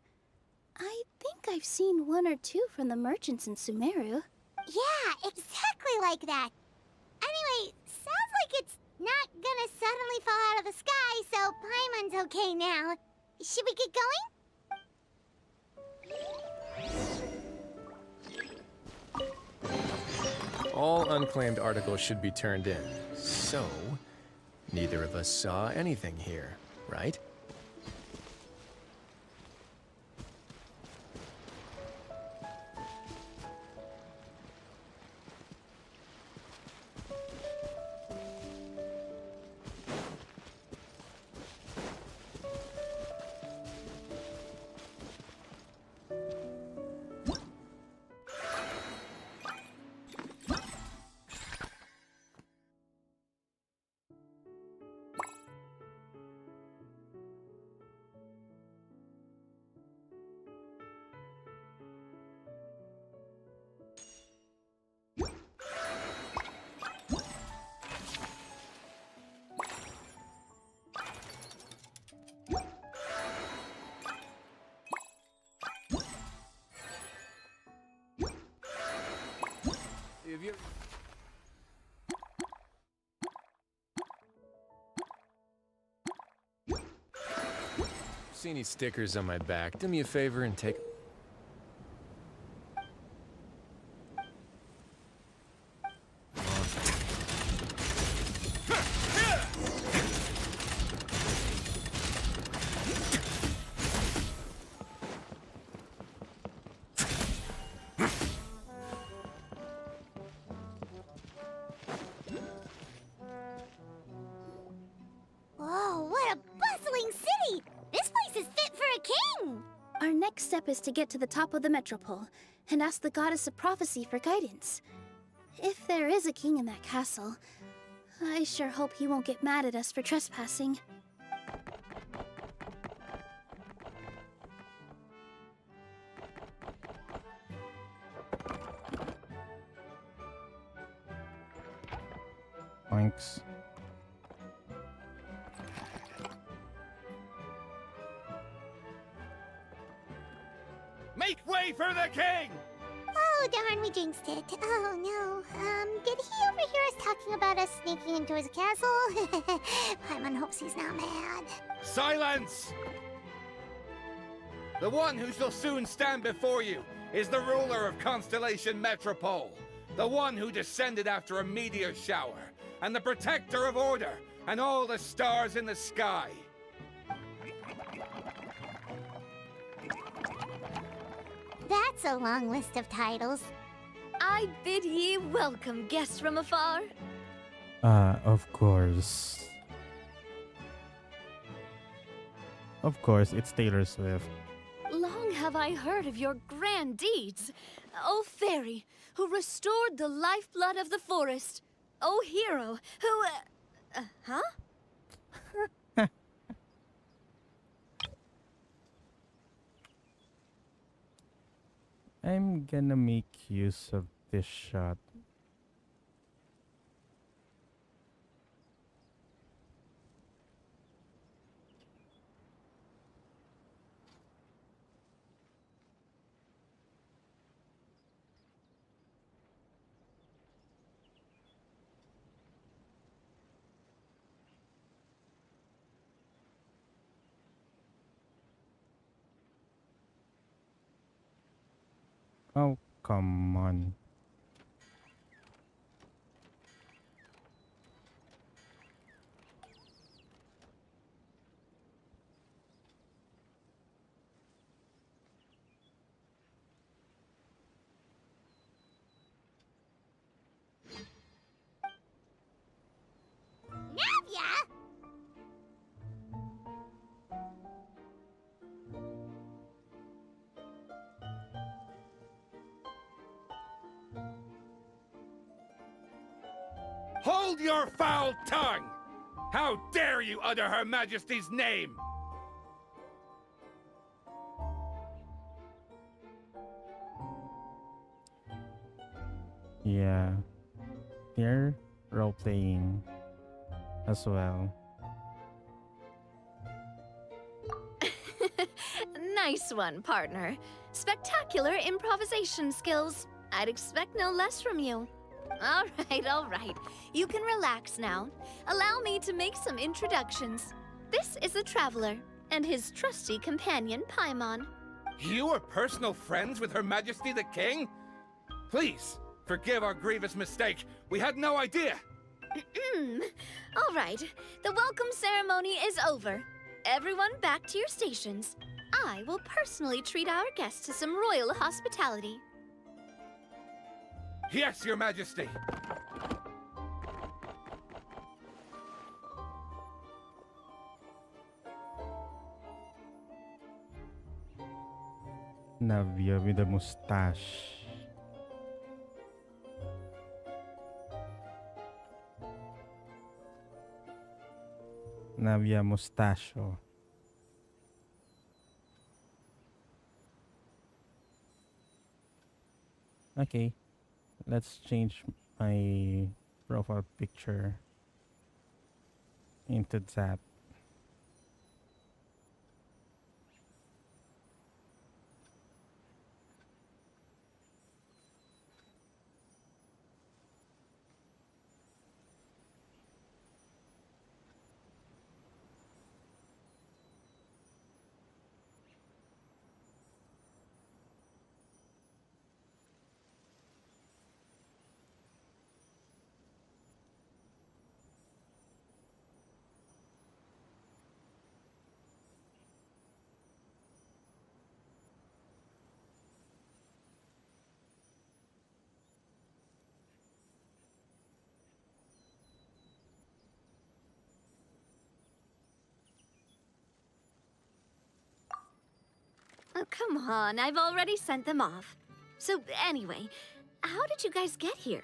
I think I've seen one or two from the merchants in Sumeru. Yeah, exactly like that. Anyway, sounds like it's not gonna suddenly fall out of the sky, so Paimon's okay now. Should we get going? All unclaimed articles should be turned in. So, neither of us saw anything here, right? Have you... See any stickers on my back? Do me a favor and take... Whoa, what a bustling city! This place is fit for a king! Our next step is to get to the top of the Metropole and ask the Goddess of Prophecy for guidance. If there is a king in that castle, I sure hope he won't get mad at us for trespassing. Thanks. Make way for the king! Oh, Oh, darn, we jinxed it. Oh, no. Did he overhear us talking about us sneaking into his castle? Paimon hopes he's not mad. Silence! The one who shall soon stand before you is the ruler of Constellation Metropole, the one who descended after a meteor shower, and the protector of order and all the stars in the sky. That's a long list of titles. I bid ye welcome, guests from afar. Of course. Of course, it's Taylor Swift. Long have I heard of your grand deeds. O fairy, who restored the lifeblood of the forest. O hero, who... huh? I'm gonna make use of this shot. Oh, come on. Navia! Hold your foul tongue! How dare you utter Her Majesty's name! Yeah. They're role-playing as well. Nice one, partner. Spectacular improvisation skills. I'd expect no less from you. All right. You can relax now. Allow me to make some introductions. This is the Traveler, and his trusty companion, Paimon. You are personal friends with Her Majesty the King? Please, forgive our grievous mistake. We had no idea. All right, the welcome ceremony is over. Everyone back to your stations. I will personally treat our guests to some royal hospitality. Yes, Your Majesty. Navia with a mustache. Navia Mustacho. Okay, let's change my profile picture into that. Oh, come on, I've already sent them off. So anyway, how did you guys get here?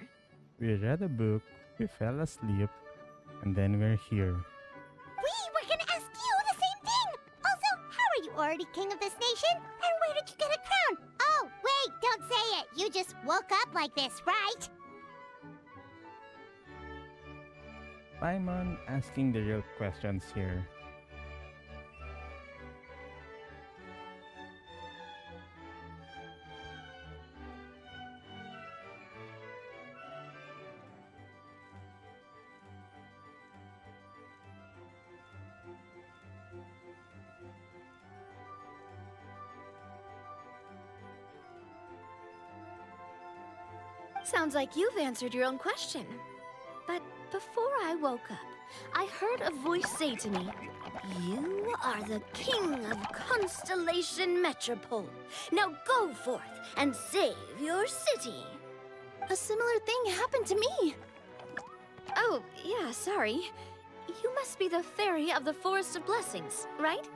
We read a book, we fell asleep, and then we're here. We were gonna ask you the same thing! Also, how are you already king of this nation? And where did you get a crown? Oh, wait, don't say it! You just woke up like this, right? Paimon asking the real questions here. sounds like you've answered your own question. But before I woke up, I heard a voice say to me, "You are the king of Constellation Metropole. Now go forth and save your city." A similar thing happened to me. Oh, yeah, sorry. You must be the fairy of the Forest of Blessings, right?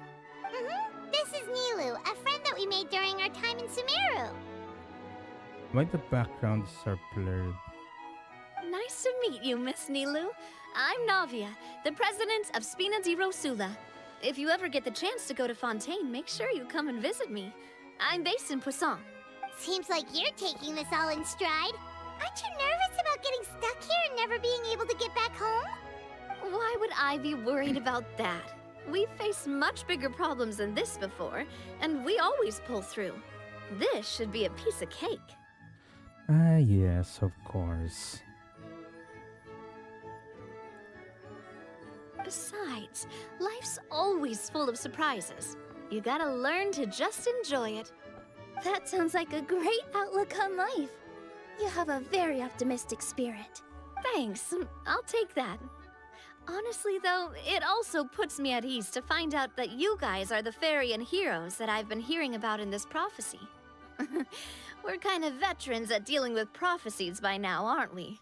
Mm-hmm. This is Nilu, a friend that we made during our time in Sumeru. Why the backgrounds are blurred? Nice to meet you, Miss Nilu. I'm Navia, the president of Spina di Rosula. If you ever get the chance to go to Fontaine, make sure you come and visit me. I'm based in Poisson. Seems like you're taking this all in stride. Aren't you nervous about getting stuck here and never being able to get back home? Why would I be worried about that? We've faced much bigger problems than this before, and we always pull through. This should be a piece of cake. Ah, yes, of course. Besides, life's always full of surprises. You gotta learn to just enjoy it. That sounds like a great outlook on life. You have a very optimistic spirit. Thanks, I'll take that. Honestly, though, it also puts me at ease to find out that you guys are the fairy and heroes that I've been hearing about in this prophecy. We're kind of veterans at dealing with prophecies by now, aren't we?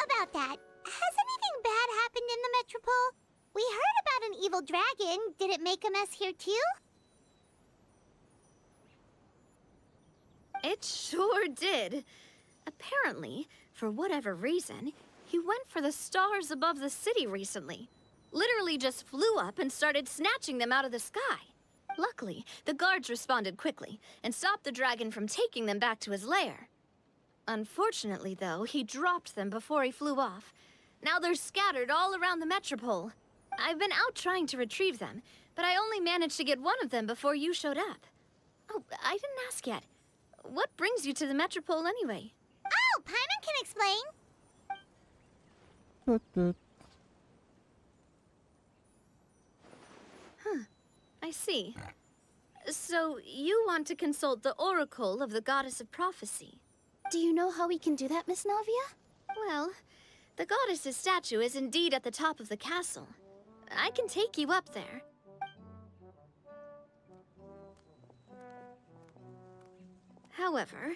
About that, has anything bad happened in the Metropole? We heard about an evil dragon. Did it make a mess here too? It sure did. Apparently, for whatever reason, he went for the stars above the city recently. Literally just flew up and started snatching them out of the sky. Luckily, the guards responded quickly and stopped the dragon from taking them back to his lair. Unfortunately, though, he dropped them before he flew off. Now they're scattered all around the Metropole. I've been out trying to retrieve them, but I only managed to get one of them before you showed up. Oh, I didn't ask yet. What brings you to the Metropole anyway? Oh, Paimon can explain. Toot toot. Huh, I see. So, you want to consult the Oracle of the Goddess of Prophecy. Do you know how we can do that, Miss Navia? Well, the goddess's statue is indeed at the top of the castle. I can take you up there. However,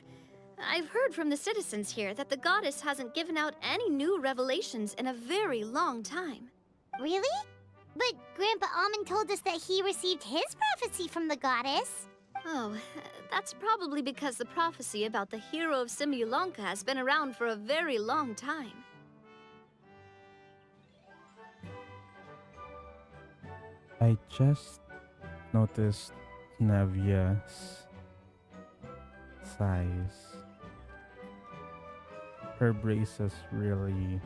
I've heard from the citizens here that the goddess hasn't given out any new revelations in a very long time. Really? But Grandpa Almond told us that he received his prophecy from the goddess. Oh, that's probably because the prophecy about the hero of Simulanka has been around for a very long time. I just noticed Navia's size. Her braces really...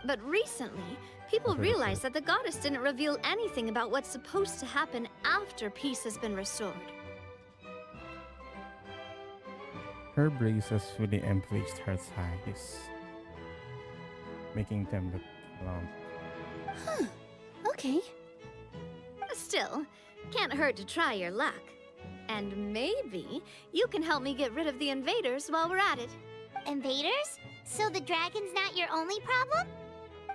But recently, people realized that the goddess didn't reveal anything about what's supposed to happen after peace has been restored. Her braces really increased her size, making them look long. Huh. Okay. Still, can't hurt to try your luck. And maybe you can help me get rid of the invaders while we're at it. Invaders? So the dragon's not your only problem?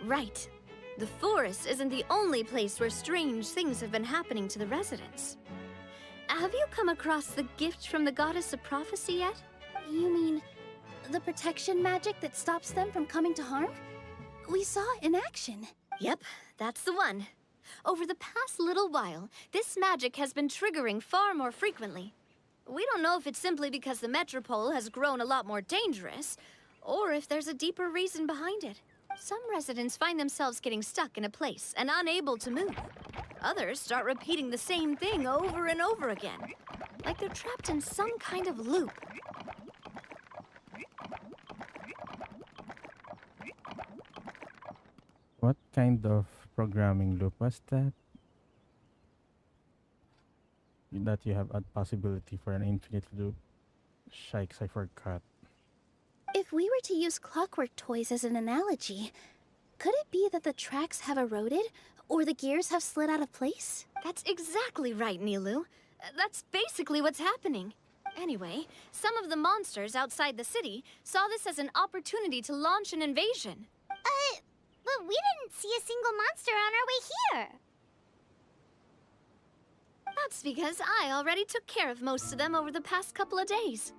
Right. The forest isn't the only place where strange things have been happening to the residents. Have you come across the gift from the Goddess of Prophecy yet? You mean the protection magic that stops them from coming to harm? We saw it in action. Yep, that's the one. Over the past little while, this magic has been triggering far more frequently. We don't know if it's simply because the Metropole has grown a lot more dangerous, or if there's a deeper reason behind it. Some residents find themselves getting stuck in a place and unable to move. Others start repeating the same thing over and over again, like they're trapped in some kind of loop. What kind of programming loop was that? That you have a possibility for an infinite loop? Shikes, I forgot. If we were to use clockwork toys as an analogy, could it be that the tracks have eroded, or the gears have slid out of place? That's exactly right, Nilu. That's basically what's happening. Anyway, some of the monsters outside the city saw this as an opportunity to launch an invasion. But we didn't see a single monster on our way here. That's because I already took care of most of them over the past couple of days.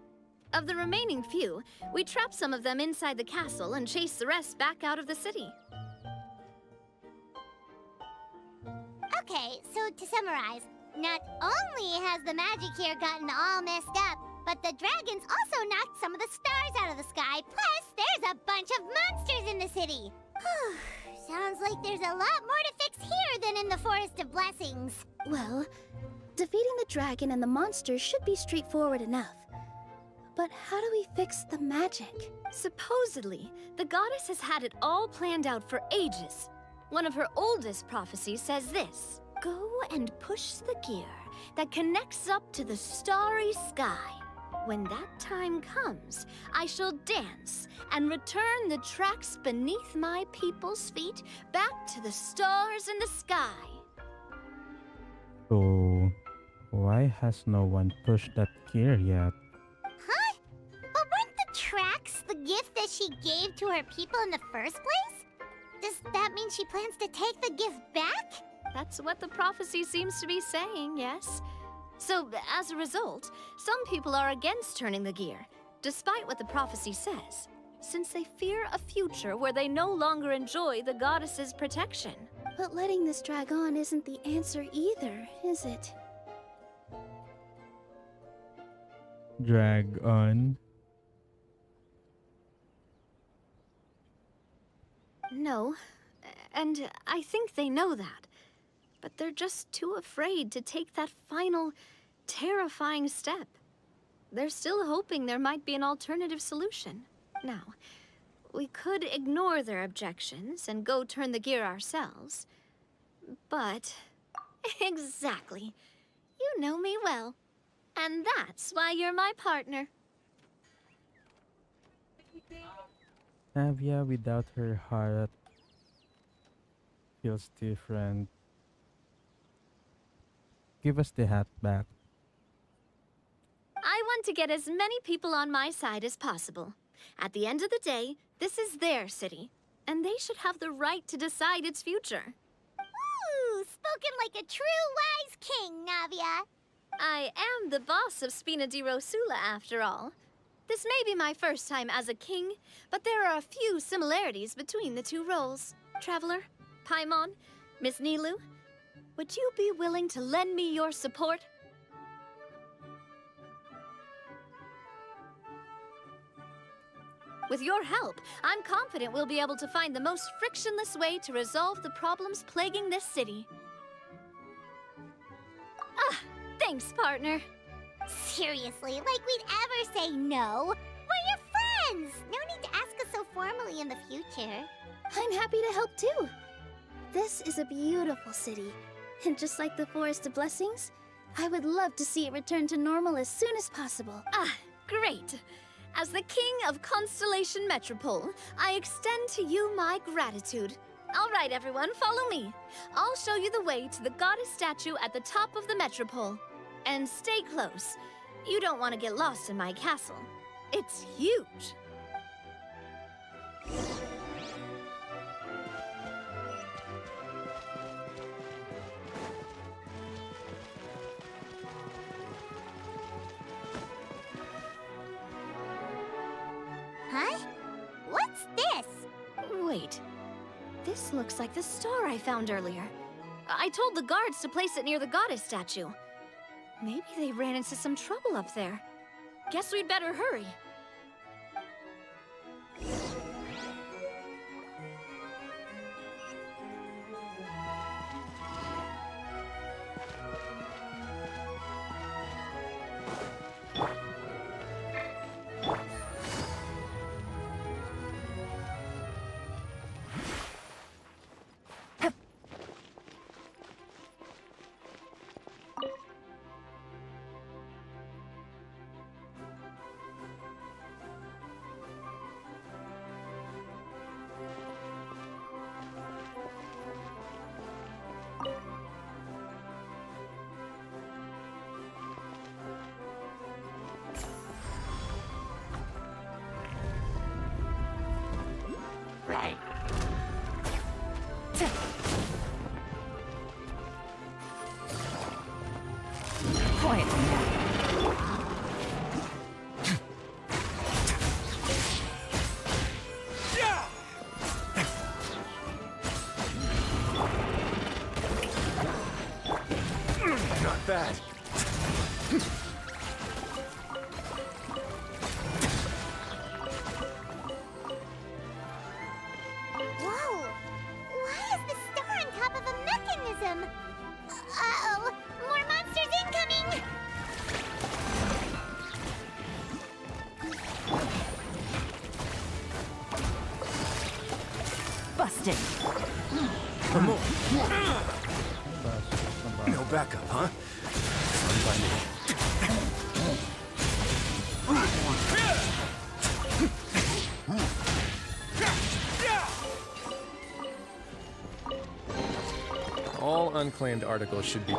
Of the remaining few, we trapped some of them inside the castle and chased the rest back out of the city. Okay, so to summarize, not only has the magic here gotten all messed up, but the dragons also knocked some of the stars out of the sky, plus there's a bunch of monsters in the city. Sounds like there's a lot more to fix here than in the Forest of Blessings. Well, defeating the dragon and the monsters should be straightforward enough. But how do we fix the magic? Supposedly, the goddess has had it all planned out for ages. One of her oldest prophecies says this: go and push the gear that connects up to the starry sky. When that time comes, I shall dance and return the tracks beneath my people's feet back to the stars in the sky. So, why has no one pushed that gear yet? Huh? But weren't the tracks the gift that she gave to her people in the first place? Does that mean she plans to take the gift back? That's what the prophecy seems to be saying, yes. So, as a result, some people are against turning the gear, despite what the prophecy says, since they fear a future where they no longer enjoy the goddess's protection. But letting this drag on isn't the answer either, is it? Drag on. No, and I think they know that. But they're just too afraid to take that final, terrifying step. They're still hoping there might be an alternative solution. Now, we could ignore their objections and go turn the gear ourselves. But, exactly. You know me well. And that's why you're my partner. Navia without her heart feels different. Give us the hat back. I want to get as many people on my side as possible. At the end of the day, this is their city, and they should have the right to decide its future. Ooh, spoken like a true wise king, Navia. I am the boss of Spina di Rosula, after all. This may be my first time as a king, but there are a few similarities between the two roles. Traveler, Paimon, Miss Nilu, would you be willing to lend me your support? With your help, I'm confident we'll be able to find the most frictionless way to resolve the problems plaguing this city. Ah, thanks, partner. Seriously, like we'd ever say no. We're your friends. No need to ask us so formally in the future. I'm happy to help too. This is a beautiful city. And just like the Forest of Blessings, I would love to see it return to normal as soon as possible. Ah, great. As the King of Constellation Metropole, I extend to you my gratitude. All right, everyone, follow me. I'll show you the way to the goddess statue at the top of the Metropole. And stay close. You don't want to get lost in my castle. It's huge. Huh? What's this? Wait. This looks like the star I found earlier. I told the guards to place it near the goddess statue. Maybe they ran into some trouble up there. Guess we'd better hurry. quietly now. Not bad. Whoa! Why is the star on top of a mechanism? Uh-oh! More monsters incoming! Busted. Come on. No backup, huh? Fine by me. All unclaimed articles should be...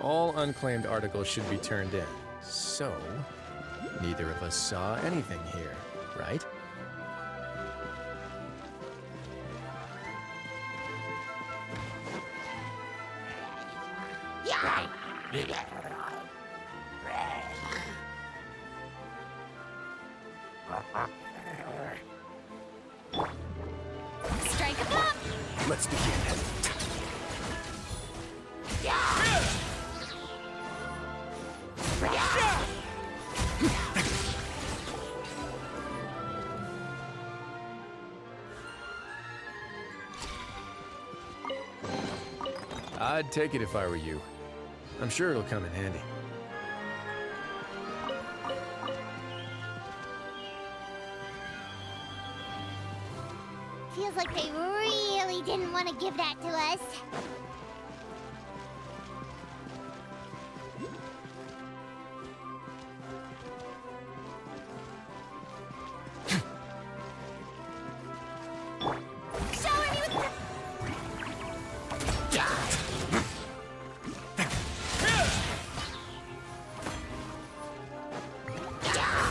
All unclaimed articles should be turned in. So, neither of us saw anything here, right? Strike a pop! Let's begin. I'd take it if I were you. I'm sure it'll come in handy. Feels like they really didn't want to give that to us. Shower me with the...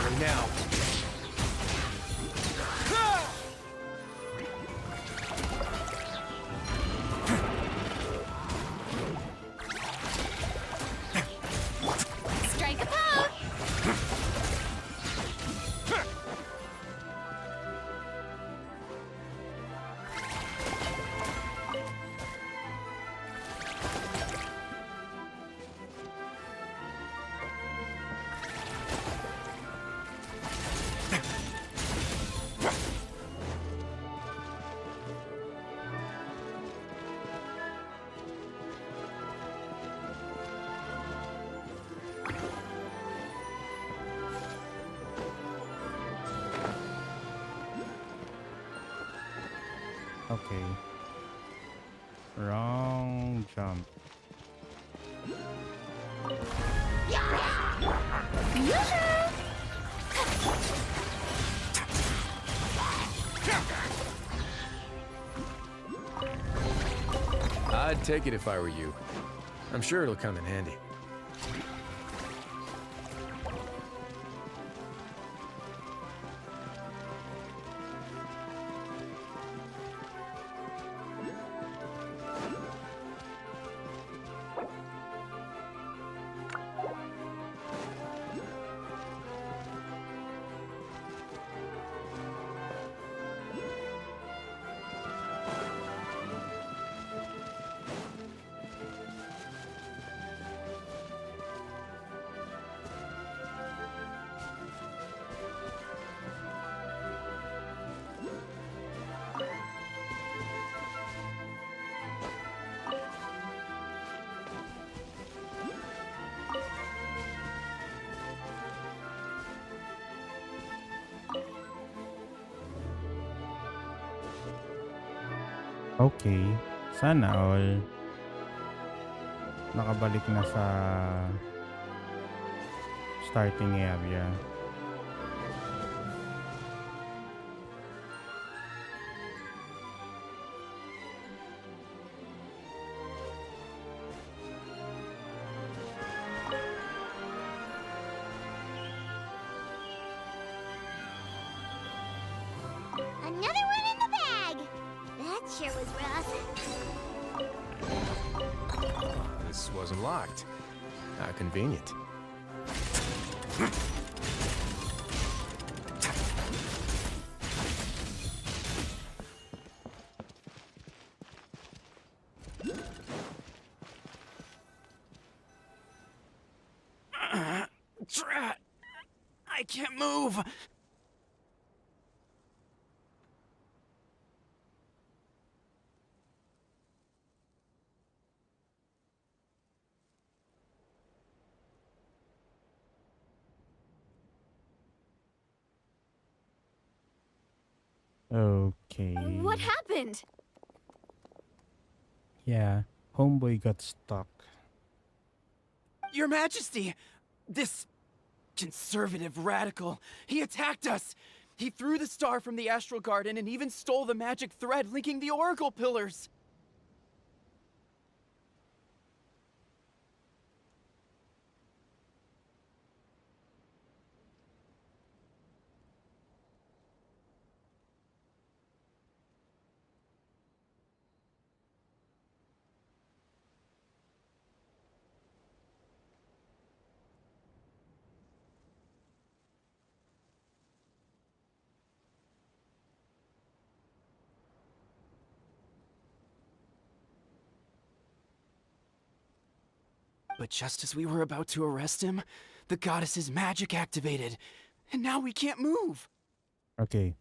Right now. Strike a pose! Okay. Wrong jump. I'd take it if I were you. I'm sure it'll come in handy. Okay. Sana all. Nakabalik na sa starting area. Another one in the bag! That sure was rough. This wasn't locked. How convenient. Drat! I can't move! Okay. What happened? Yeah. Homeboy got stuck. Your Majesty! This conservative radical, he attacked us! He threw the star from the Astral Garden and even stole the magic thread linking the Oracle Pillars! But just as we were about to arrest him, the goddess's magic activated, and now we can't move! Okay.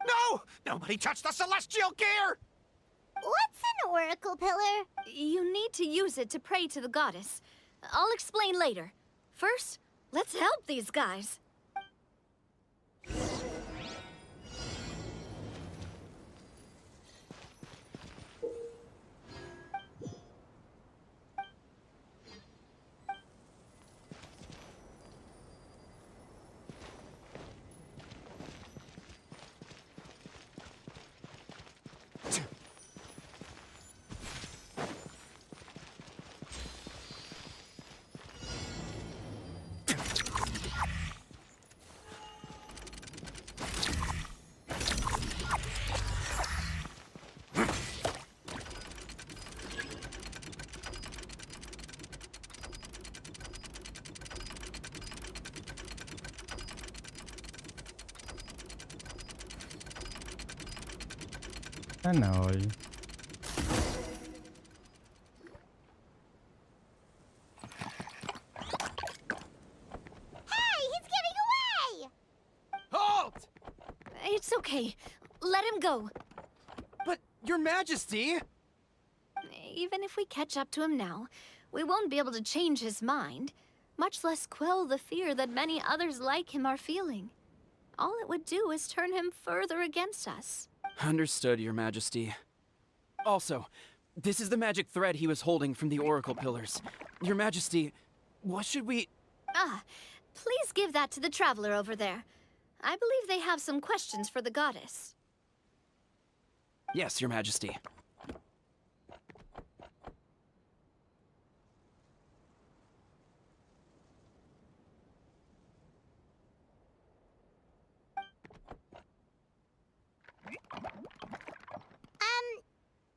No! Nobody touch the celestial gear! What's an oracle pillar? You need to use it to pray to the goddess. I'll explain later. First, let's help these guys. Sana all. Hey, he's getting away! Halt! It's okay. Let him go. But, Your Majesty! Even if we catch up to him now, we won't be able to change his mind, much less quell the fear that many others like him are feeling. All it would do is turn him further against us. Understood, Your Majesty. Also, this is the magic thread he was holding from the Oracle Pillars. Your Majesty, what should we... Ah, please give that to the traveler over there. I believe they have some questions for the goddess. Yes, Your Majesty.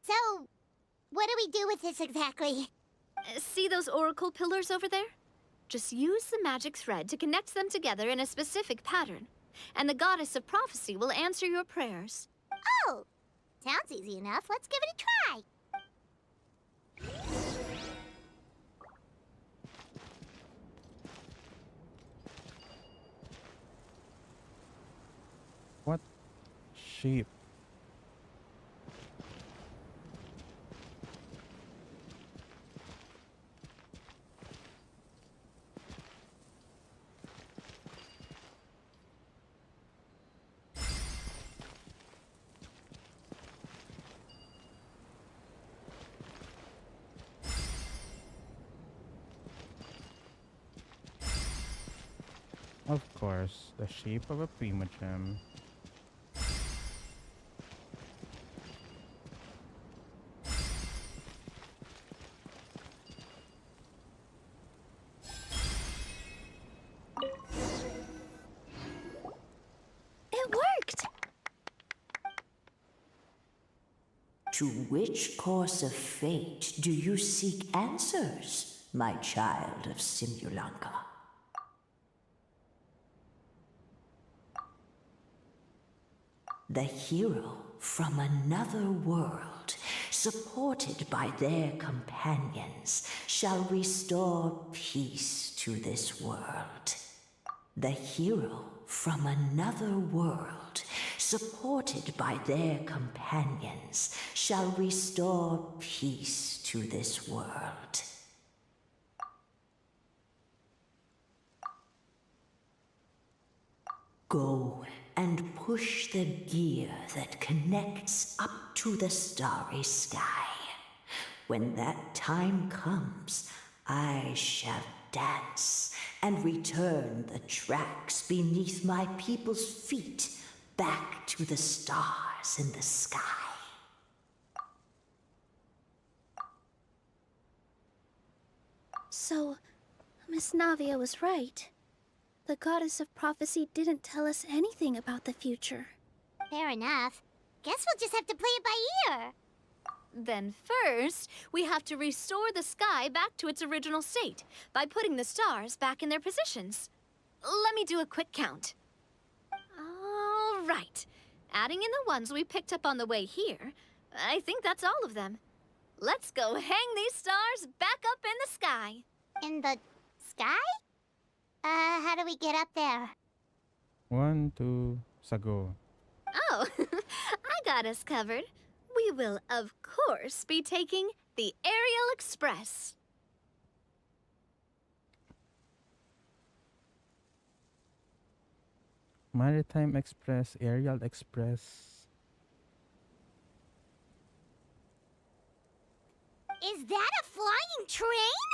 So, what do we do with this exactly? See those oracle pillars over there? Just use the magic thread to connect them together in a specific pattern, and the goddess of prophecy will answer your prayers. Oh, sounds easy enough. Let's give it a try. What shape? Of course, the shape of a primogem. It worked! To which course of fate do you seek answers, my child of Simulanka? The hero from another world, supported by their companions, shall restore peace to this world. The hero from another world, supported by their companions, shall restore peace to this world. Go and push the gear that connects up to the starry sky. When that time comes, I shall dance and return the tracks beneath my people's feet back to the stars in the sky. So, Miss Navia was right. The goddess of prophecy didn't tell us anything about the future. Fair enough. Guess we'll just have to play it by ear. Then first, we have to restore the sky back to its original state by putting the stars back in their positions. Let me do a quick count. All right. Adding in the ones we picked up on the way here, I think that's all of them. Let's go hang these stars back up in the sky. In the sky? How do we get up there? 1, 2, sago. Oh, I got us covered. We will, of course, be taking the Aerial Express. Maritime Express, Aerial Express. Is that a flying train?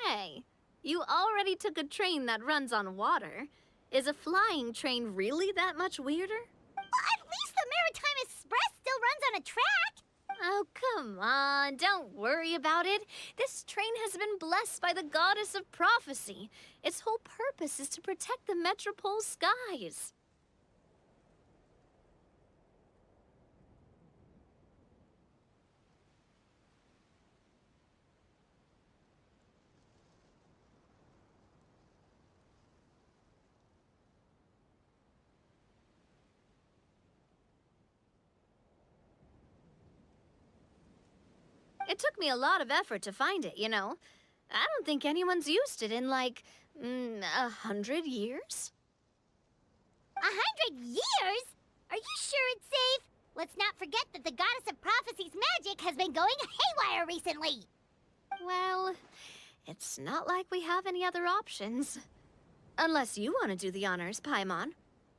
Hey, you already took a train that runs on water. Is a flying train really that much weirder? Well, at least the Maritime Express still runs on a track. Oh, come on, don't worry about it. This train has been blessed by the goddess of prophecy. Its whole purpose is to protect the Metropole skies. It took me a lot of effort to find it, you know. I don't think anyone's used it in, like, 100 years? 100 years? Are you sure it's safe? Let's not forget that the goddess of prophecy's magic has been going haywire recently. Well, it's not like we have any other options. Unless you want to do the honors, Paimon.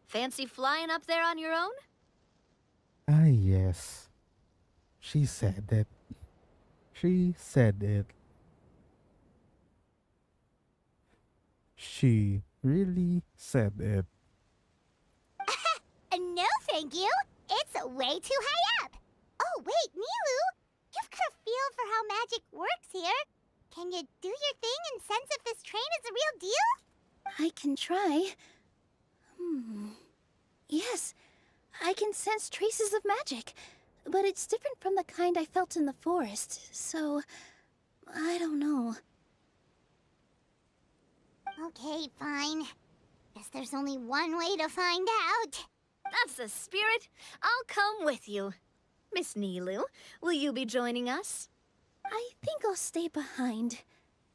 Fancy flying up there on your own? Ah, yes. She said it. She said it. She really said it. No, thank you. It's way too high up. Oh, wait, Nilu. You've got a feel for how magic works here. Can you do your thing and sense if this train is a real deal? I can try. Yes, I can sense traces of magic. But it's different from the kind I felt in the forest, so I don't know. Okay, fine. Guess there's only one way to find out. That's the spirit. I'll come with you. Miss Nilu, will you be joining us? I think I'll stay behind.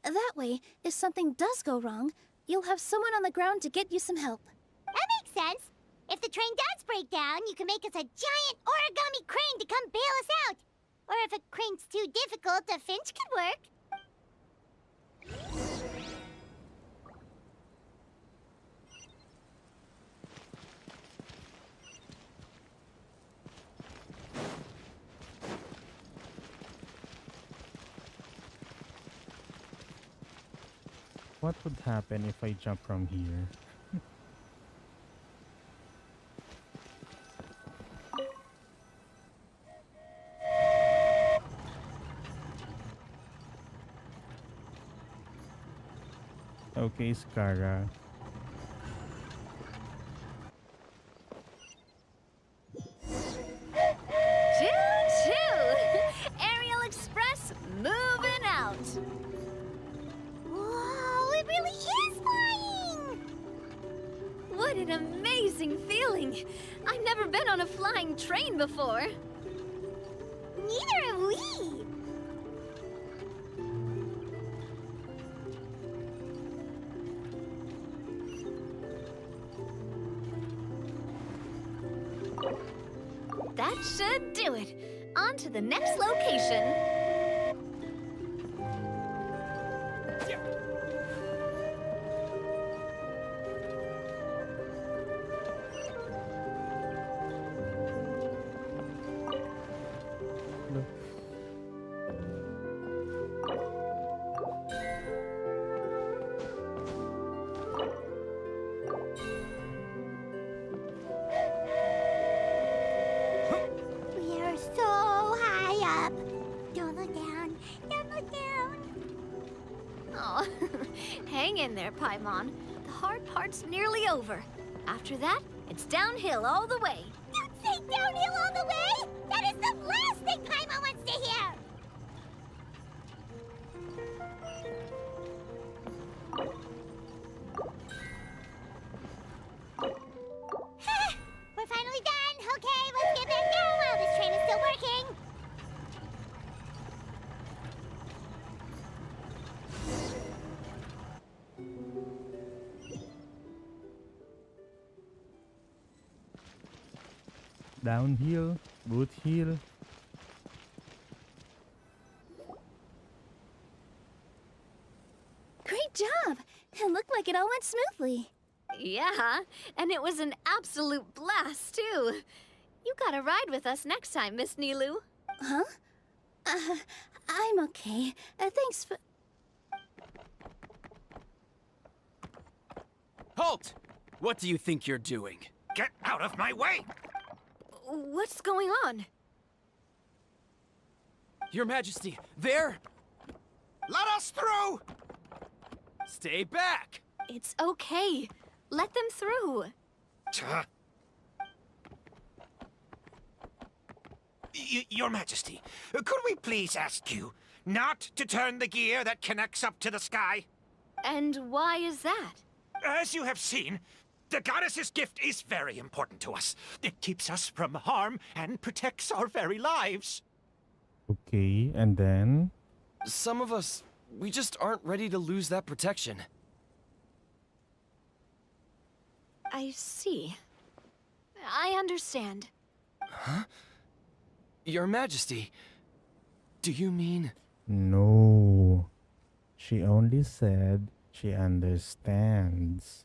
That way, if something does go wrong, you'll have someone on the ground to get you some help. That makes sense. If the train does break down, you can make us a giant origami crane to come bail us out. Or if a crane's too difficult, a finch could work. What would happen if I jump from here? Okay, Skara. Choo-choo! Aerial Express moving out. Whoa, it really is flying! What an amazing feeling! I've never been on a flying train before. Neither have we! That should do it. On to the next location. We are so high up. Don't look down. Don't look down. Oh, hang in there, Paimon. The hard part's nearly over. After that, it's downhill all the way. Don't say downhill all the way! That is the last thing Paimon wants to hear! We're finally done! Okay, let's get back down while this train is still working! Downhill, boot hill. Great job! It looked like it all went smoothly. Yeah, and it was an absolute blast, too. You gotta ride with us next time, Miss Nilu. Huh? I'm okay. Thanks for... Halt! What do you think you're doing? Get out of my way! What's going on? Your Majesty, there! Let us through! Stay back! It's okay. Let them through. Your Majesty, could we please ask you not to turn the gear that connects up to the sky? And why is that? As you have seen, the goddess's gift is very important to us. It keeps us from harm and protects our very lives. Okay, and then? Some of us, we just aren't ready to lose that protection. I see. I understand. Huh? Your Majesty, do you mean... No. She only said she understands.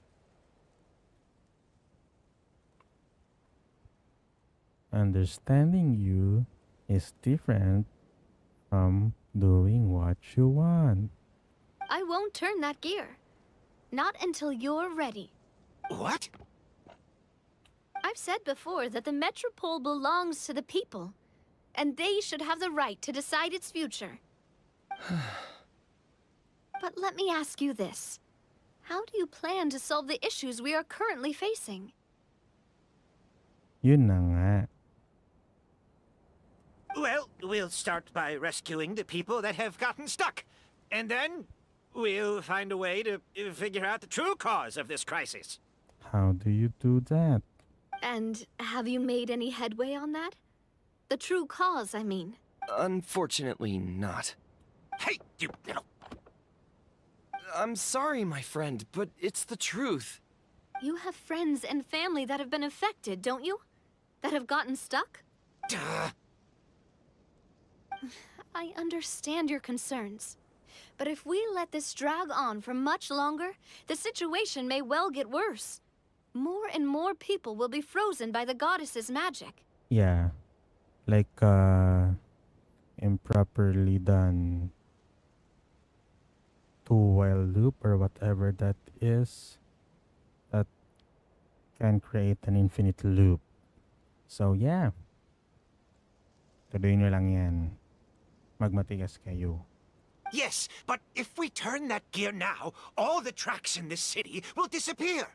Understanding you is different from doing what you want. I won't turn that gear. Not until you're ready. What? I've said before that the Metropole belongs to the people, and they should have the right to decide its future. But let me ask you this. How do you plan to solve the issues we are currently facing? Yun na nga. Well, we'll start by rescuing the people that have gotten stuck. And then we'll find a way to figure out the true cause of this crisis. How do you do that? And have you made any headway on that? The true cause, I mean. Unfortunately not. Hey, you little... I'm sorry, my friend, but it's the truth. You have friends and family that have been affected, don't you? That have gotten stuck? Duh. I understand your concerns. But if we let this drag on for much longer, the situation may well get worse. More and more people will be frozen by the goddess's magic. Yeah. Like, improperly done two-while loop or whatever that is. That can create an infinite loop. So, yeah. Tuloy nyo lang yan. Magmatigas kayo. Yes, but if we turn that gear now, all the tracks in this city will disappear.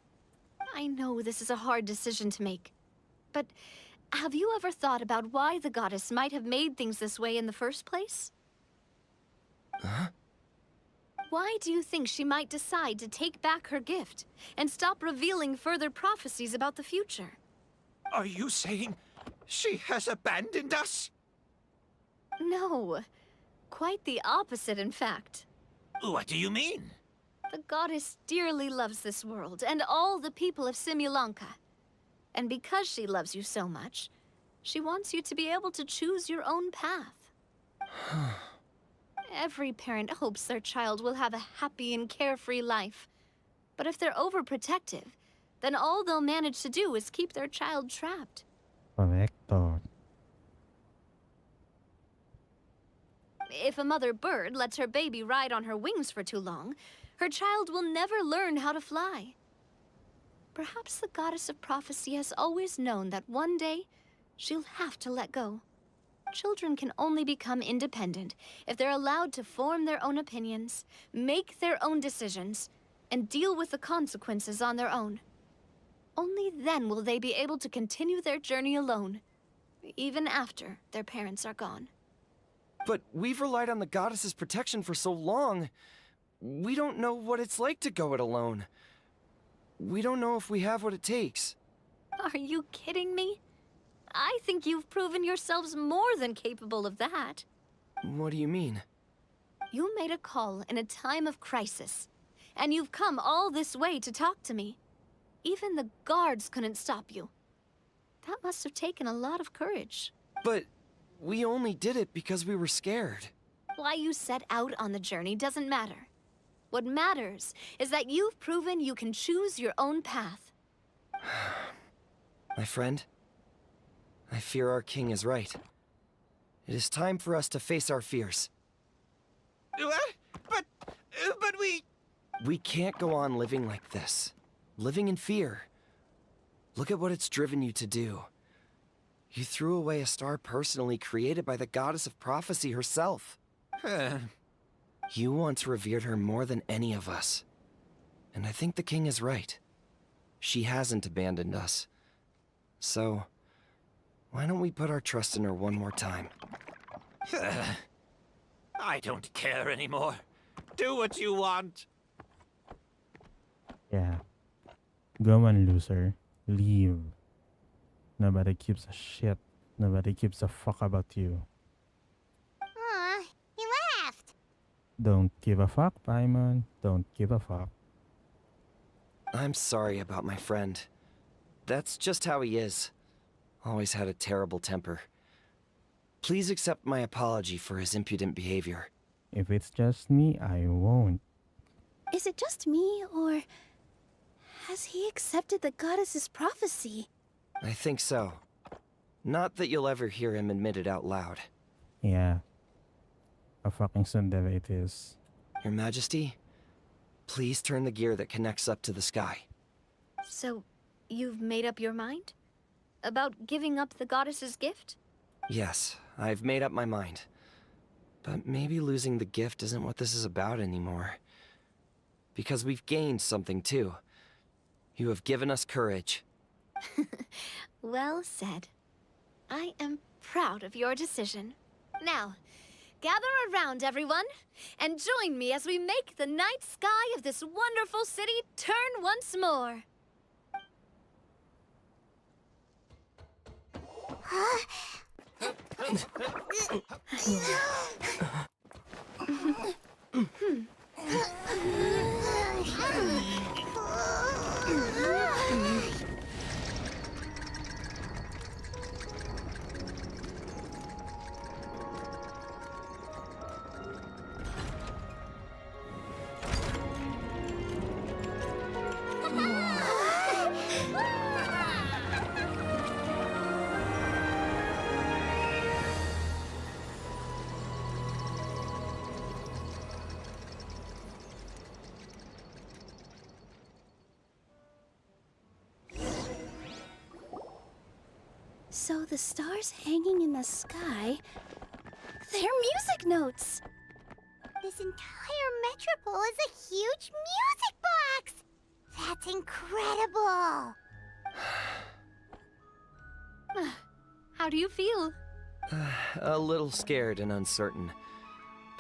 I know this is a hard decision to make, but have you ever thought about why the goddess might have made things this way in the first place? Huh? Why do you think she might decide to take back her gift and stop revealing further prophecies about the future? Are you saying she has abandoned us? No. Quite the opposite, in fact. What do you mean? The goddess dearly loves this world and all the people of Simulanka. And because she loves you so much, she wants you to be able to choose your own path. Every parent hopes their child will have a happy and carefree life. But if they're overprotective, then all they'll manage to do is keep their child trapped. Correcto. If a mother bird lets her baby ride on her wings for too long, her child will never learn how to fly. Perhaps the goddess of prophecy has always known that one day she'll have to let go. Children can only become independent if they're allowed to form their own opinions, make their own decisions, and deal with the consequences on their own. Only then will they be able to continue their journey alone, even after their parents are gone. But we've relied on the goddess's protection for so long. We don't know what it's like to go it alone. We don't know if we have what it takes. Are you kidding me? I think you've proven yourselves more than capable of that. What do you mean? You made a call in a time of crisis, and you've come all this way to talk to me. Even the guards couldn't stop you. That must have taken a lot of courage. But we only did it because we were scared. Why you set out on the journey doesn't matter. What matters is that you've proven you can choose your own path. My friend, I fear our king is right. It is time for us to face our fears. But we... We can't go on living like this. Living in fear. Look at what it's driven you to do. You threw away a star personally created by the goddess of prophecy herself. You once revered her more than any of us. And I think the king is right. She hasn't abandoned us. So, why don't we put our trust in her one more time? I don't care anymore. Do what you want. Yeah. Go on, loser. Leave. Nobody gives a shit. Nobody gives a fuck about you. Aw, he laughed. Don't give a fuck, Paimon. Don't give a fuck. I'm sorry about my friend. That's just how he is. Always had a terrible temper. Please accept my apology for his impudent behavior. If it's just me, I won't. Is it just me, or has he accepted the goddess's prophecy? I think so. Not that you'll ever hear him admit it out loud. Yeah. A fucking tsundere it is. Your Majesty, please turn the gear that connects up to the sky. So, you've made up your mind? About giving up the goddess's gift? Yes, I've made up my mind. But maybe losing the gift isn't what this is about anymore. Because we've gained something too. You have given us courage. Well said. I am proud of your decision. Now, gather around, everyone, and join me as we make the night sky of this wonderful city turn once more. So the stars hanging in the sky, they're music notes. This entire metropole is a huge music box! That's incredible! How do you feel? A little scared and uncertain.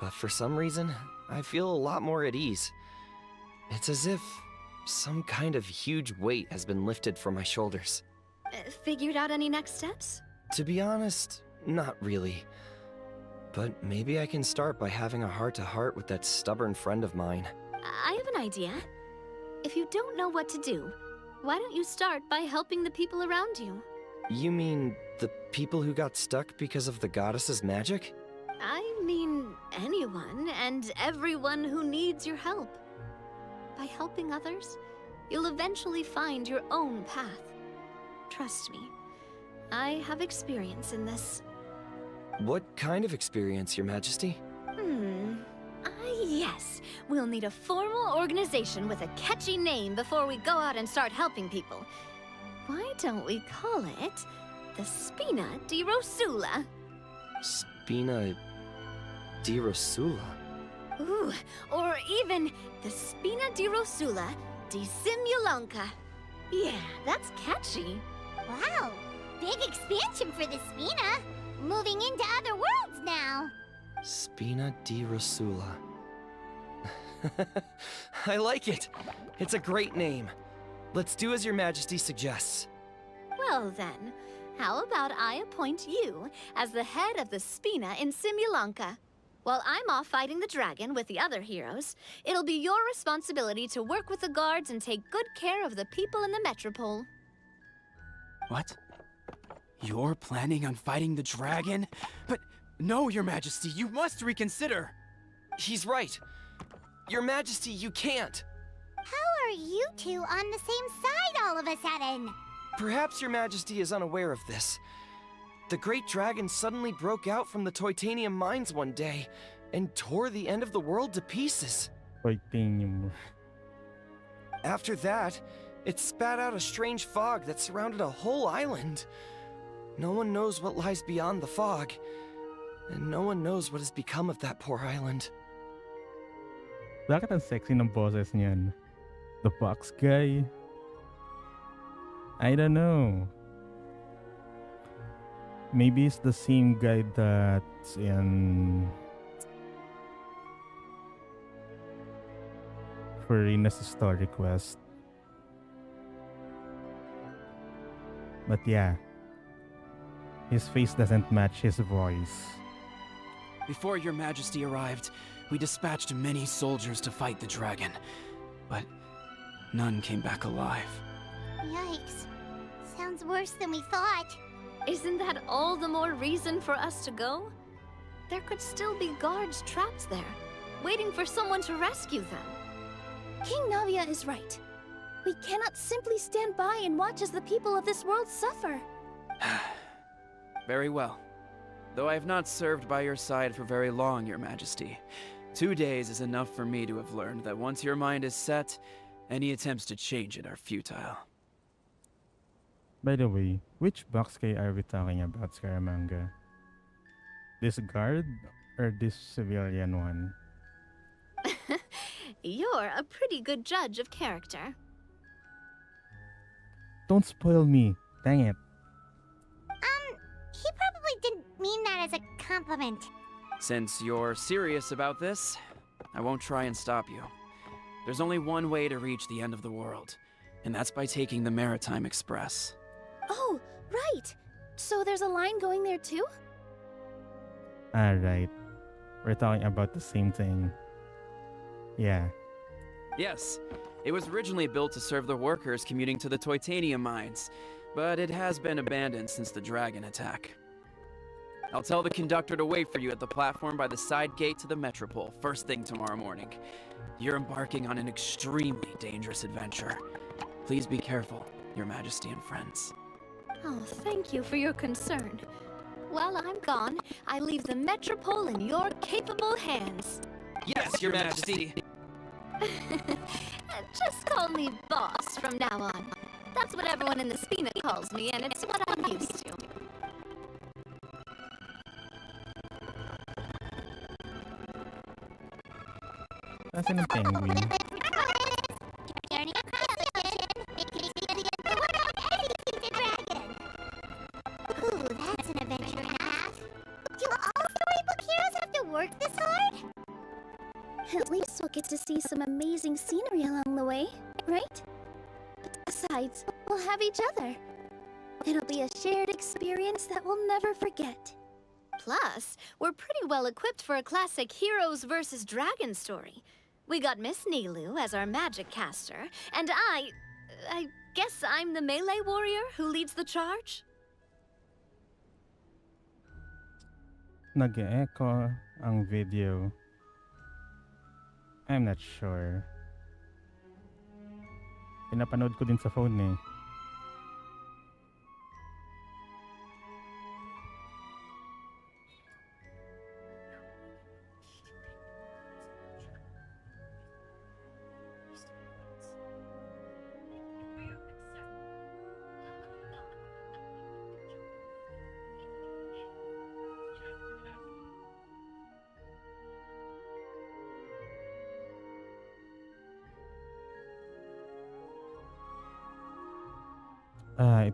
But for some reason, I feel a lot more at ease. It's as if some kind of huge weight has been lifted from my shoulders. Figured out any next steps? To be honest, not really. But maybe I can start by having a heart-to-heart with that stubborn friend of mine. I have an idea. If you don't know what to do, why don't you start by helping the people around you? You mean the people who got stuck because of the goddess's magic? I mean anyone and everyone who needs your help. By helping others, you'll eventually find your own path. Trust me, I have experience in this. What kind of experience, Your Majesty? Yes. We'll need a formal organization with a catchy name before we go out and start helping people. Why don't we call it the Spina di Rosula? Spina di Rosula? Ooh, or even the Spina di Rosula di Simulanka. Yeah, that's catchy. Wow, big expansion for the Spina. Moving into other worlds now. Spina di Rosula. I like it. It's a great name. Let's do as Your Majesty suggests. Well then, how about I appoint you as the head of the Spina in Simulanka? While I'm off fighting the dragon with the other heroes, it'll be your responsibility to work with the guards and take good care of the people in the metropole. What? You're planning on fighting the dragon? But no, Your Majesty, you must reconsider. He's right. Your Majesty, you can't. How are you two on the same side all of a sudden? Perhaps Your Majesty is unaware of this. The great dragon suddenly broke out from the Titanium mines one day and tore the end of the world to pieces. Titanium. After that, it spat out a strange fog that surrounded a whole island. No one knows what lies beyond the fog, and no one knows what has become of that poor island. Bakit ang sexy ng boses niyan? The box guy? I don't know. Maybe it's the same guy that's in Farina's story quest. But yeah, his face doesn't match his voice. Before Your Majesty arrived, we dispatched many soldiers to fight the dragon, but none came back alive. Yikes. Sounds worse than we thought. Isn't that all the more reason for us to go? There could still be guards trapped there, waiting for someone to rescue them. King Navia is right. We cannot simply stand by and watch as the people of this world suffer. Very well. Though I have not served by your side for very long, Your Majesty. 2 days is enough for me to have learned that once your mind is set, any attempts to change it are futile. By the way, which box guy are we talking about, Scaramanga? This guard or this civilian one? You're a pretty good judge of character. Don't spoil me. Dang it. He probably didn't mean that as a compliment. Since you're serious about this, I won't try and stop you. There's only one way to reach the end of the world, and that's by taking the Maritime Express. Oh, right. So there's a line going there too? Alright. We're talking about the same thing. Yeah. Yes, it was originally built to serve the workers commuting to the Titanium mines, but it has been abandoned since the dragon attack. I'll tell the conductor to wait for you at the platform by the side gate to the Metropole first thing tomorrow morning. You're embarking on an extremely dangerous adventure. Please be careful, Your Majesty and friends. Oh, thank you for your concern. While I'm gone, I leave the Metropole in your capable hands. Yes, Your Majesty! Just call me boss from now on. That's what everyone in the Spina calls me, and it's what I'm used to. Nasaan ang penguin? Journey across the ocean, making it to the end of the world, and defeat the dragon. Ooh, that's an adventure and a half. Do all storybook heroes have to work this hard? At least we'll get to see some amazing scenery along the way, right? Besides, we'll have each other. It'll be a shared experience that we'll never forget. Plus, we're pretty well equipped for a classic heroes versus dragon story. We got Miss Nilu as our magic caster, and I guess I'm the melee warrior who leads the charge? Nag-echo ang video. I'm not sure. Pinapanood ko din sa phone eh.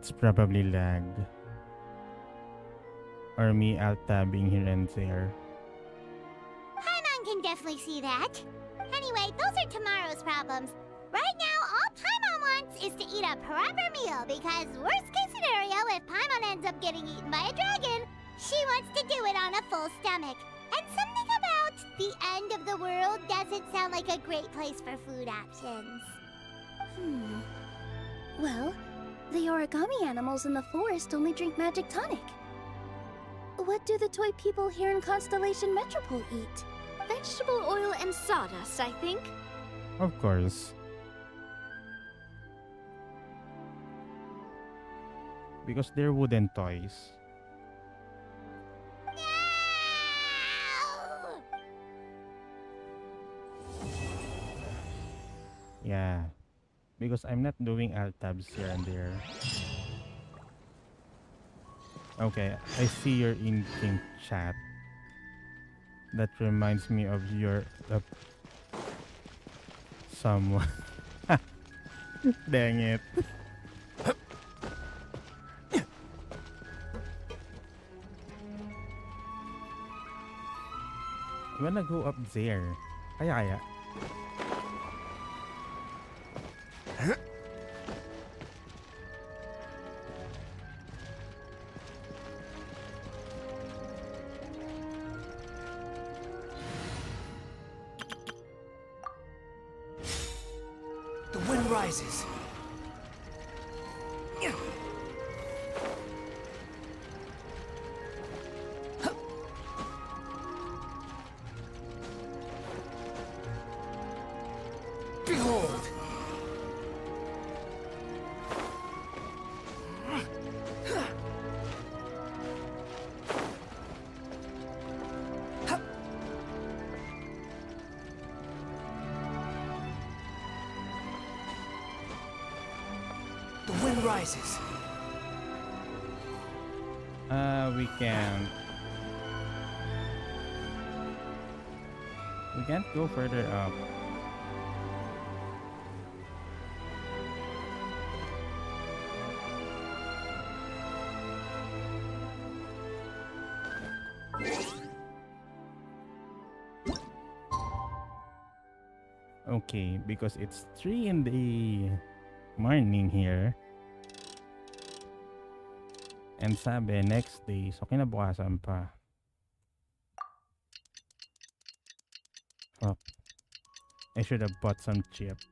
It's probably lag. Or me alt-tabbing here and there. Paimon can definitely see that. Anyway, those are tomorrow's problems. Right now, all Paimon wants is to eat a proper meal because worst case scenario, if Paimon ends up getting eaten by a dragon, she wants to do it on a full stomach. And something about the end of the world doesn't sound like a great place for food options. Well, the origami animals in the forest only drink magic tonic. What do the toy people here in Constellation Metropole eat? Vegetable oil and sawdust, I think. Of course. Because they're wooden toys. Yeah. Because I'm not doing alt tabs here and there. Okay, I see your in-game chat. That reminds me of your someone. Dang it. I'm gonna go up there. Kaya. The wind rises. Behold! The wind rises. We can't. We can't go further up. Okay, because it's 3 in the morning here. And sabi, next day, so kinabukasan pa. Fuck. I should have bought some chips.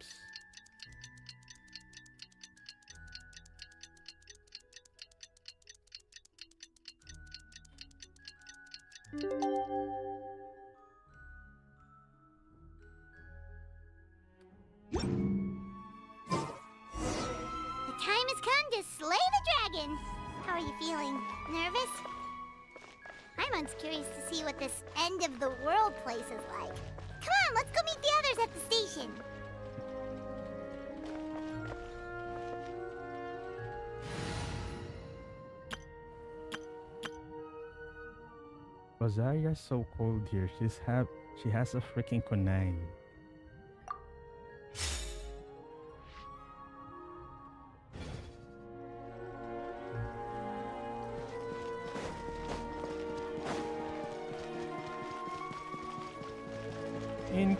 The time has come to slay the dragon. How are you feeling? Nervous? Paimon's curious to see what this end of the world place is like. Come on, let's go meet the others at the station. Rosaria's so cold here. She has a freaking kunai.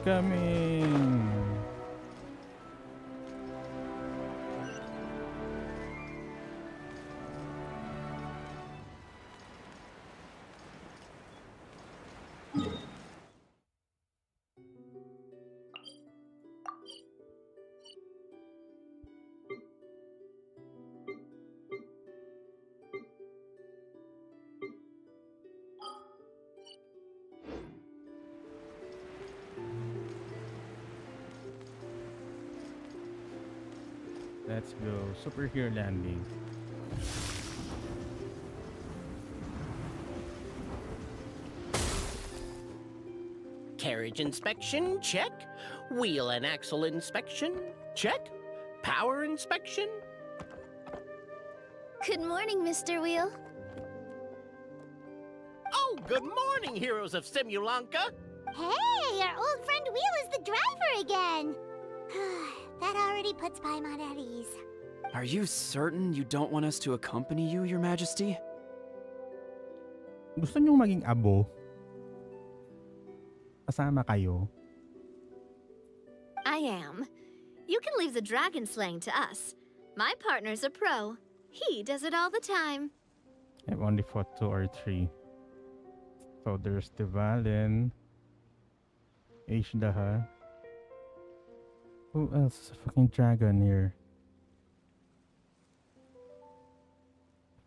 coming! Let's go. Superhero landing. Carriage inspection, check. Wheel and axle inspection, check. Power inspection. Good morning, Mr. Wheel. Oh, good morning, heroes of Simulanka. Hey, our old friend Wheel is the driver again. That already puts Paimon at ease. Are you certain you don't want us to accompany you, Your Majesty? Gusto niyong maging abo? Kasama kayo? I am. You can leave the dragon slaying to us. My partner's a pro. He does it all the time. I've only fought 2 or 3. So there's the Valen. Ashdaha. Who else is a fucking dragon here?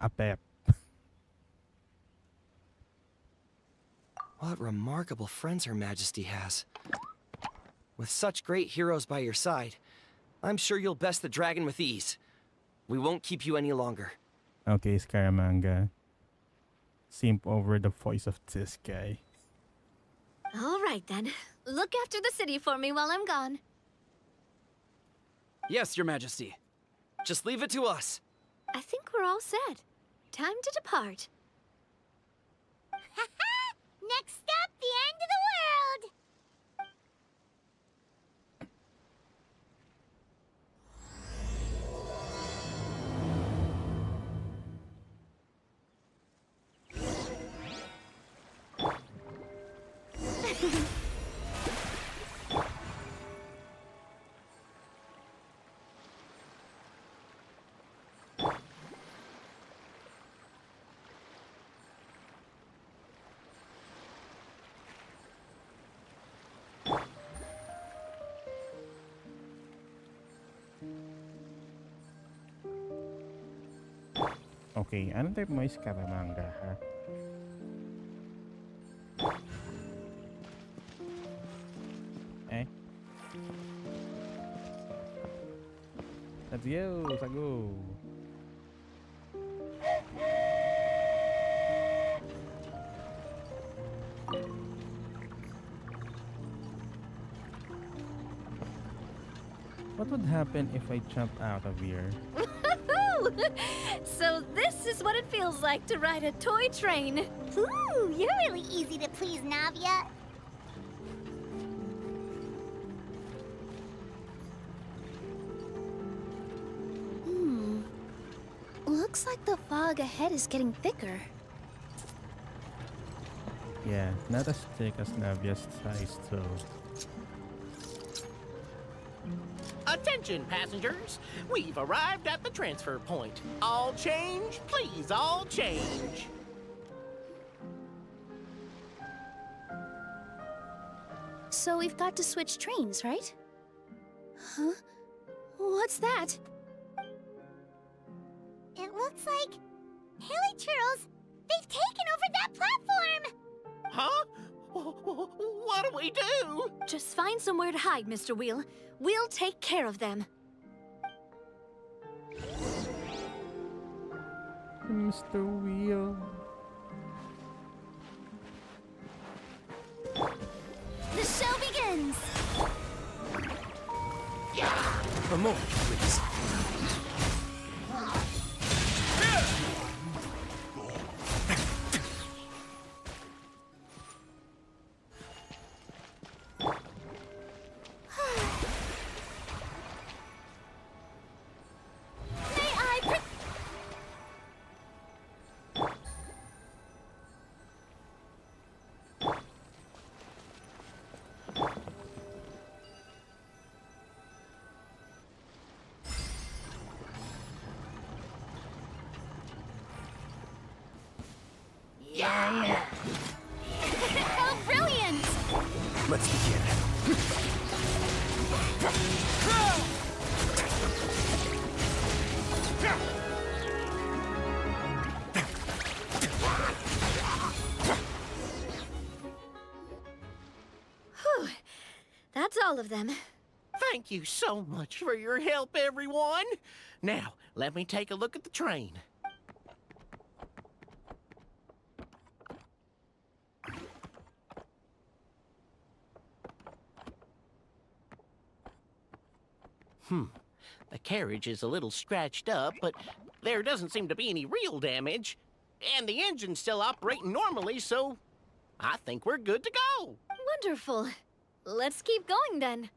A Pep. What remarkable friends Her Majesty has. With such great heroes by your side, I'm sure you'll best the dragon with ease. We won't keep you any longer. Okay, Scaramanga. Simp over the voice of this guy. All right, then. Look after the city for me while I'm gone. Yes, Your Majesty. Just leave it to us. I think we're all set. Time to depart. Next stop, the end of the world! Okay, ano type mo is Scaramanga, ha? Eh? Let's go, sago! What would happen if I jump out of here? So this is what it feels like to ride a toy train. Ooh, you're really easy to please, Navia. Looks like the fog ahead is getting thicker. Yeah, not as thick as Navia's size though. Attention, passengers. We've arrived at the transfer point. All change, please, all change. So we've got to switch trains, right? Huh? What's that? It looks like... Hilly Churls, they've taken over that platform! Huh? What do we do? Just find somewhere to hide, Mr. Wheel. We'll take care of them. Mr. Wheel. The show begins! A moment, please. all of them. Thank you so much for your help, everyone. Now, let me take a look at the train. The carriage is a little scratched up, but there doesn't seem to be any real damage. And the engine's still operating normally, so I think we're good to go. Wonderful. Let's keep going then.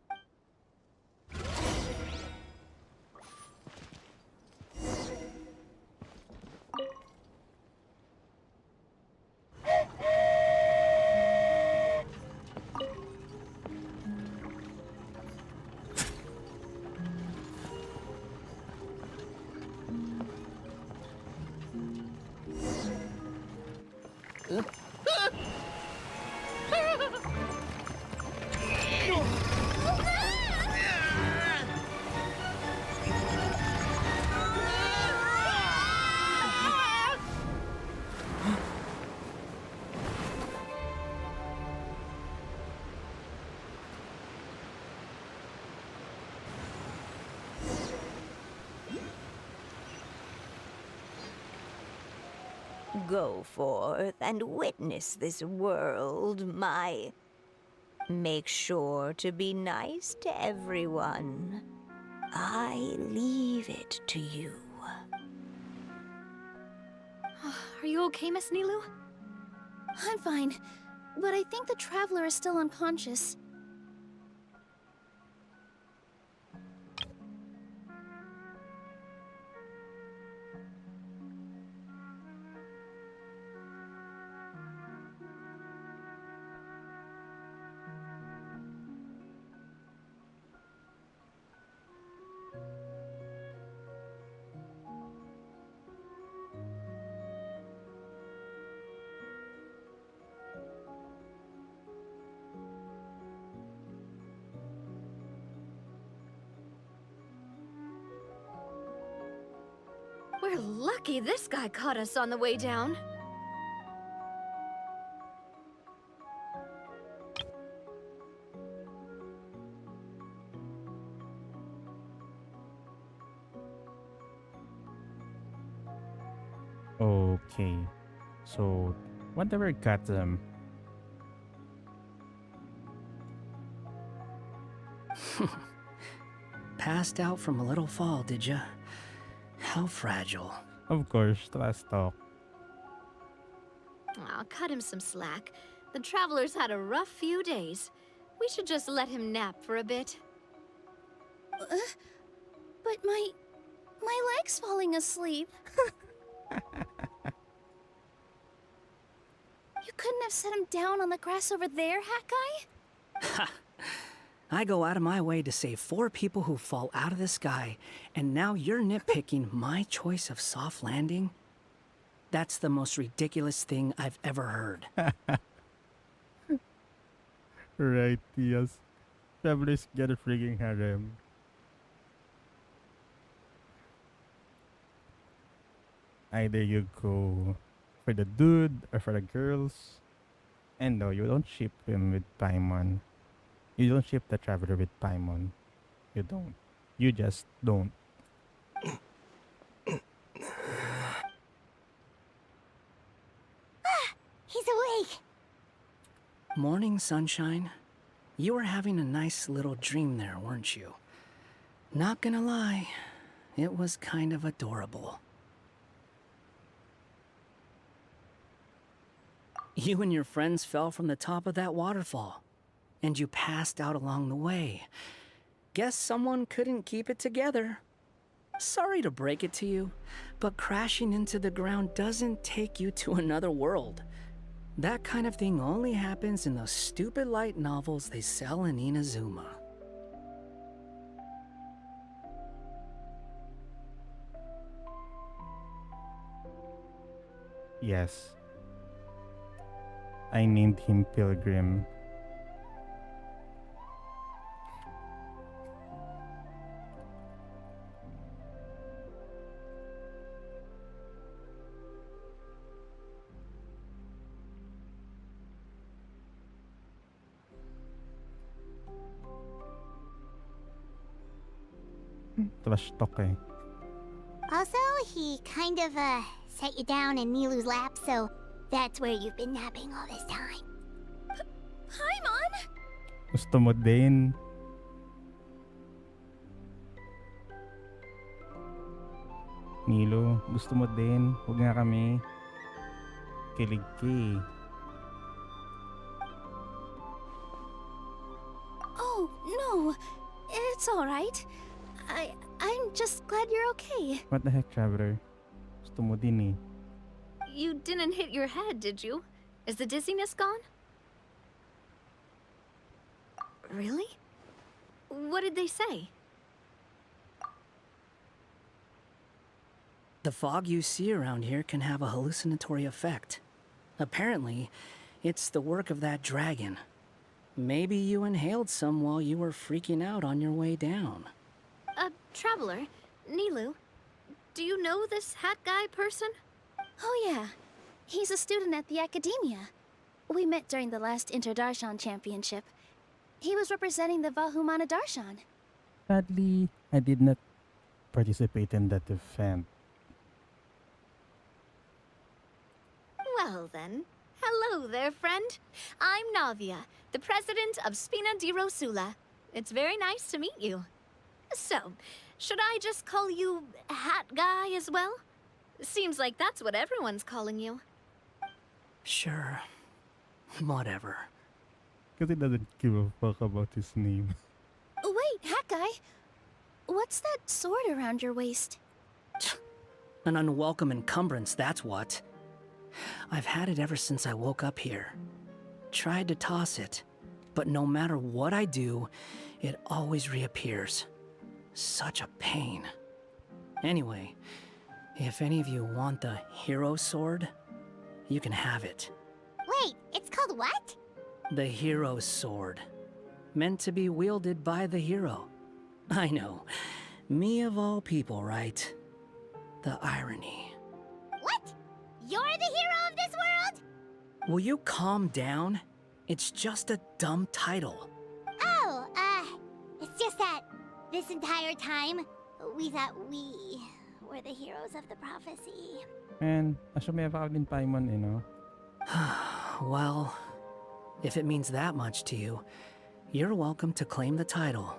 Go forth and witness this world, my... Make sure to be nice to everyone. I leave it to you. Are you okay, Miss Nilu? I'm fine, but I think the Traveler is still unconscious. We're lucky this guy caught us on the way down. Okay. So, whatever got them. Passed out from a little fall, did ya? How fragile. Of course, last talk. Aw, cut him some slack. The Traveler's had a rough few days. We should just let him nap for a bit. But my leg's falling asleep. You couldn't have set him down on the grass over there, Hawkeye? I go out of my way to save 4 people who fall out of the sky, and now you're nitpicking my choice of soft landing? That's the most ridiculous thing I've ever heard. Right, yes. Travelers get a freaking harem. Either you go for the dude or for the girls. And no, you don't ship him with Paimon. You don't ship the Traveler with Paimon. You don't. You just don't. He's awake. Morning, sunshine. You were having a nice little dream there, weren't you? Not gonna lie, it was kind of adorable. You and your friends fell from the top of that waterfall, and you passed out along the way. Guess someone couldn't keep it together. Sorry to break it to you, but crashing into the ground doesn't take you to another world. That kind of thing only happens in those stupid light novels they sell in Inazuma. Yes. I named him Pilgrim. Trash talk eh. Also, he kind of, set you down in Nilu's lap, so that's where you've been napping all this time. Paimon! Gusto mo din. Nilo, gusto mo din. Huwag nga kami. Kilig ka eh. Oh, no. It's alright. I'm just glad you're okay. What the heck, Traveler? Gusto mo din eh. You didn't hit your head, did you? Is the dizziness gone? Really? What did they say? The fog you see around here can have a hallucinatory effect. Apparently, it's the work of that dragon. Maybe you inhaled some while you were freaking out on your way down. Traveler, Nilu, do you know this hat guy person? Oh yeah. He's a student at the academia. We met during the last Interdarshan Championship. He was representing the Vahumana Darshan. Sadly, I did not participate in that event. Well then, hello there, friend. I'm Navia, the president of Spina di Rosula. It's very nice to meet you. So, should I just call you Hat Guy as well? Seems like that's what everyone's calling you. Sure. Whatever. Because he doesn't give a fuck about his name. Wait, Hat Guy. What's that sword around your waist? An unwelcome encumbrance, that's what. I've had it ever since I woke up here. Tried to toss it, but no matter what I do, it always reappears. Such a pain. Anyway, if any of you want the hero sword, you can have it. Wait, it's called what? The hero sword. Meant to be wielded by the hero. I know. Me of all people, right? The irony. What? You're the hero of this world? Will you calm down? It's just a dumb title. Oh, it's just that this entire time, we thought we were the heroes of the prophecy. Man, asumeva ako din Paimon eh, no? Well, if it means that much to you, you're welcome to claim the title.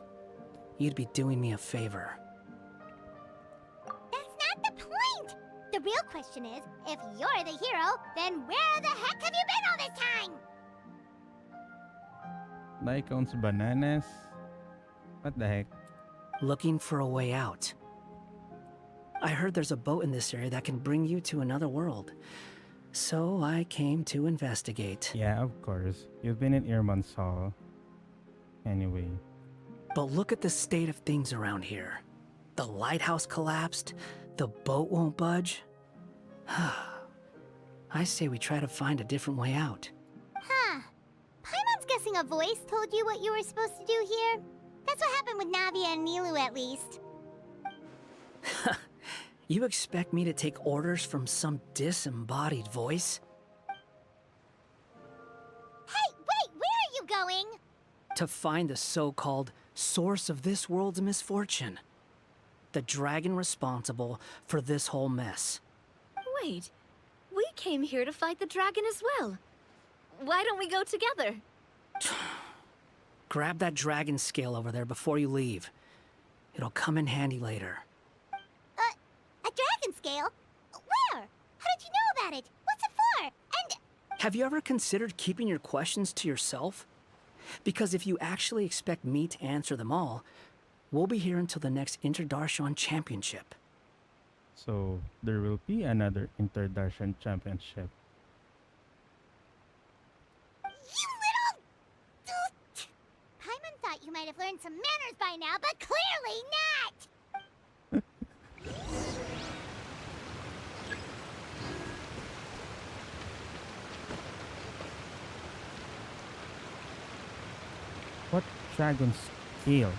You'd be doing me a favor. That's not the point! The real question is, if you're the hero, then where the heck have you been all this time? Like owns bananas? What the heck? Looking for a way out. I heard there's a boat in this area that can bring you to another world. So I came to investigate. Yeah, of course. You've been in Irmon's Hall. Anyway. But look at the state of things around here. The lighthouse collapsed. The boat won't budge. I say we try to find a different way out. Huh. Paimon's guessing a voice told you what you were supposed to do here. That's what happened with Navia and Nilu, at least. You expect me to take orders from some disembodied voice? Hey, wait, where are you going? To find the so-called source of this world's misfortune. The dragon responsible for this whole mess. Wait, we came here to fight the dragon as well. Why don't we go together? Grab that dragon scale over there before you leave. It'll come in handy later. A dragon scale? Where? How did you know about it? What's it for? And... Have you ever considered keeping your questions to yourself? Because if you actually expect me to answer them all, we'll be here until the next Interdarshan Championship. So, there will be another Interdarshan Championship. You little... Paimon thought you might have learned some manners by now, but clearly not! What dragon scale?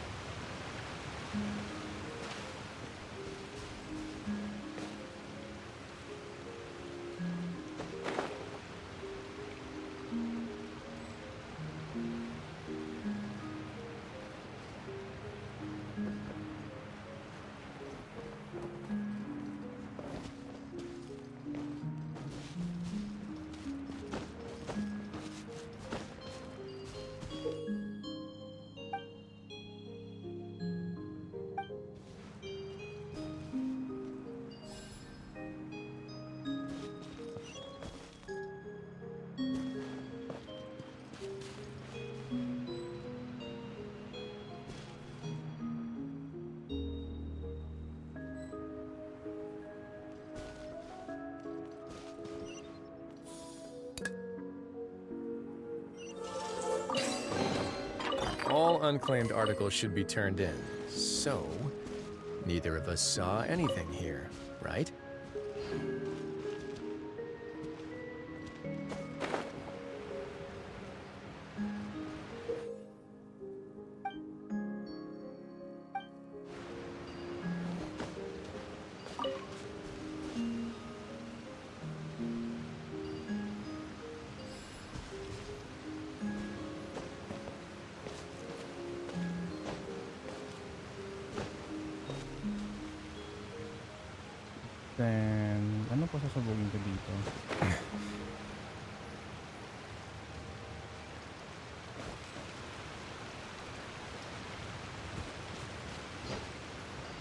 All unclaimed articles should be turned in. So, neither of us saw anything here, right? Then, ano po sasabugin ko dito?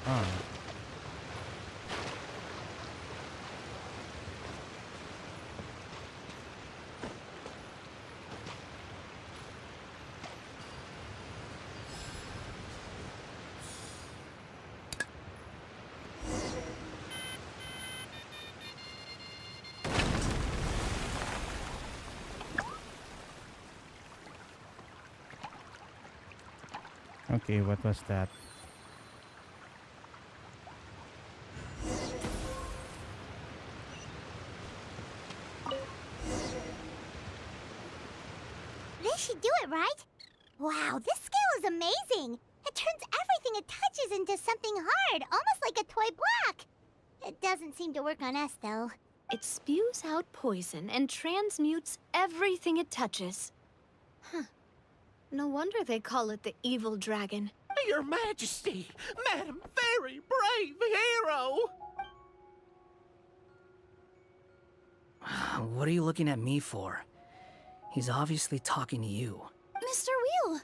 Ah. Okay, what was that? This should do it, right? Wow, this scale is amazing! It turns everything it touches into something hard, almost like a toy block! It doesn't seem to work on us, though. It spews out poison and transmutes everything it touches. Huh. No wonder they call it the evil dragon. Your Majesty, Madam Very Brave Hero! What are you looking at me for? He's obviously talking to you. Mr. Wheel,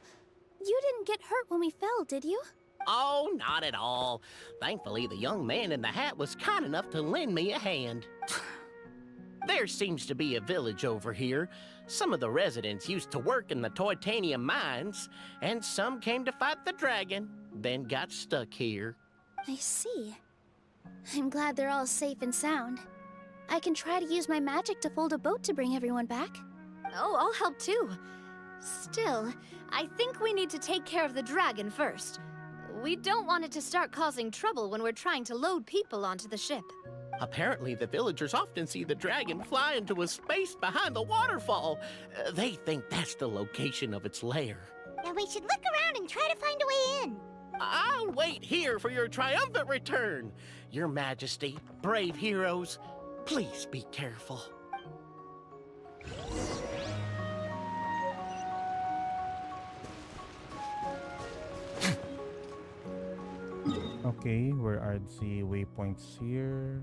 you didn't get hurt when we fell, did you? Oh, not at all. Thankfully, the young man in the hat was kind enough to lend me a hand. There seems to be a village over here. Some of the residents used to work in the titanium mines, and some came to fight the dragon, then got stuck here. I see. I'm glad they're all safe and sound. I can try to use my magic to fold a boat to bring everyone back. Oh, I'll help too. Still, I think we need to take care of the dragon first. We don't want it to start causing trouble when we're trying to load people onto the ship. Apparently, the villagers often see the dragon fly into a space behind the waterfall. They think that's the location of its lair. Then we should look around and try to find a way in. I'll wait here for your triumphant return. Your Majesty, brave heroes, please be careful. Okay, where are the waypoints here?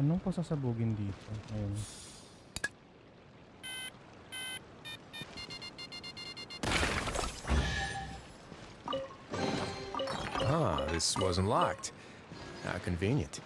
Anong pasasabugin dito? Ayun. Ah, this wasn't locked. How convenient.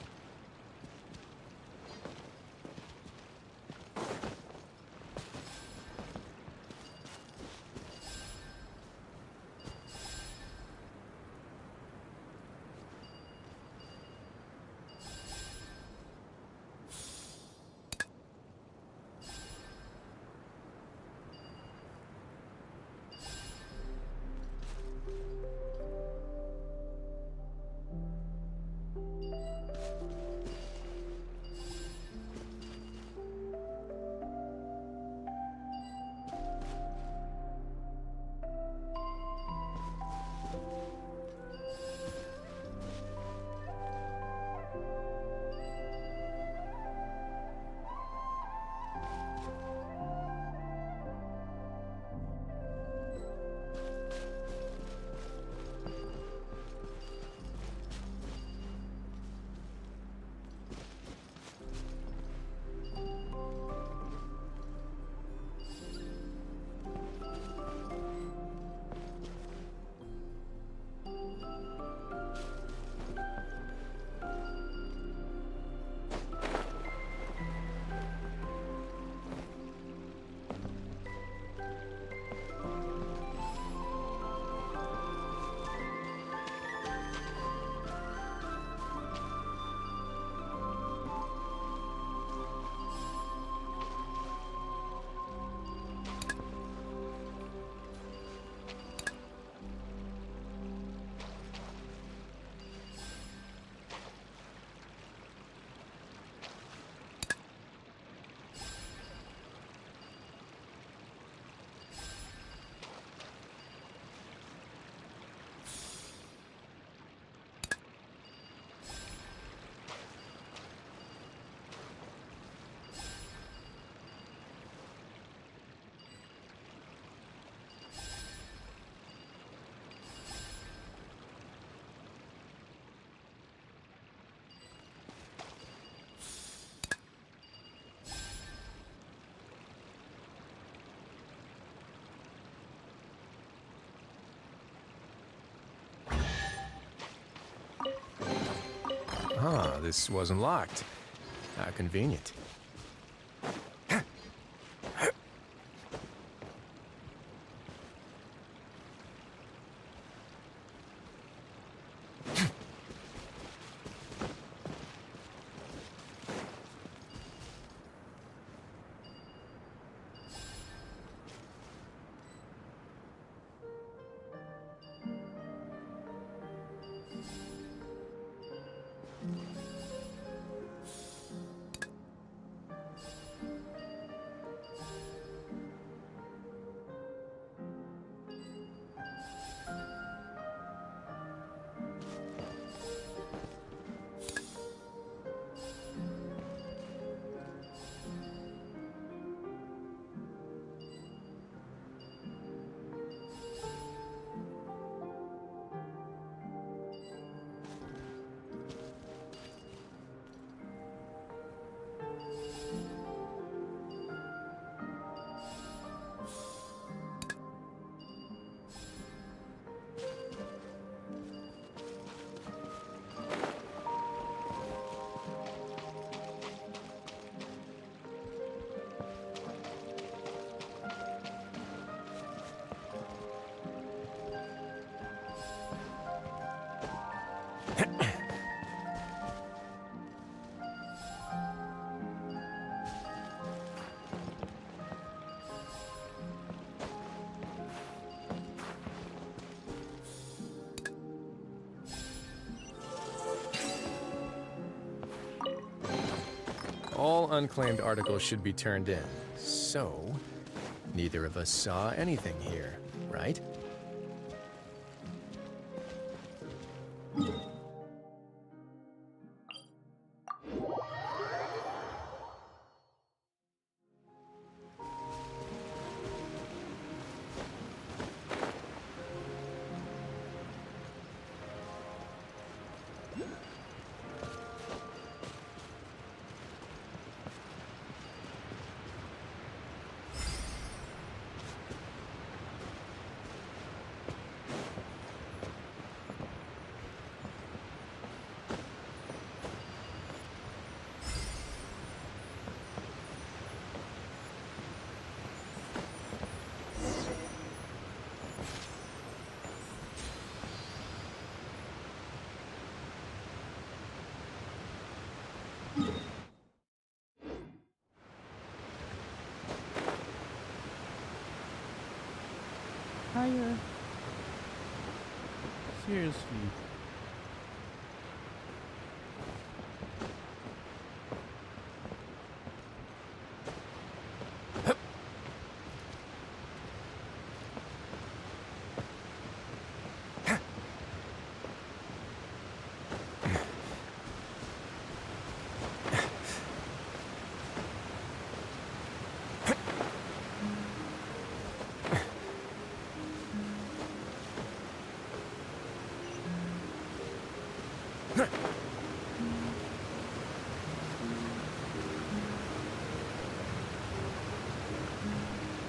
Aha, this wasn't locked. How convenient. All unclaimed articles should be turned in. So, neither of us saw anything here, right? Higher. Seriously.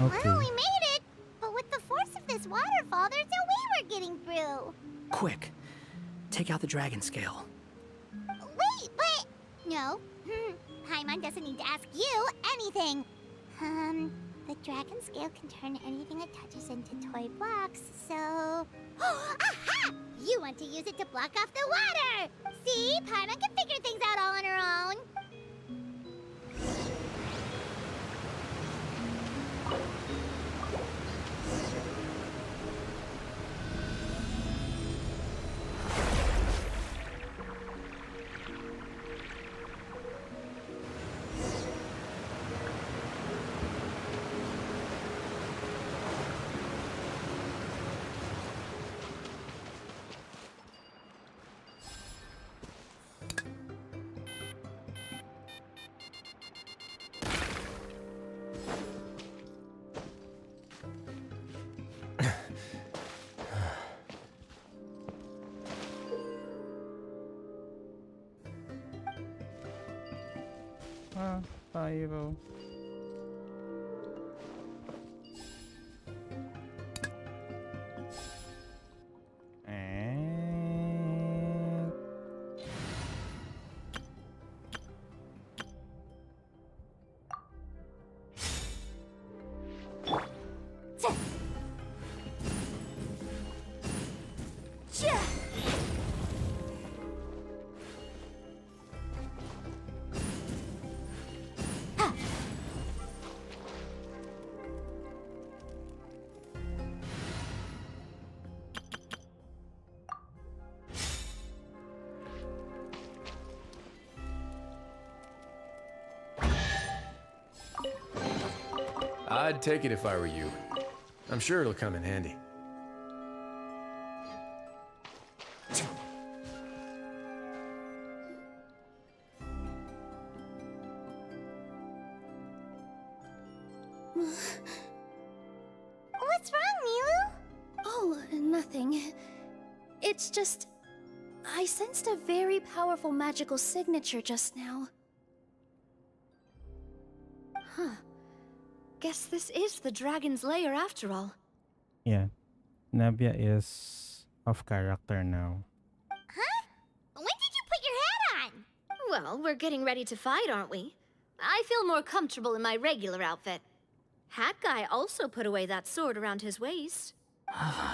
Okay. Well, we made it! But with the force of this waterfall, there's no way we're getting through. Quick, take out the dragon scale. Wait, but... No. Paimon doesn't need to ask you anything. The dragon scale can turn anything it touches into toy blocks, so... Aha! You want to use it to block off the water! See? Paimon can figure things out all on her own. Pyro. And I'd take it if I were you. I'm sure it'll come in handy. What's wrong, Milu? Oh, nothing. It's just... I sensed a very powerful magical signature just now. Huh. Guess this is the dragon's lair after all. Yeah. Navia is off character now. Huh? When did you put your hat on? Well, we're getting ready to fight, aren't we? I feel more comfortable in my regular outfit. Hat Guy also put away that sword around his waist.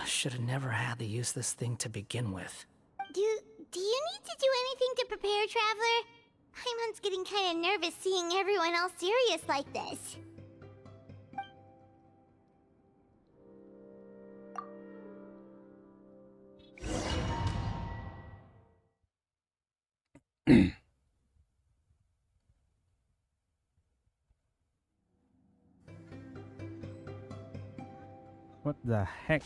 Should have never had to use this thing to begin with. Do you need to do anything to prepare, Traveler? Paimon's getting kind of nervous seeing everyone else serious like this. What the heck?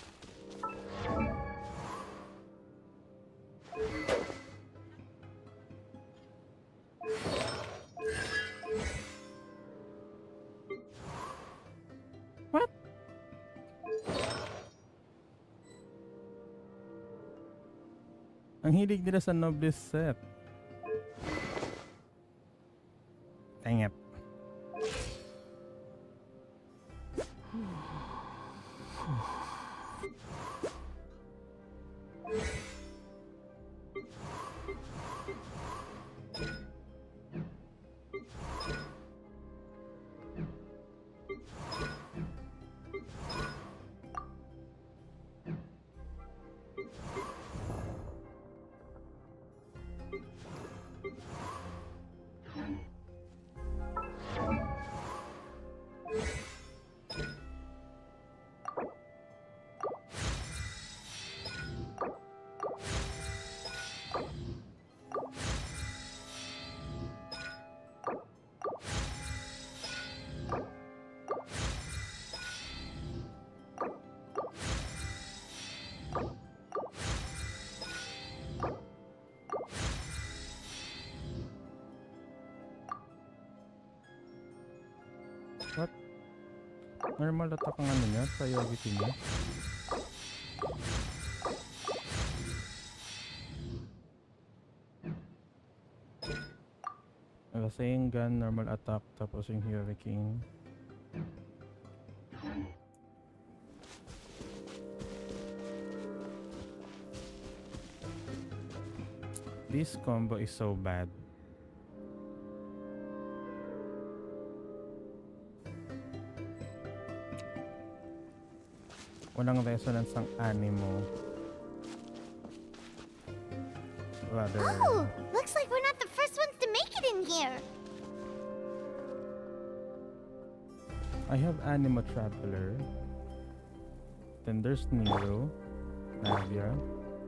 What? Ang hilig nila sa Noblesse set. Dang it. What? Normal attack ang ano niya? Priority niya? Kasi yung gun, normal attack, tapos yung hurricane. This combo is so bad. Walang resonance ang animo. Rather... Oh! Looks like we're not the first ones to make it in here! I have Animo Traveler. Then there's Nero, Navia,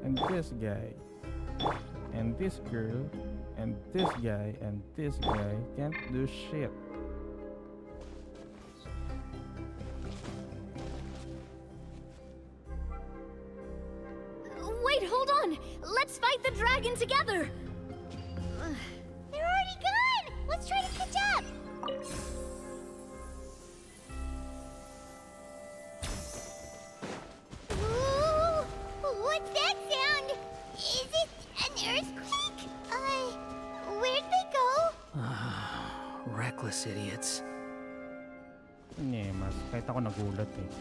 and this guy. And this girl, and this guy, and this guy can't do shit. Wait, hold on! Let's fight the dragon together! They're already gone! Let's try to catch up! Ooh, what's that sound? Is it an earthquake? Where'd they go? Reckless idiots. Hindi, mas kahit ako nagulat eh.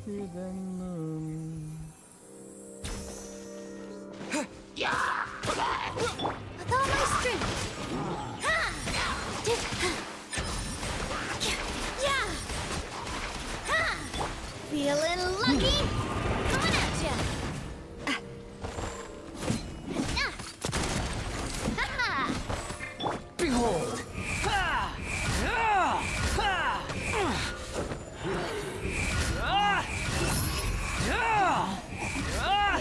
To the moon. With all my strength! Yeah! Feeling lucky? hold! Ha! Ah! Ha! Ah! Ah! Ah!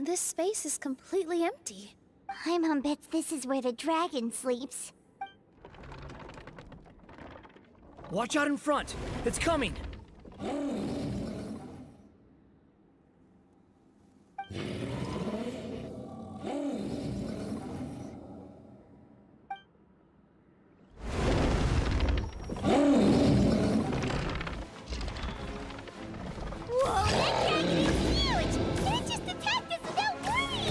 This space is completely empty. My mom bets this is where the dragon sleeps. Watch out in front! It's coming! Whoa, that dragon is huge! It just attacked us without warning!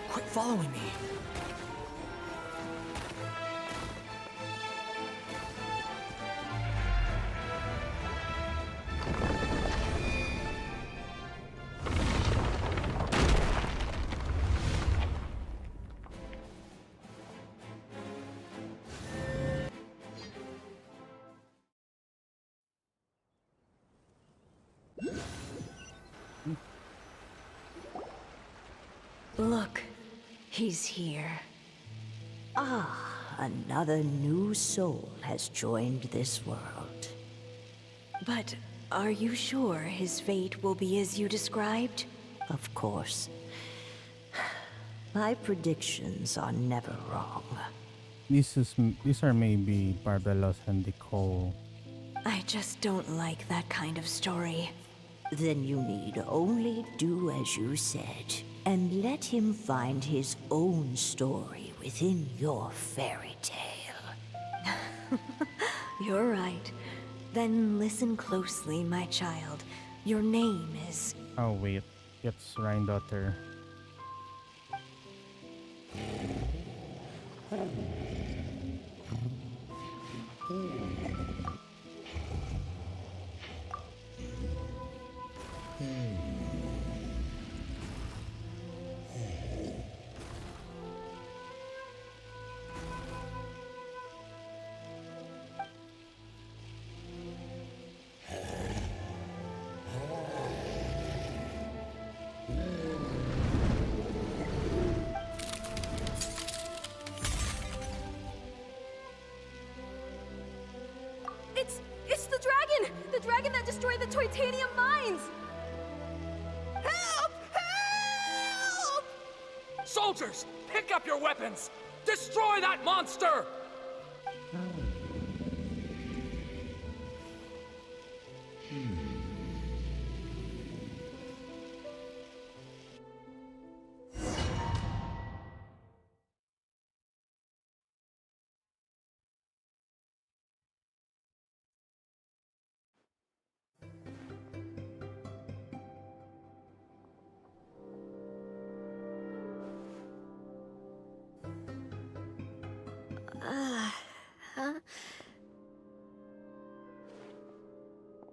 Quit following me. Look, he's here. Ah, another new soul has joined this world. But are you sure his fate will be as you described? Of course. My predictions are never wrong. These are maybe Barbelos and Nicole. I just don't like that kind of story. Then you need only do as you said, and let him find his own story within your fairy tale. You're right. Then listen closely, my child. Your name is... Oh wait, it's Rhine-daughter. It's the dragon! The dragon that destroyed the Titanium mines! Help! Help! Soldiers, pick up your weapons! Destroy that monster!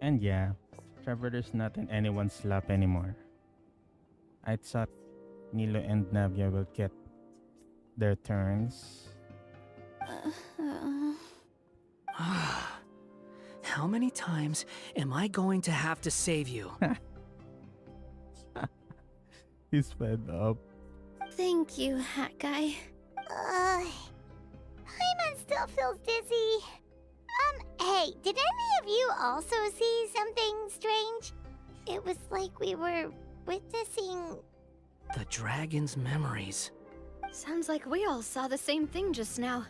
And yeah, Trevor is not in anyone's lap anymore. I thought Nilo and Navia will get their turns. how many times am I going to have to save you? He's fed up. Thank you, Hat Guy. Paimon still feels dizzy. Hey, did any of you also see something strange? It was like we were witnessing... The dragon's memories. Sounds like we all saw the same thing just now.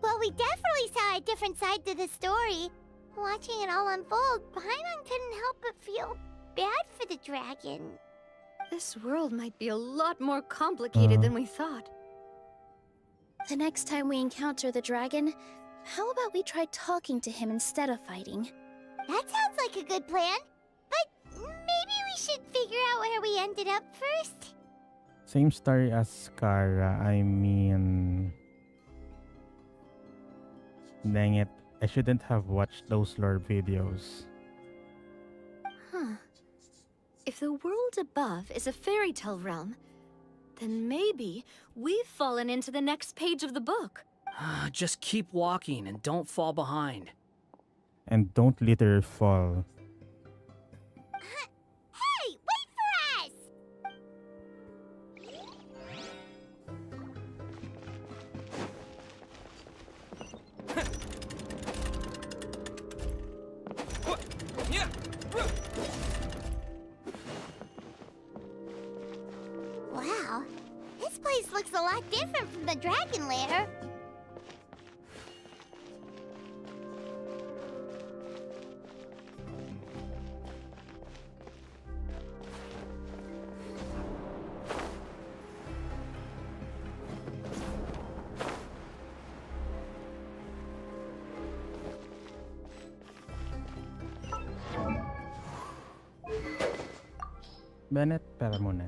Well, we definitely saw a different side to the story. Watching it all unfold, Paimon couldn't help but feel bad for the dragon. This world might be a lot more complicated than we thought. The next time we encounter the dragon, how about we try talking to him instead of fighting? That sounds like a good plan. But maybe we should figure out where we ended up first. Same story as Kara. I mean... Dang it. I shouldn't have watched those lore videos. Huh. If the world above is a fairy tale realm, then maybe we've fallen into the next page of the book. Just keep walking and don't fall behind. And don't literally fall. Hey, wait for us! Wow, this place looks a lot different from the dragon lair. Bennett, pera muna.